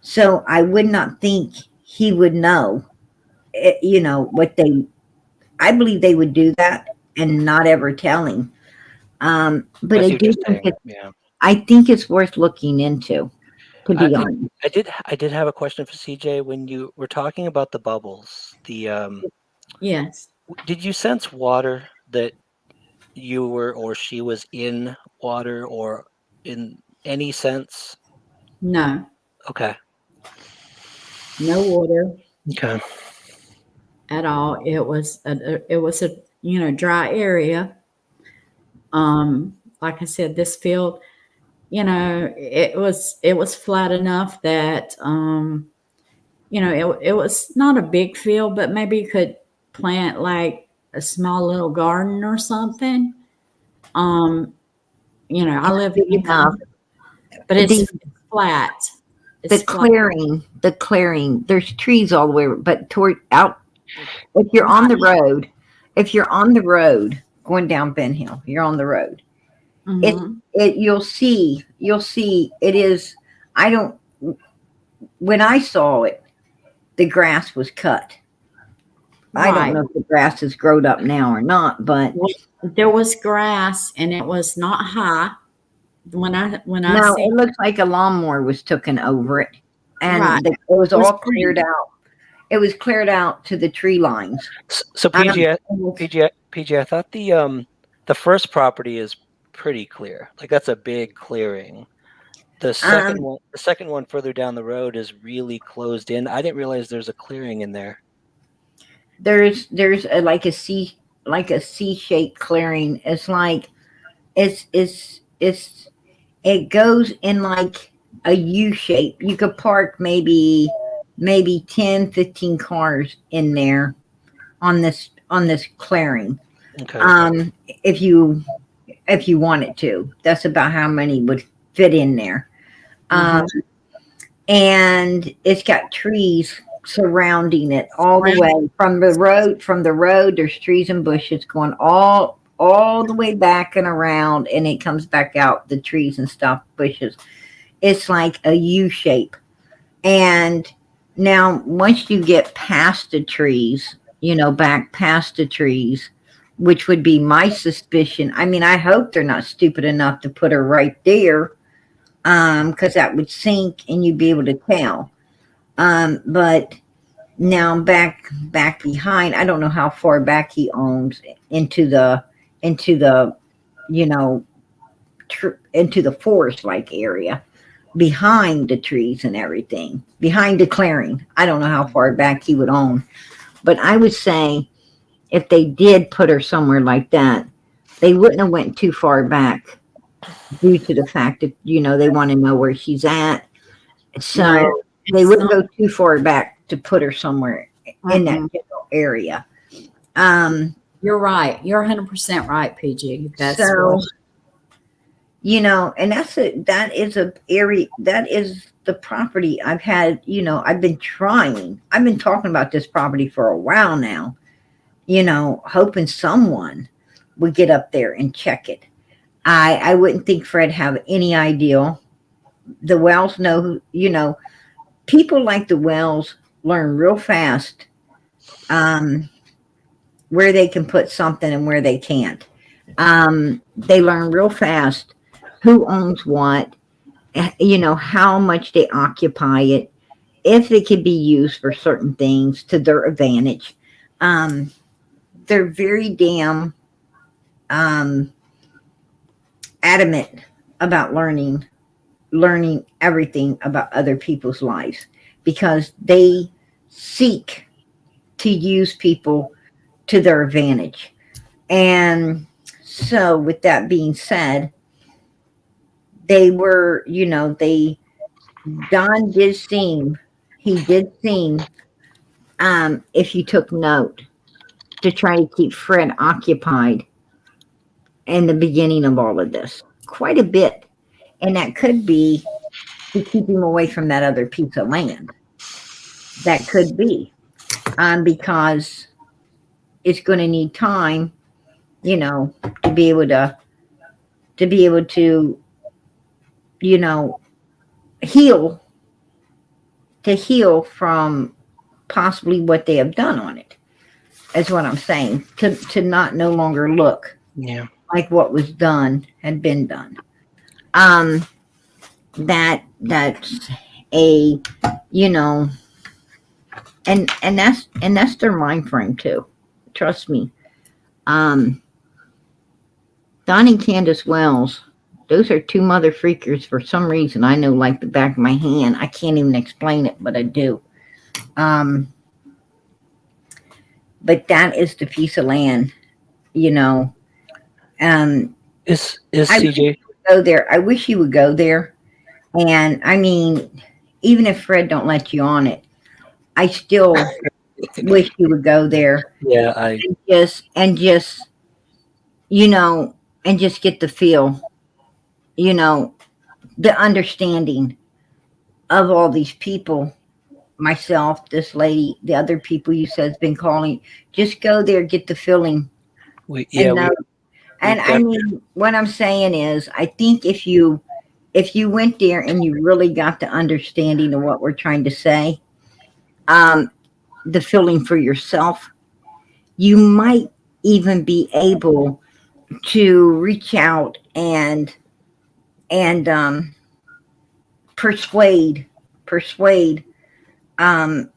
So I would not think he would know, what they. I believe they would do that and not ever tell him. But I I see what do you're think saying. it. Yeah. I think it's worth looking into. To I, be I honest, I did have a question for CJ when you were talking about the bubbles. Yes. Did you sense water that you were or she was in water or in any sense? No. Okay. No water Okay. at all. It was a dry area. Like I said, this field, it was flat enough that it was not a big field, but maybe you could plant like a small little garden or something. Um, I it's live big in enough. but The it's flat. the It's flat. clearing, there's trees all the way, but toward out, if you're on Right. the road, if you're on the road going down Ben Hill, you're on the road. It, Hmm. you'll see it is, I don't, when I saw it, the grass was cut. I don't Right. know if the grass has grown up now or not, but Well, there was grass and it was not high when I no, see. it looks like a lawnmower was taken over it. Right. And it was It was all cleared green. out. It was cleared out to the tree lines. So Um, PG, I thought the first property is pretty clear. Like that's a big clearing. um, The second one further down the road is really closed in. I didn't realize there's a clearing in there. there's like a C shaped clearing. It's like it's it goes in like a U shape. You could park maybe 10, 15 cars in there on this clearing. Okay. Um, if you wanted to, that's about how many would fit in there. Um, Uh-huh. and it's got trees surrounding it all the Surrounded. way from the road there's trees and bushes going all the way back and around, and it comes back out, the trees and stuff, bushes. It's like a U shape. And now once you get past the trees, back past the trees, which would be my suspicion. I mean, I hope they're not stupid enough to put her right there, because that would sink and you'd be able to tell. But now back behind, I don't know how far back he owns into the you know into the forest like area behind the trees and everything, behind the clearing. I don't know how far back he would own, but I would say if they did put her somewhere like that, they wouldn't have went too far back due to the fact that they want to know where she's at. No, So they it's wouldn't not. go too far back to put her somewhere in that Uh-uh. general area. Um, You're right. You're 100% right, PG. That's what. so and that is a area, that is the property I've had. I've been trying. I've been talking about this property for a while now. Hoping someone would get up there and check it. I wouldn't think Fred have any idea. The Wells know people like the Wells learn real fast, um, where they can put something and where they can't. They learn real fast who owns what, how much they occupy it, if it can be used for certain things to their advantage. Um, they're very damn um, adamant about learning everything about other people's lives, because they seek to use people to their advantage. And So with that being said, they were, Don did seem, he did seem, if you took note, to try to keep Fred occupied in the beginning of all of this quite a bit. And that could be to keep him away from that other piece of land. That could be, because it's going to need time, to be able to, you know, heal, to heal from possibly what they have done on it. Is what I'm saying. To not no longer look Yeah. like what was done had been done. Um, that's a, you know, and that's their mind frame too. Trust me. Um, Don and Candace Wells, those are two mother freakers for some reason. I know like the back of my hand. I can't even explain it, but I do. Um, but that is the piece of land, you know. Um, Is I wish he CJ? would go there. I wish he would go there. And I mean, even if Fred don't let you on it, I still wish he would go there Yeah, I and just you know and just get the feel, you know, the understanding of all these people. Myself, this lady, the other people you said has been calling. Just go there, get the feeling, we and yeah we we and I def- mean, what I'm saying is, I think if you went there and you really got the understanding of what we're trying to say, um, the feeling for yourself, you might even be able to reach out and persuade um,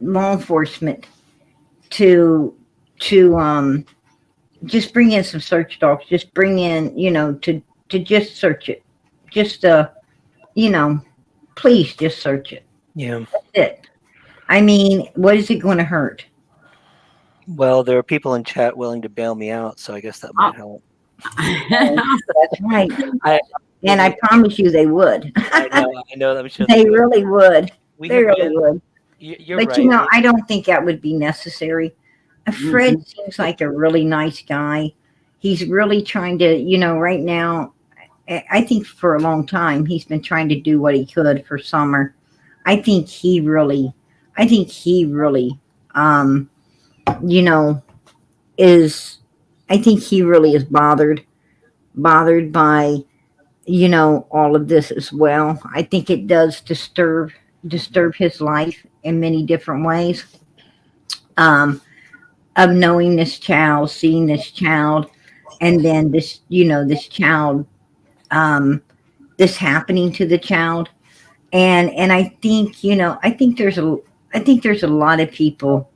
law enforcement to to just bring in some search dogs. Just bring in, to just search it. Just you know, please just search it. yeah. That's it. I mean, what is it going to hurt? Well, there are people in chat willing to bail me out, so I guess that might help. That's right. I And I promise you, they would. I know. I'm sure They they will. really would. We They have really been. would. You're But right. I don't think that would be necessary. Fred seems like a really nice guy. He's really trying to, right now, I think for a long time he's been trying to do what he could for Summer. I think he really, I think he really, um, you know, is, I think he really is bothered by, all of this as well. I think it does disturb his life in many different ways. Um, of knowing this child, seeing this child, and then this child, um, this happening to the child, and I think, I think there's a lot of people.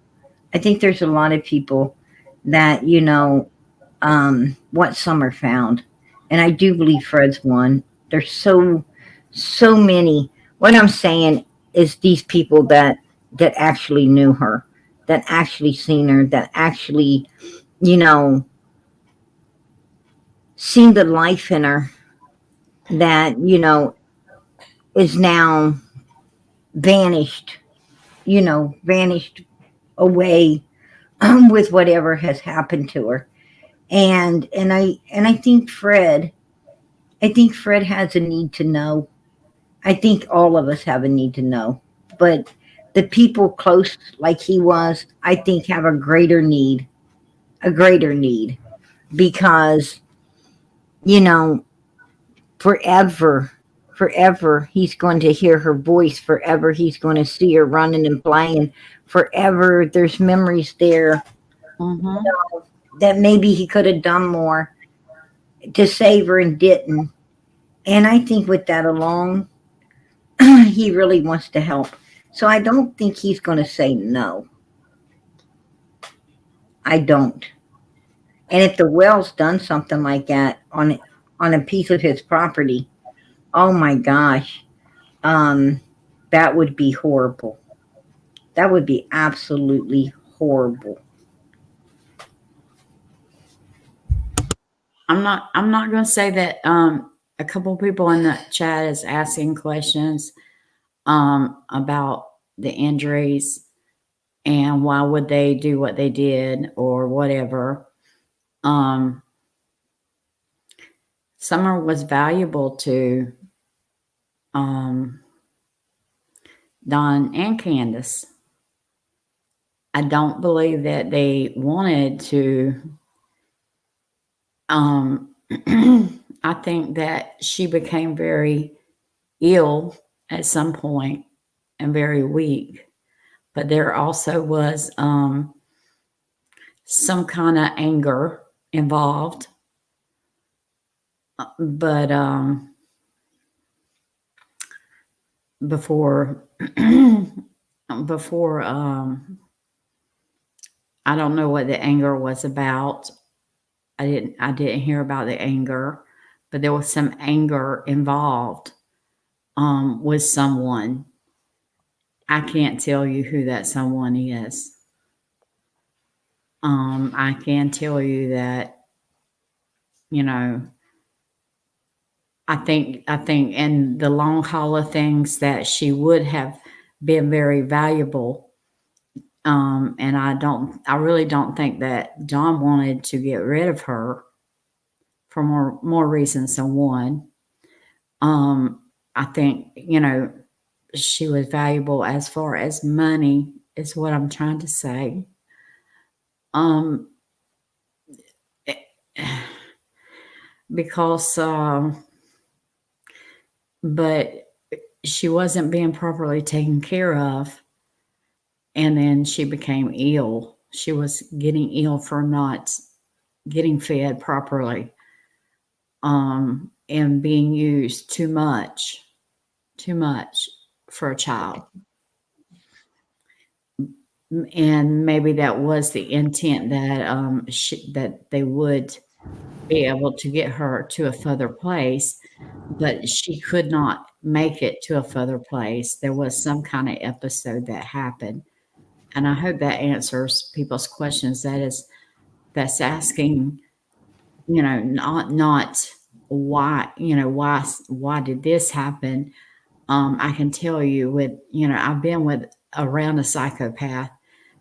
I think there's a lot of people that what Summer found, and I do believe Fred's one. There's so many. What I'm saying is these people that actually knew her, that actually seen her, that actually you know seen the life in her, that is now vanished, vanished away with whatever has happened to her. And I think Fred has a need to know. I think all of us have a need to know. But the people close like he was, I think have a greater need because, you know, forever, forever he's going to hear her voice, forever he's going to see her running and playing, forever there's memories there Mhm. that maybe he could have done more to save her and didn't. And I think with that alone, he really wants to help. So I don't think he's going to say no. I don't. And if the Wells done something like that on a piece of his property, oh my gosh, um, that would be horrible. That would be absolutely horrible. I'm not going to say that. A couple of people in the chat is asking questions about the injuries and why would they do what they did or whatever. Summer was valuable to Don and Candace. I don't believe that they wanted to. I think that she became very ill at some point and very weak. But there also was some kind of anger involved. But before before I don't know what the anger was about. I didn't hear about the anger, but there was some anger involved with someone. I can't tell you who that someone is. I can tell you that, you know, I think in the long haul of things that she would have been very valuable. And I really don't think that John wanted to get rid of her for more reasons than one. I think, you know, she was valuable as far as money is what I'm trying to say. Because, but she wasn't being properly taken care of. And then she became ill. She was getting ill for not getting fed properly, and being used too much for a child. And maybe that was the intent that that they would be able to get her to a further place, but she could not make it to a further place. There was some kind of episode that happened, and I hope that answers people's questions. That's asking, you know, not why, you know, why did this happen? I can tell you with, you know, I've been with around a psychopath.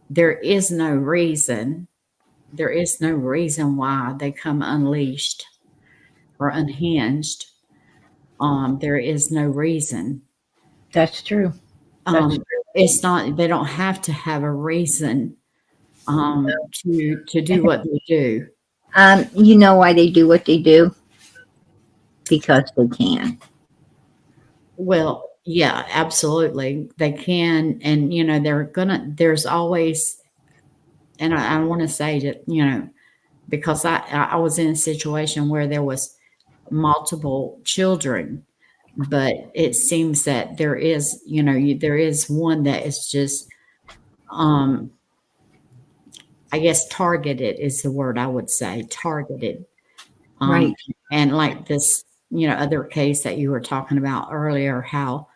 There is no reason. There is no reason why they come unleashed or unhinged. There is no reason. That's true. That's It's not. They don't have to have a reason to do what they do. You know why they do what they do? Because they can. Well, yeah, absolutely. They can. And, you know, there's always, and I want to say that, you know, because I was in a situation where there was multiple children, but it seems that there is, you know, there is one that is just, I guess targeted is the word I would say, targeted. Right. And like this, you know, other case that you were talking about earlier, how,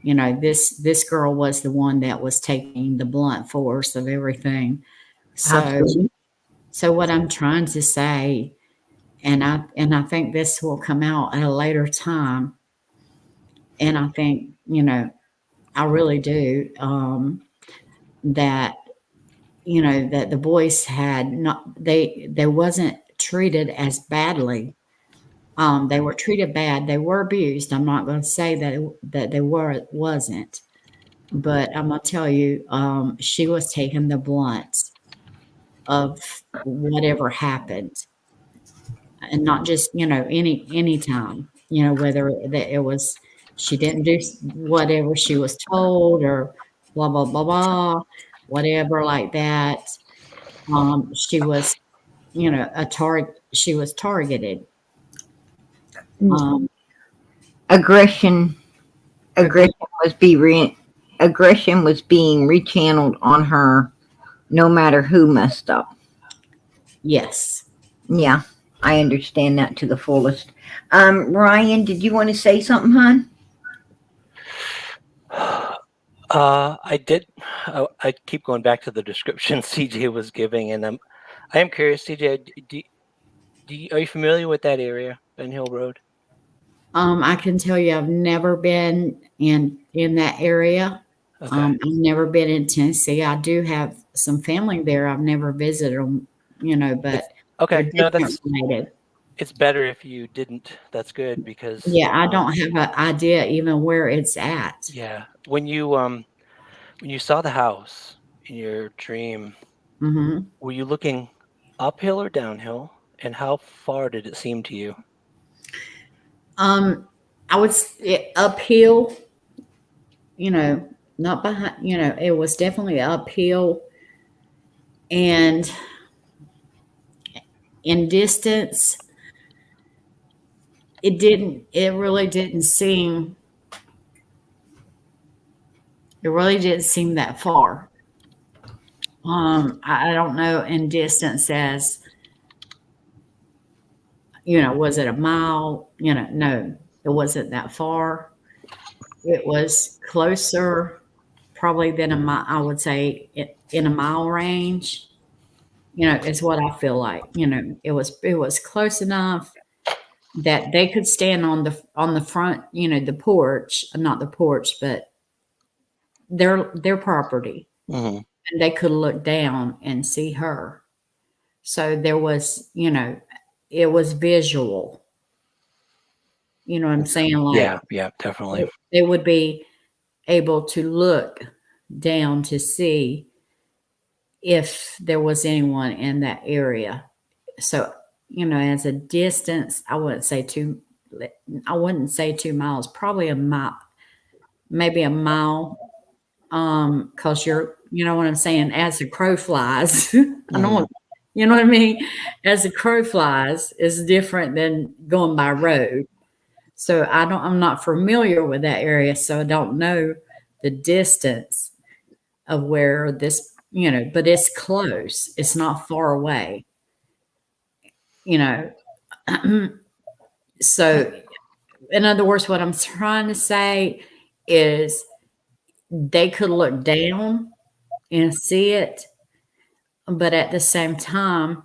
you know, this girl was the one that was taking the blunt force of everything. Absolutely. So what I'm trying to say, and I think this will come out at a later time, and I think, you know, I really do, that, you know, that the boys had not, they wasn't treated as badly. They were treated bad. They were abused. I'm not going to say that they wasn't, but I'm going to tell you, she was taking the blunt of whatever happened, and not just, you know, any time, you know, whether that it was she didn't do whatever she was told or blah blah blah blah, whatever like that. She was, you know, a target. She was targeted. Um, Aggression. Aggression was being rechanneled on her, no matter who messed up. yes. Yeah, I understand that to the fullest. Ryan, did you want to say something, hon? I did. I keep going back to the description CJ was giving, and I am curious, CJ. Are you familiar with that area, Ben Hill Road? I can tell you, I've never been in that area. Okay. I've never been in Tennessee. I do have some family there. I've never visited them, but they're Okay. No, different related. it's better if you didn't. That's good because Yeah, I don't have an idea even where it's at. yeah, when you saw the house in your dream, Hmm. were you looking uphill or downhill? And how far did it seem to you? I would uphill, not behind, it was definitely uphill, and in distance, it really didn't seem that far. I don't know in distance as, was it a mile? No, it wasn't that far. It was closer probably than a mile, I would say in a mile range, is what I feel like. It was close enough that they could stand on the front, the porch, not the porch, but their property, Mm-hmm. and they could look down and see her. So there was, it was visual. You know what I'm saying? Like Yeah, definitely. they would be able to look down to see if there was anyone in that area. So, as a distance, I wouldn't say 2 miles, probably a mile, maybe a mile. Cause you know what I'm saying? As the crow flies, I don't want, you know what I mean? As the crow flies is different than going by road. So I'm not familiar with that area. So I don't know the distance of where this, but it's close. It's not far away, you know. So in other words, what I'm trying to say is they could look down and see it, but at the same time,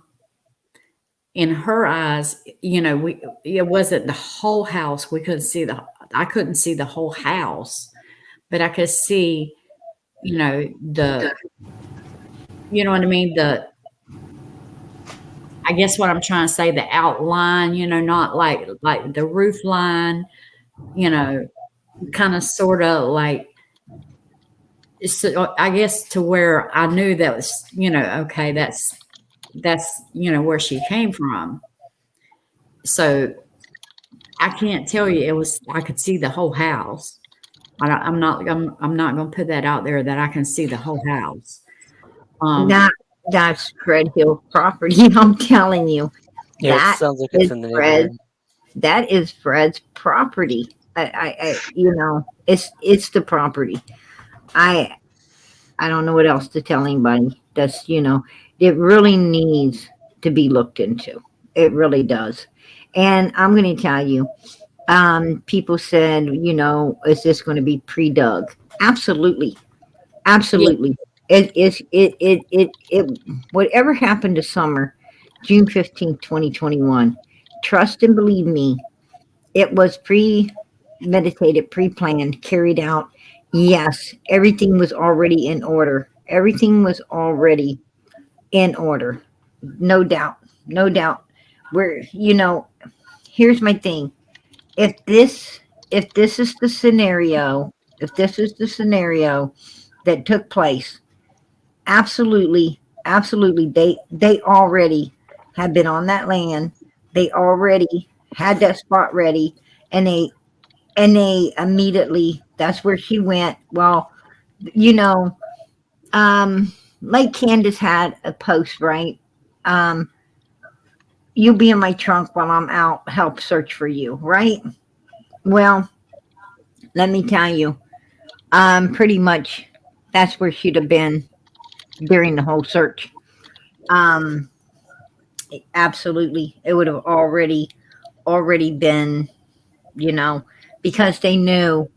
in her eyes, it wasn't the whole house. I couldn't see the whole house, but I could see, the, you know what I mean? I guess what I'm trying to say, the outline, not like the roof line, kind of sort of like, so I guess to where I knew that was, okay, that's where she came from. So I can't tell you I could see the whole house. I'm not going to put that out there that I can see the whole house. That that's Fred Hill property. I'm telling you, Yeah, it that sounds like is it's in the Fred. neighborhood. That is Fred's property. It's the property. I I don't know what else to tell anybody. That's it really needs to be looked into. It really does. And I'm going to tell you, people said, is this going to be pre-dug? Absolutely, Yeah, absolutely. It whatever happened to summer, June 15th, 2021. Trust and believe me, it was premeditated, pre-planned, carried out. Yes, everything was already in order. Everything was already in order. No doubt. No doubt. Where here's my thing. If this if this is the scenario, if this is the scenario that took place, absolutely, absolutely, they already had been on that land. They already had that spot ready, and they immediately, that's where she went. Well, you know, like Candace had a post, right? Um, you'll be in my trunk while I'm out, help search for you, right? Well, let me tell you, pretty much that's where she'd have been during the whole search. Um, Absolutely, it would have already been, you know, because they knew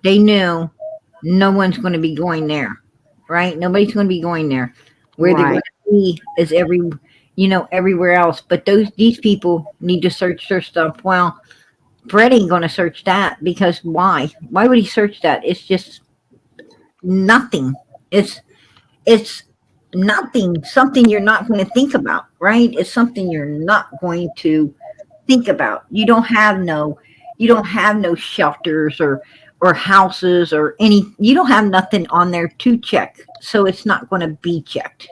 no one's going to be going there, right? Nobody's going to be going there. Where they're going right. to be is everywhere else. But these people need to search their stuff. Well, Brett ain't going to search that because why? Why would he search that? It's just nothing. It's nothing. Something you're not going to think about, right? It's something you're not going to think about. You don't have no shelters or houses or any. You don't have nothing on there to check, so it's not going to be checked.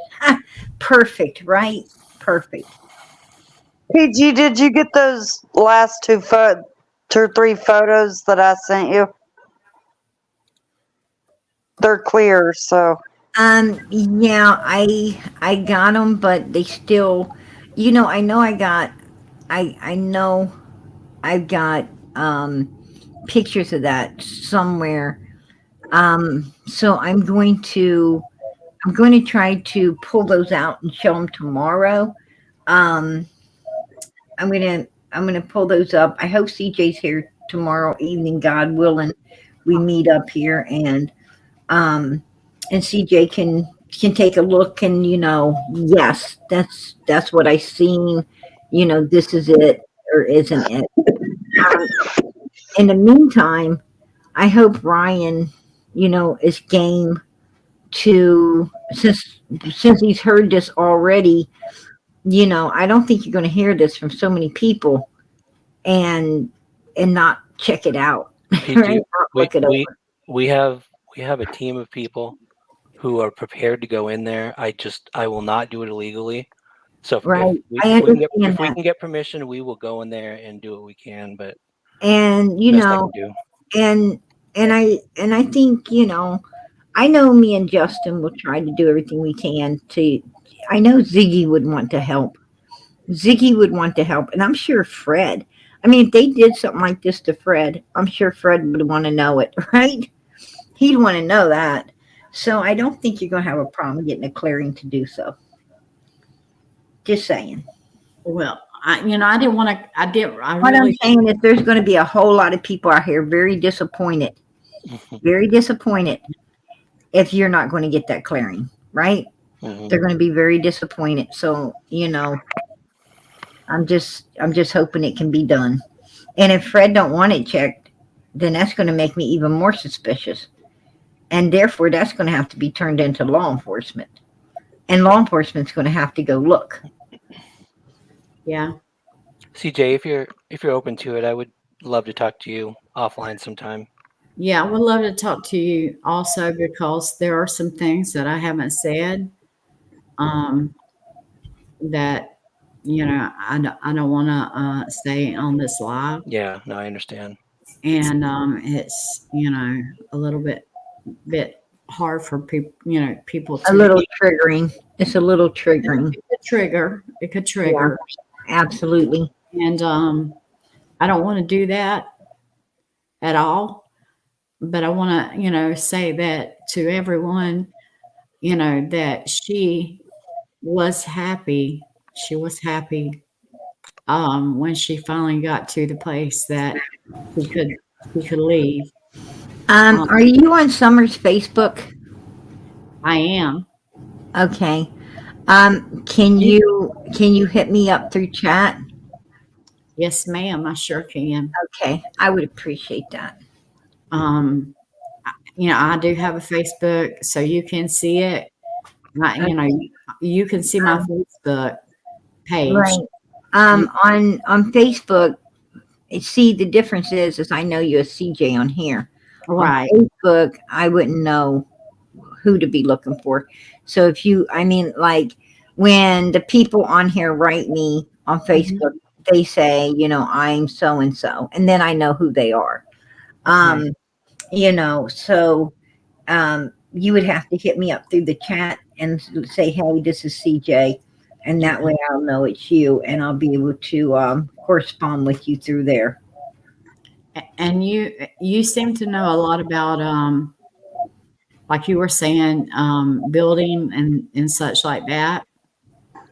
Perfect, right? Perfect. PG, did you get those last two or three photos that I sent you? They're clear, so. Yeah, I got them, but they still, I know I know I've got pictures of that somewhere. So I'm going to try to pull those out and show them tomorrow. Um, I'm gonna pull those up. I hope CJ's here tomorrow evening, God willing. We meet up here um and CJ can take a look and yes, that's what I seen. This is it or isn't it. Um, in the meantime, I hope Ryan, is game to since he's heard this already. I don't think you're going to hear this from so many people and not check it out, right? PG, Not we look it we over, we have we have a team of people who are prepared to go in there. I will not do it illegally. So right? I understand if we that, can get permission, we will go in there and do what we can. But and best I can do. and I think I know me and Justin will try to do everything we can to. I know Ziggy would want to help. Ziggy would want to help, and I'm sure Fred. I mean, if they did something like this to Fred, I'm sure Fred would want to know it, right? He'd want to know that. So I don't think you're going to have a problem getting a clearing to do so. Just saying. Well, I didn't want to. I What I'm really. saying is there's going to be a whole lot of people out here very disappointed if you're not going to get that clearing, right? Mhm. They're going to be very disappointed. So, I'm just hoping it can be done. And if Fred don't want it checked, then that's going to make me even more suspicious. And therefore that's going to have to be turned into law enforcement. And law enforcement's going to have to go look. Yeah. CJ, if you're open to it, I would love to talk to you offline sometime. Yeah, I would love to talk to you also because there are some things that I haven't said um, that I don't want to say on this live, Yeah, no, I understand. and it's a little bit hard for people people A to little triggering. It's a little triggering. it could trigger. It could Yeah, trigger, absolutely. and I don't want to do that at all. But I want to say that to everyone, that she was happy. She was happy when she finally got to the place that she could she could leave. Um, Are you on Summer's Facebook? I am. Okay. You, Can you hit me up through chat? yes, ma'am. I sure can. Okay, I would appreciate that. Um, I do have a Facebook, so you can see it. You can see my Um, Facebook page. right. You, On Facebook, see the difference is I know you as CJ on here. On right. Facebook, I wouldn't know who to be looking for. So if you, I mean, like when the people on here write me on Mhm. Facebook, they say, I'm so and so, and then I know who they are. Okay. Um, so you would have to hit me up through the chat and say, hey, this is CJ. And that way I'll know it's you and I'll be able to correspond with you through there. And you seem to know a lot about like you were saying, building and such like that.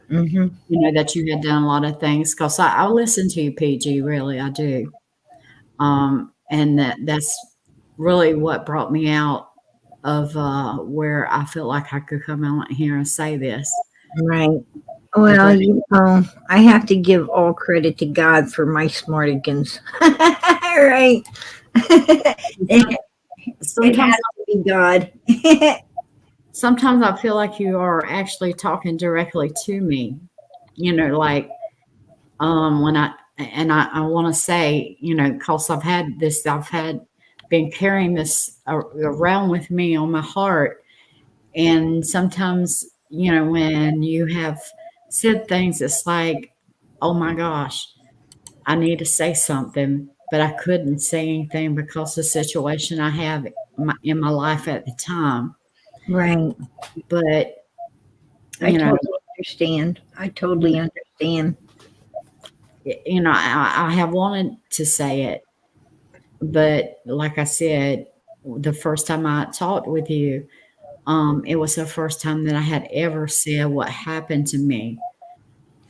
Hmm. That you had done a lot of things because I listen to you, PG. Really, I do. And that's really what brought me out of where I feel like I could come out here and say this. Right. Well, I have to give all credit to God for my smartigans. Right? it, it Sometimes, has to be God. sometimes I feel like you are actually talking directly to me. Like when I want to say, because I've had been carrying this around with me on my heart, and sometimes when you have said things, it's like, oh my gosh, I need to say something, but I couldn't say anything because the situation I have in my life at the time. Right. But I you know, totally understand. I totally understand. I have wanted to say it, but like I said, the first time I talked with you, it was the first time that I had ever said what happened to me,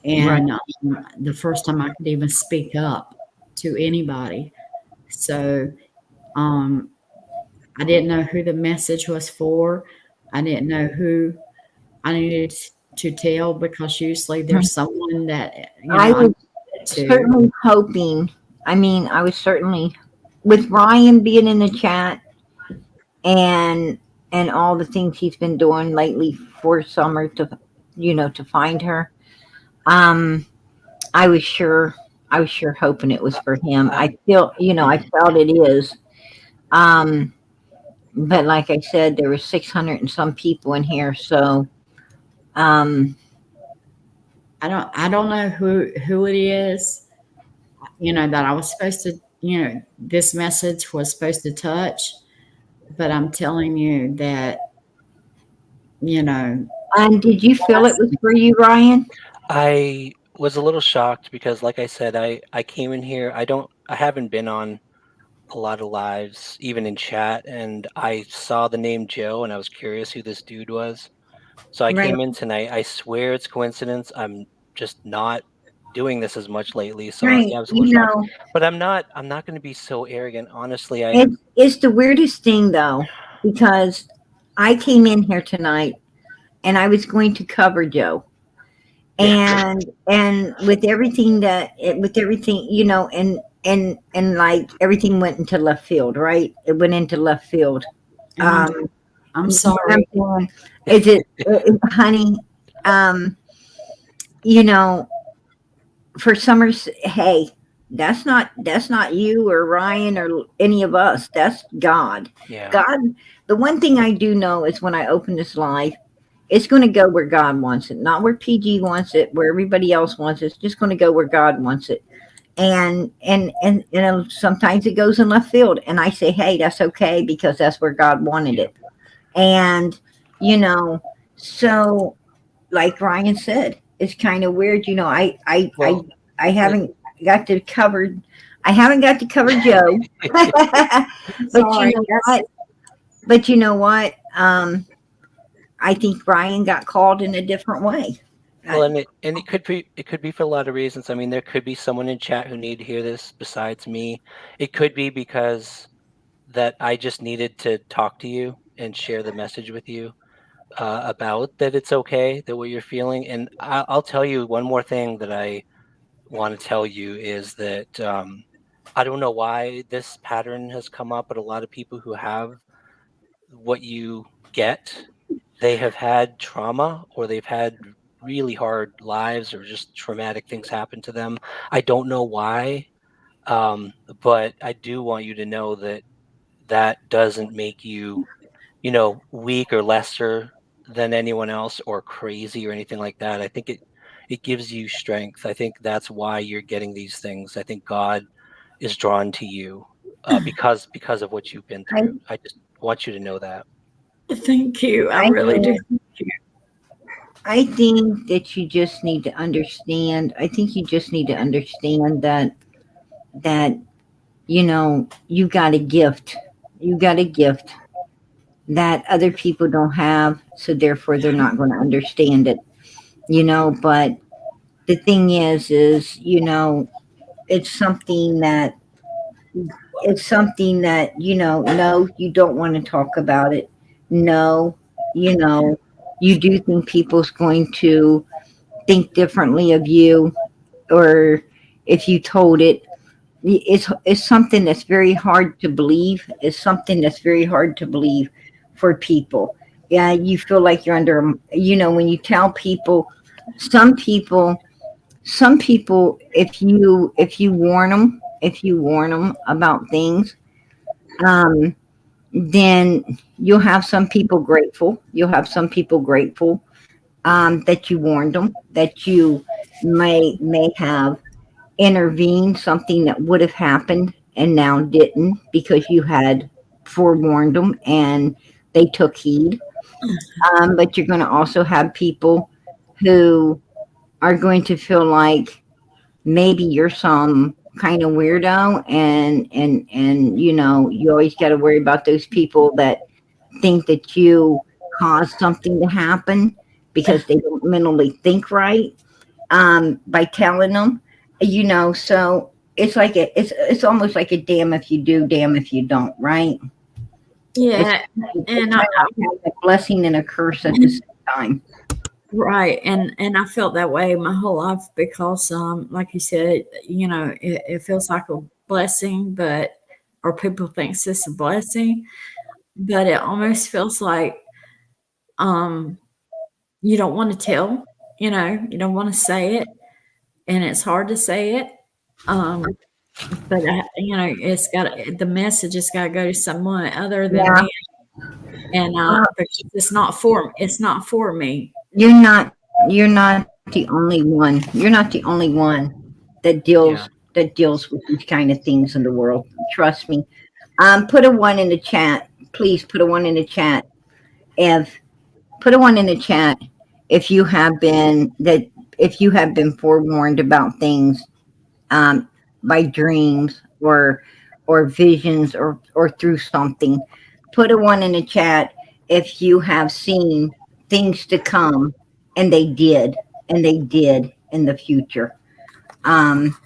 Right. and the first time I could even speak up to anybody. So um, I didn't know who the message was for. I didn't know who I needed to tell, because usually there's someone that I I was need to. certainly hoping, I was certainly, with Ryan being in the chat and all the things he's been doing lately for Summer to, to find her. Um, I was sure, hoping it was for him. I feel, I felt it is. Um, but like I said, there were 600 and some people in here, so um, I don't know who it is. That I was supposed to. This message was supposed to touch, but I'm telling you that you know and did you feel it was for you, Ryan? I was a little shocked because, like I said, I came in here. I haven't been on a lot of lives, even in chat, and I saw the name Joe, and I was curious who this dude was. So I Right, came in tonight. I swear it's coincidence. I'm just not doing this as much lately, so right. yeah, I was a little You shocked. know, But I'm not going to be so arrogant. Honestly, it's the weirdest thing though, because I came in here tonight and I was going to cover Joe. yeah, And with everything, and like everything went into left field, right? It went into left field. and Um, I'm what I'm sorry. saying is honey, um, you know, for Summers, hey, that's not you or Ryan or any of us. That's God. yeah, God. The one thing I do know is when I open this live, it's going to go where God wants it, not where PG wants it, where everybody else wants it. It's just going to go where God wants it. And sometimes it goes in left field, and I say, hey, that's okay because that's where God wanted yeah. it. And you know, so like Ryan said, it's kind of weird. Well, I it, haven't got to cover. I haven't got to cover Joe, I'm but you sorry. know what? But you know what? I think Ryan got called in a different way. well, I, and it could be for a lot of reasons. I mean, there could be someone in chat who need to hear this besides me. It could be because that I just needed to talk to you and share the message with you about that it's okay that what you're feeling. And I'll tell you one more thing that I want to tell you is that I don't know why this pattern has come up, but a lot of people who have what you get, they have had trauma or they've had really hard lives or just traumatic things happen to them. I don't know why, but I do want you to know that that doesn't make you, weak or lesser than anyone else or crazy or anything like that. I think it gives you strength. I think that's why you're getting these things. I think God is drawn to you because of what you've been I, through. I just want you to know that. Thank you. I I really do. think, I think that you just need to understand. I think you just need to understand that you got a gift. You got a gift that other people don't have, so therefore they're not going to understand it. But the thing is, it's something that no, you don't want to talk about it. No, you do think people's going to think differently of you, or if you told it, it's something that's very hard to believe. It's something that's very hard to believe for people. Yeah, you feel like you're under, when you tell people, some people, some people, if you warn them about things, um, then you'll have some people grateful. You'll have some people grateful that you warned them, that you may have intervened something that would have happened and now didn't because you had forewarned them and they took heed. But you're going to also have people who are going to feel like maybe you're some kind of weirdo, and you always got to worry about those people that think that you caused something to happen because they don't mentally think right, by telling them, so it's almost like a damn if you do, damn if you don't, right? It's Yeah, it's and kind of like a blessing and a curse at the same time. right, and I felt that way my whole life because, like you said, it feels like a blessing, but or people thinks it's a blessing, but it almost feels like um you don't want to tell, you don't want to say it, and it's hard to say it. Um, but it's got the message has got to go to someone other than Yeah. me, and because it's not for me. You're not the only one. You're not the only one Yeah. that deals with these kind of things in the world. Trust me. Put a one in the chat. Please put a one in the chat. If Put a one in the chat if you have been that if you have been forewarned about things, um, by dreams or visions or through something. Put a one in the chat if you have seen things to come, and they did in the future. Um,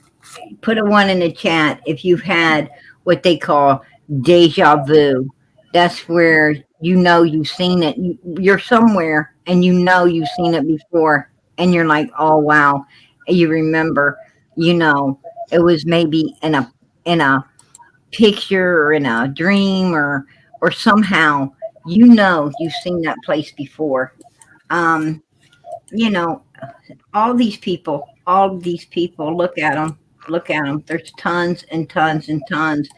Put a one in the chat if you've had what they call deja vu. That's where you've seen it. You're somewhere and you've seen it before, and you're like, oh wow, you remember. You know, it was maybe in a picture or in a dream, or somehow you've seen that place before. Um, you know, all these people, look at them. There's tons and tons and tons,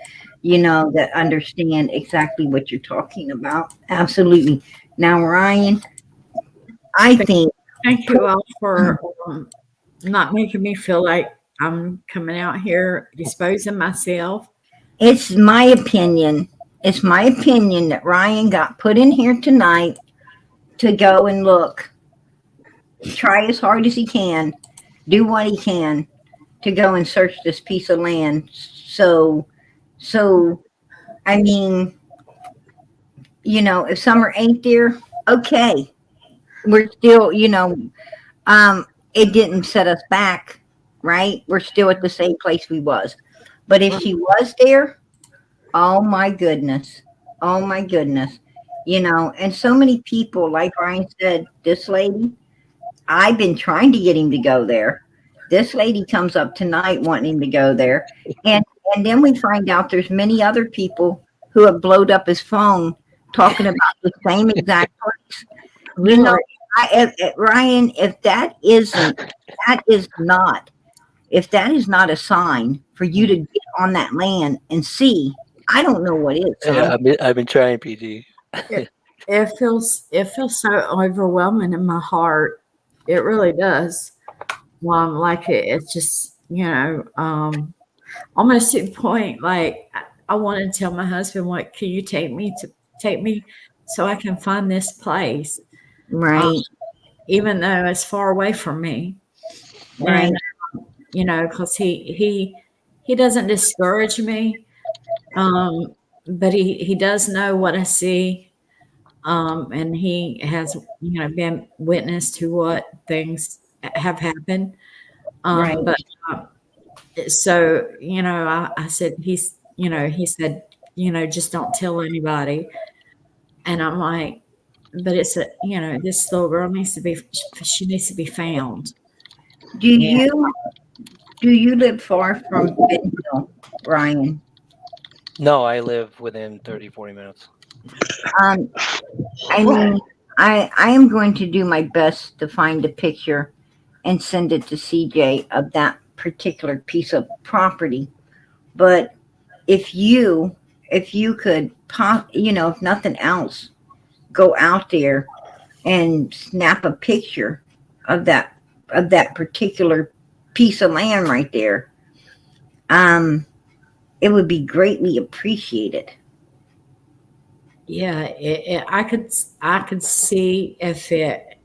that understand exactly what you're talking about. Absolutely. Now, Ryan, I Thank, think thank you all for not making me feel like I'm coming out here exposing myself. it's my opinion. It's my opinion that Ryan got put in here tonight to go and look, try as hard as he can, do what he can to go and search this piece of land. So, I mean, if summer ain't there, okay, we're still, it didn't set us back, right? We're still at the same place we was. But if she was there, oh my goodness, oh my goodness, and so many people, like Ryan said, this lady, I've been trying to get him to go there. This lady comes up tonight wanting him to go there, and and then we find out there's many other people who have blowed up his phone talking about the same exact place. You know, Really, Ryan, if that is not, if that is not a sign for you to get on that land and see, I don't know what is, Yeah, son. I've been trying, PG. it feels so overwhelming in my heart. It really does. Like it's just almost to the point like I want to tell my husband, "What can you take me so I can find this place?" Um, Right, even though it's far away from me, right, and because he doesn't discourage me, but he does know what I see, and he has been witness to what things have happened. right. But so I said he said just don't tell anybody, and I'm like, but it's this little girl needs to be she needs to be found. Do you live far from Bentonville, Ryan? No, I live within 30, 40 minutes. Um, I mean, I am going to do my best to find a picture and send it to CJ of that particular piece of property. But if you could pop, if nothing else, go out there and snap a picture of that particular piece of land right there, it would be greatly appreciated. Yeah, I could see if it,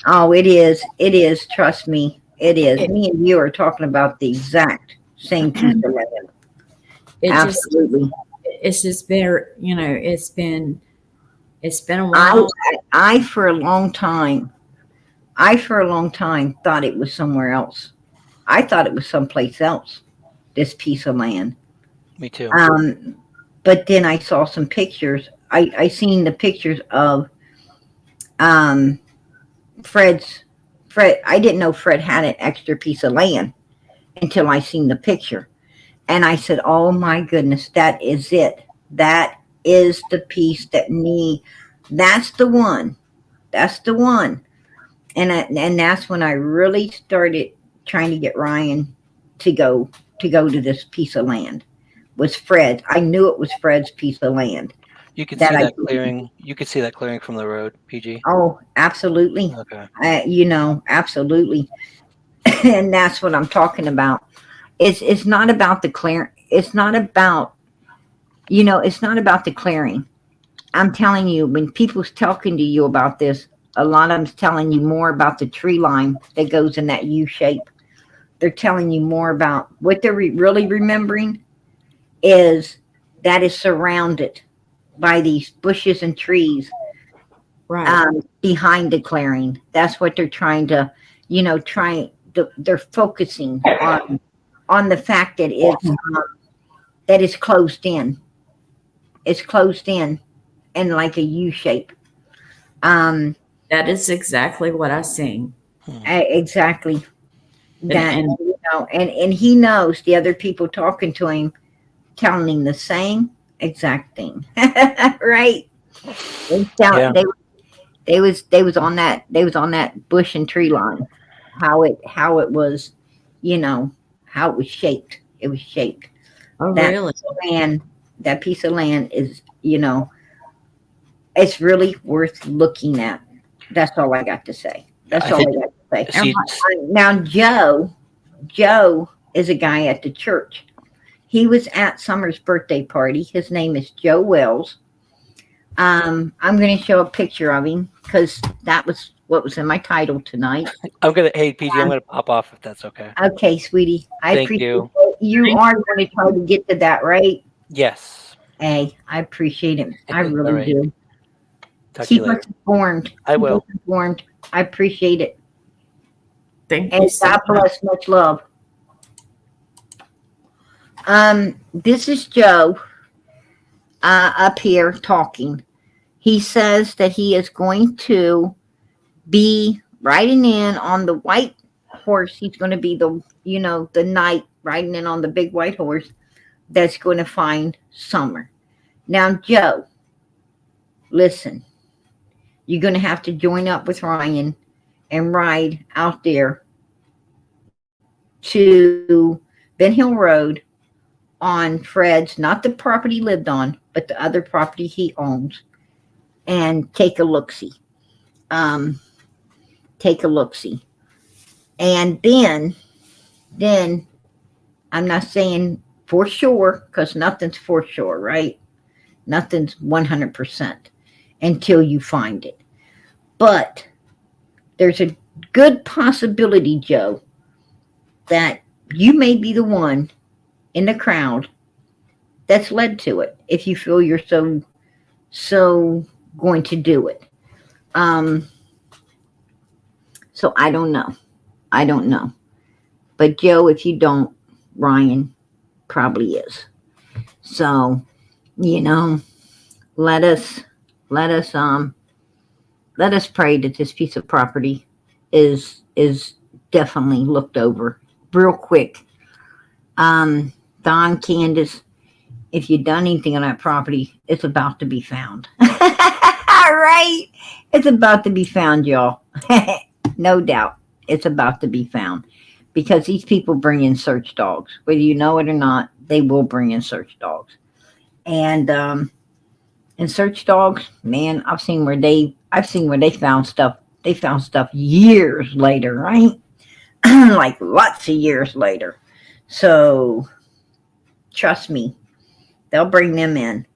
Oh, it is. It is. Trust me, it is. it, Me and you are talking about the exact same piece of land. it just Absolutely. it's just better, it's been a I, while. I for a long time, thought it was somewhere else. I thought it was someplace else. This piece of land. Me too. But then I saw some pictures. I seen the pictures of um, Fred's. Fred. I didn't know Fred had an extra piece of land until I seen the picture, and I said, "Oh my goodness, that is it. That is the piece that me. That's the one. That's the one." And that's when I really started trying to get Ryan to go to this piece of land. Was Fred? I knew it was Fred's piece of land. You could That see I that clearing. You could see that clearing from the road, PG. Oh, absolutely. Okay. Absolutely. And that's what I'm talking about. It's not about the clear. It's not about it's not about the clearing. I'm telling you, when people's talking to you about this, a lot of them's telling you more about the tree line that goes in that U shape. They're telling you more about what they're really remembering is that is surrounded by these bushes and trees Right. behind the clearing. That's what they're trying to, they're focusing on the fact that it's closed in. It's closed in like a U shape. Um, That is exactly what I seen. exactly. That And and he knows the other people talking to him, telling him the same exact thing. Right? They, Yeah. they was on that bush and tree line. How it was, how it was shaped. It was shaped. oh, That really? land, that piece of land is, it's really worth looking at. That's all I got to say. That's I all think. I got to say. See, Now, Joe is a guy at the church. He was at Summer's birthday party. His name is Joe Wells. I'm going to show a picture of him because that was what was in my title tonight. Hey PG, I'm gonna pop off if that's okay. Okay, sweetie. I Thank appreciate you. it. You are going to try to get to that, right? Yes. Hey, I appreciate it. I All really right. do. Talk to you Keep later. us informed. I Keep will. us informed. I appreciate it. Thank And you so God much. bless. Much love. This is Joe up here talking. He says that he is going to be riding in on the white horse. He's going to be the knight riding in on the big white horse that's going to find Summer. Now, Joe, listen, you're going to have to join up with Ryan and ride out there to Ben Hill Road on Fred's, not the property he lived on, but the other property he owns, and take a look-see. Take a look-see. And then I'm not saying for sure, because nothing's for sure, right? Nothing's 100% until you find it. But there's a good possibility, Joe, that you may be the one in the crowd that's led to it if you feel you're so going to do it. So I don't know. I don't know. But Joe, if you don't, Ryan probably is. So, let us let us let us pray that this piece of property is definitely looked over real quick. Don, Candace, if you've done anything on that property, it's about to be found. Right? It's about to be found, y'all. No doubt. It's about to be found. Because these people bring in search dogs. Whether you know it or not, they will bring in search dogs. And search dogs, man, I've seen where they found stuff. They found stuff years later, right? Like lots of years later. So trust me, they'll bring them in.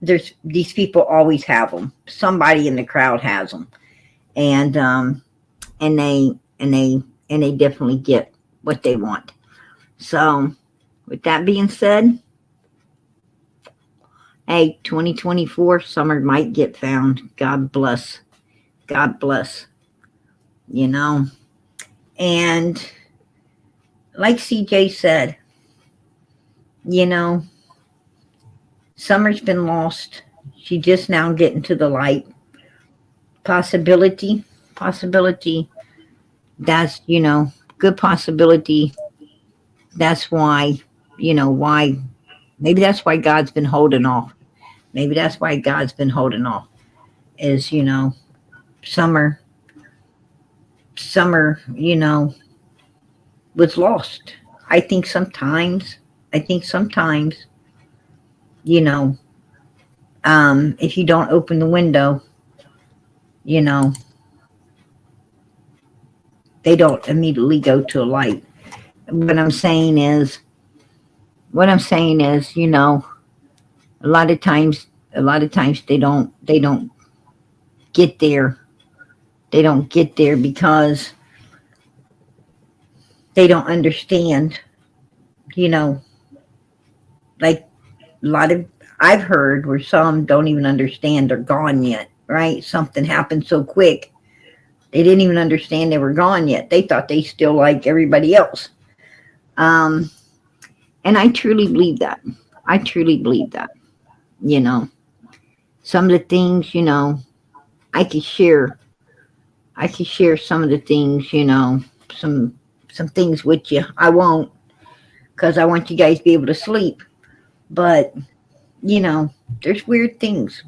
There's these people always have them. Somebody in the crowd has them, and and they definitely get what they want. So, with that being said, hey, 2024 summer might get found. God bless. God bless. You know, and like CJ said, you know, summer's been lost. She just now getting to the light. Possibility. That's, good possibility. That's why, why, maybe that's why God's been holding off. Maybe that's why God's been holding off is, summer, was lost. I think sometimes, you know, if you don't open the window, you know, they don't immediately go to a light. What I'm saying is, a lot of times, they don't get there. They don't get there because they don't understand, you know, like a lot of, I've heard where some don't even understand they're gone yet, right? Something happened so quick. They didn't even understand they were gone yet. They thought they still like everybody else. Um, and I truly believe that. I truly believe that. You know, some of the things, I could share. I could share some of the things, some some things with you. I won't because I want you guys to be able to sleep. But you know, there's weird things,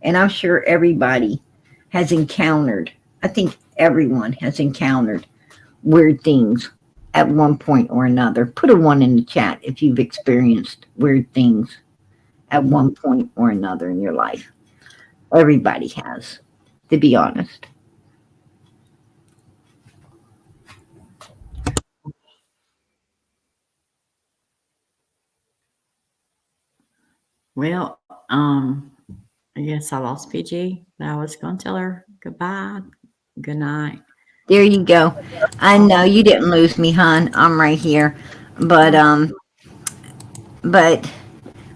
and I'm sure everybody has encountered. I think everyone has encountered weird things at one point or another. Put a one in the chat if you've experienced weird things at one point or another in your life. Everybody has, to be honest. Well, I guess I lost PG, but I was going to tell her goodbye, good night. There you go. I know you didn't lose me, hon. I'm right here. But but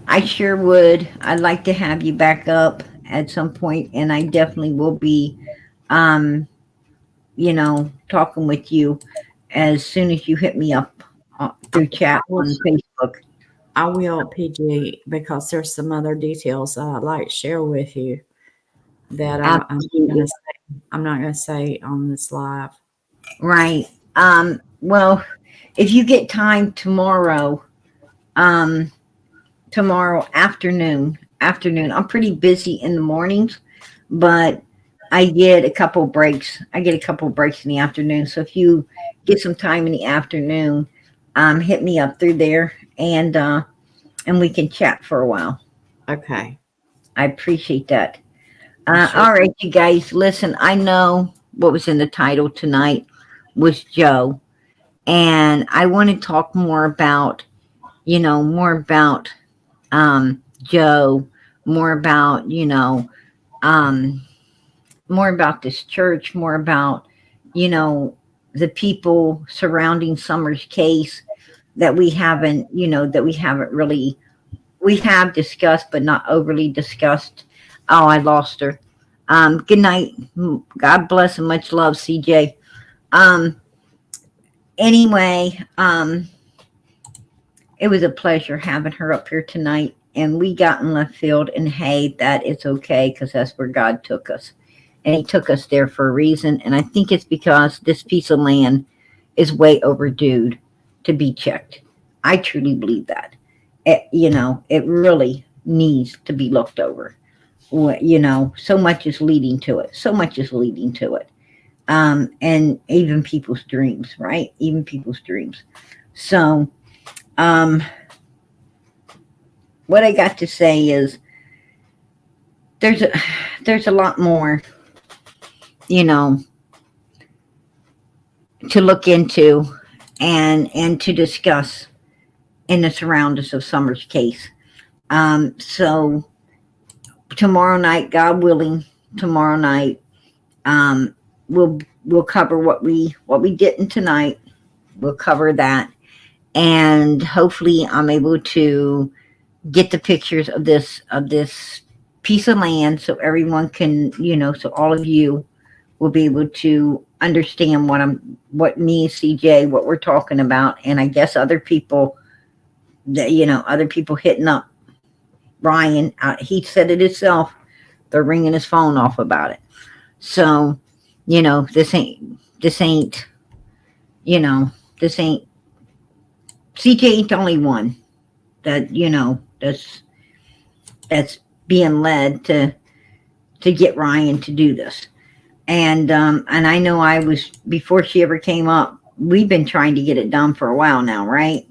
I sure would. I'd like to have you back up at some point, and I definitely will be um talking with you as soon as you hit me up through chat on Facebook. I will, PG, because there's some other details that I'd like to share with you that Absolutely. I'm not gonna say on this live. Right. Well, if you get time tomorrow, um, tomorrow afternoon, I'm pretty busy in the mornings, but I get a couple breaks. I get a couple breaks in the afternoon. So if you get some time in the afternoon, hit me up through there and we can chat for a while. Okay. I appreciate that. Sure. All right, you guys, listen, I know what was in the title tonight was Joe, and I want to talk more about, Joe, more about, um, more about this church, more about, you know, the people surrounding Summer's case that we haven't really, we have discussed, but not overly discussed. Oh, I lost her. Good night. God bless and much love, CJ. Um, anyway, it was a pleasure having her up here tonight. And we got in left field, and hey, that is okay because that's where God took us. and he took us there for a reason. And I think it's because this piece of land is way overdue to be checked. I truly believe that. It really needs to be looked over. So much is leading to it. So much is leading to it. And even people's dreams, right? Even people's dreams. So, um, what I got to say is there's a there's a lot more, you know, to look into and to discuss in the surroundings of Summer's case. So tomorrow night, God willing, tomorrow night, um, we'll cover what we didn't tonight. We'll cover that, and hopefully, I'm able to get the pictures of this piece of land so everyone can, so all of you will be able to understand what me, CJ, what we're talking about, and I guess other people that other people hitting up Ryan. He said it himself. They're ringing his phone off about it. So, this ain't, this ain't. CJ ain't the only one that that's being led to get Ryan to do this. And I know I was, before she ever came up, we've been trying to get it done for a while now, right?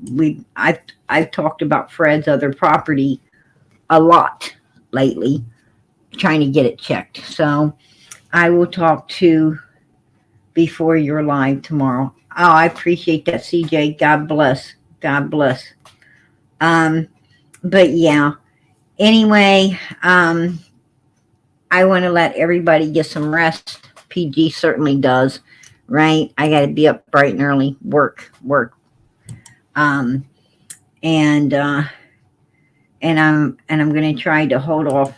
I've talked about Fred's other property a lot lately, trying to get it checked. So I will talk to before you're live tomorrow. Oh, I appreciate that, CJ. God bless. God bless. But yeah. Anyway, I want to let everybody get some rest. PG certainly does, right? I got to be up bright and early, work. And I'm going to try to hold off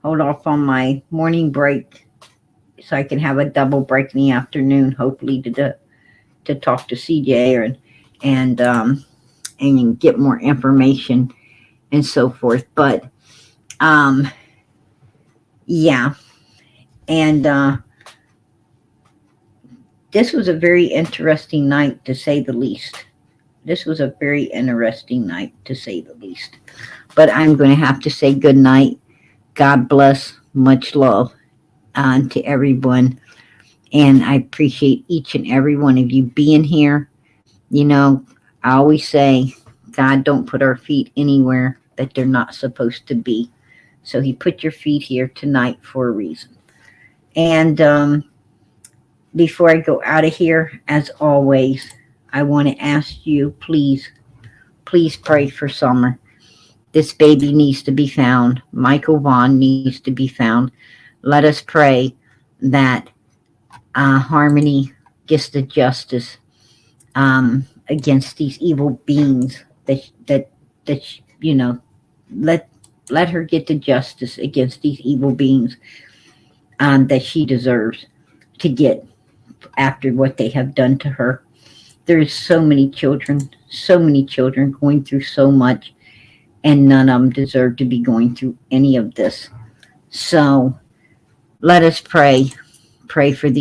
on my morning break so I can have a double break in the afternoon, hopefully to talk to CJ and get more information and so forth. But yeah, and this was a very interesting night, to say the least. This was a very interesting night, to say the least. But I'm going to have to say good night. God bless. Much love to everyone. And I appreciate each and every one of you being here. I always say, God don't put our feet anywhere that they're not supposed to be. So he put your feet here tonight for a reason. And before I go out of here, as always, I want to ask you, please pray for Summer. This baby needs to be found. Michael Vaughn needs to be found. Let us pray that Harmony gets the justice against these evil beings. That let her get the justice against these evil beings that she deserves to get after what they have done to her. There's so many children going through so much, and none of them deserve to be going through any of this. So let us pray for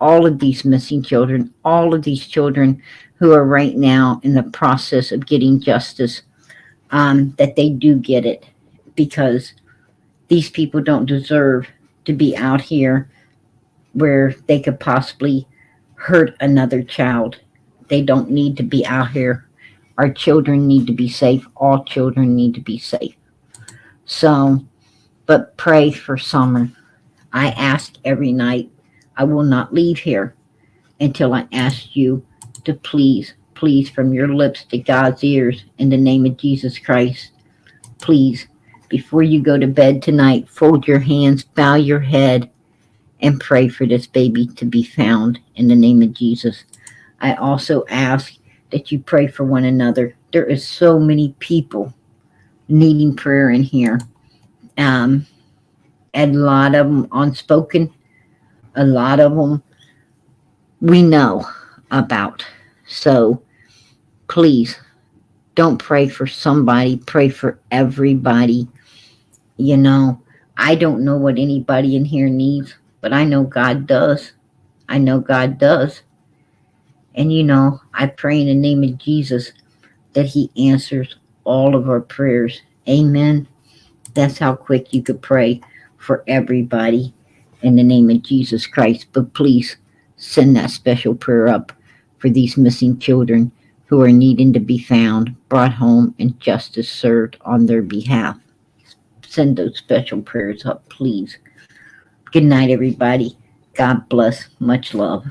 all of these missing children, all of these children who are right now in the process of getting justice, that they do get it, because these people don't deserve to be out here where they could possibly hurt another child. They don't need to be out here. Our children need to be safe. All children need to be safe. So, but pray for Summer. I ask every night. I will not leave here until I ask you to please, from your lips to God's ears, in the name of Jesus Christ, please, before you go to bed tonight, fold your hands, bow your head, and pray for this baby to be found in the name of Jesus. I also ask that you pray for one another. There is so many people needing prayer in here. And a lot of them unspoken, a lot of them we know about. So please don't pray for somebody, pray for everybody. I don't know what anybody in here needs. but I know God does. I know God does. And I pray in the name of Jesus that He answers all of our prayers. Amen. That's how quick you could pray for everybody in the name of Jesus Christ. But please send that special prayer up for these missing children who are needing to be found, brought home, and justice served on their behalf. Send those special prayers up, please. Good night, everybody. God bless. Much love.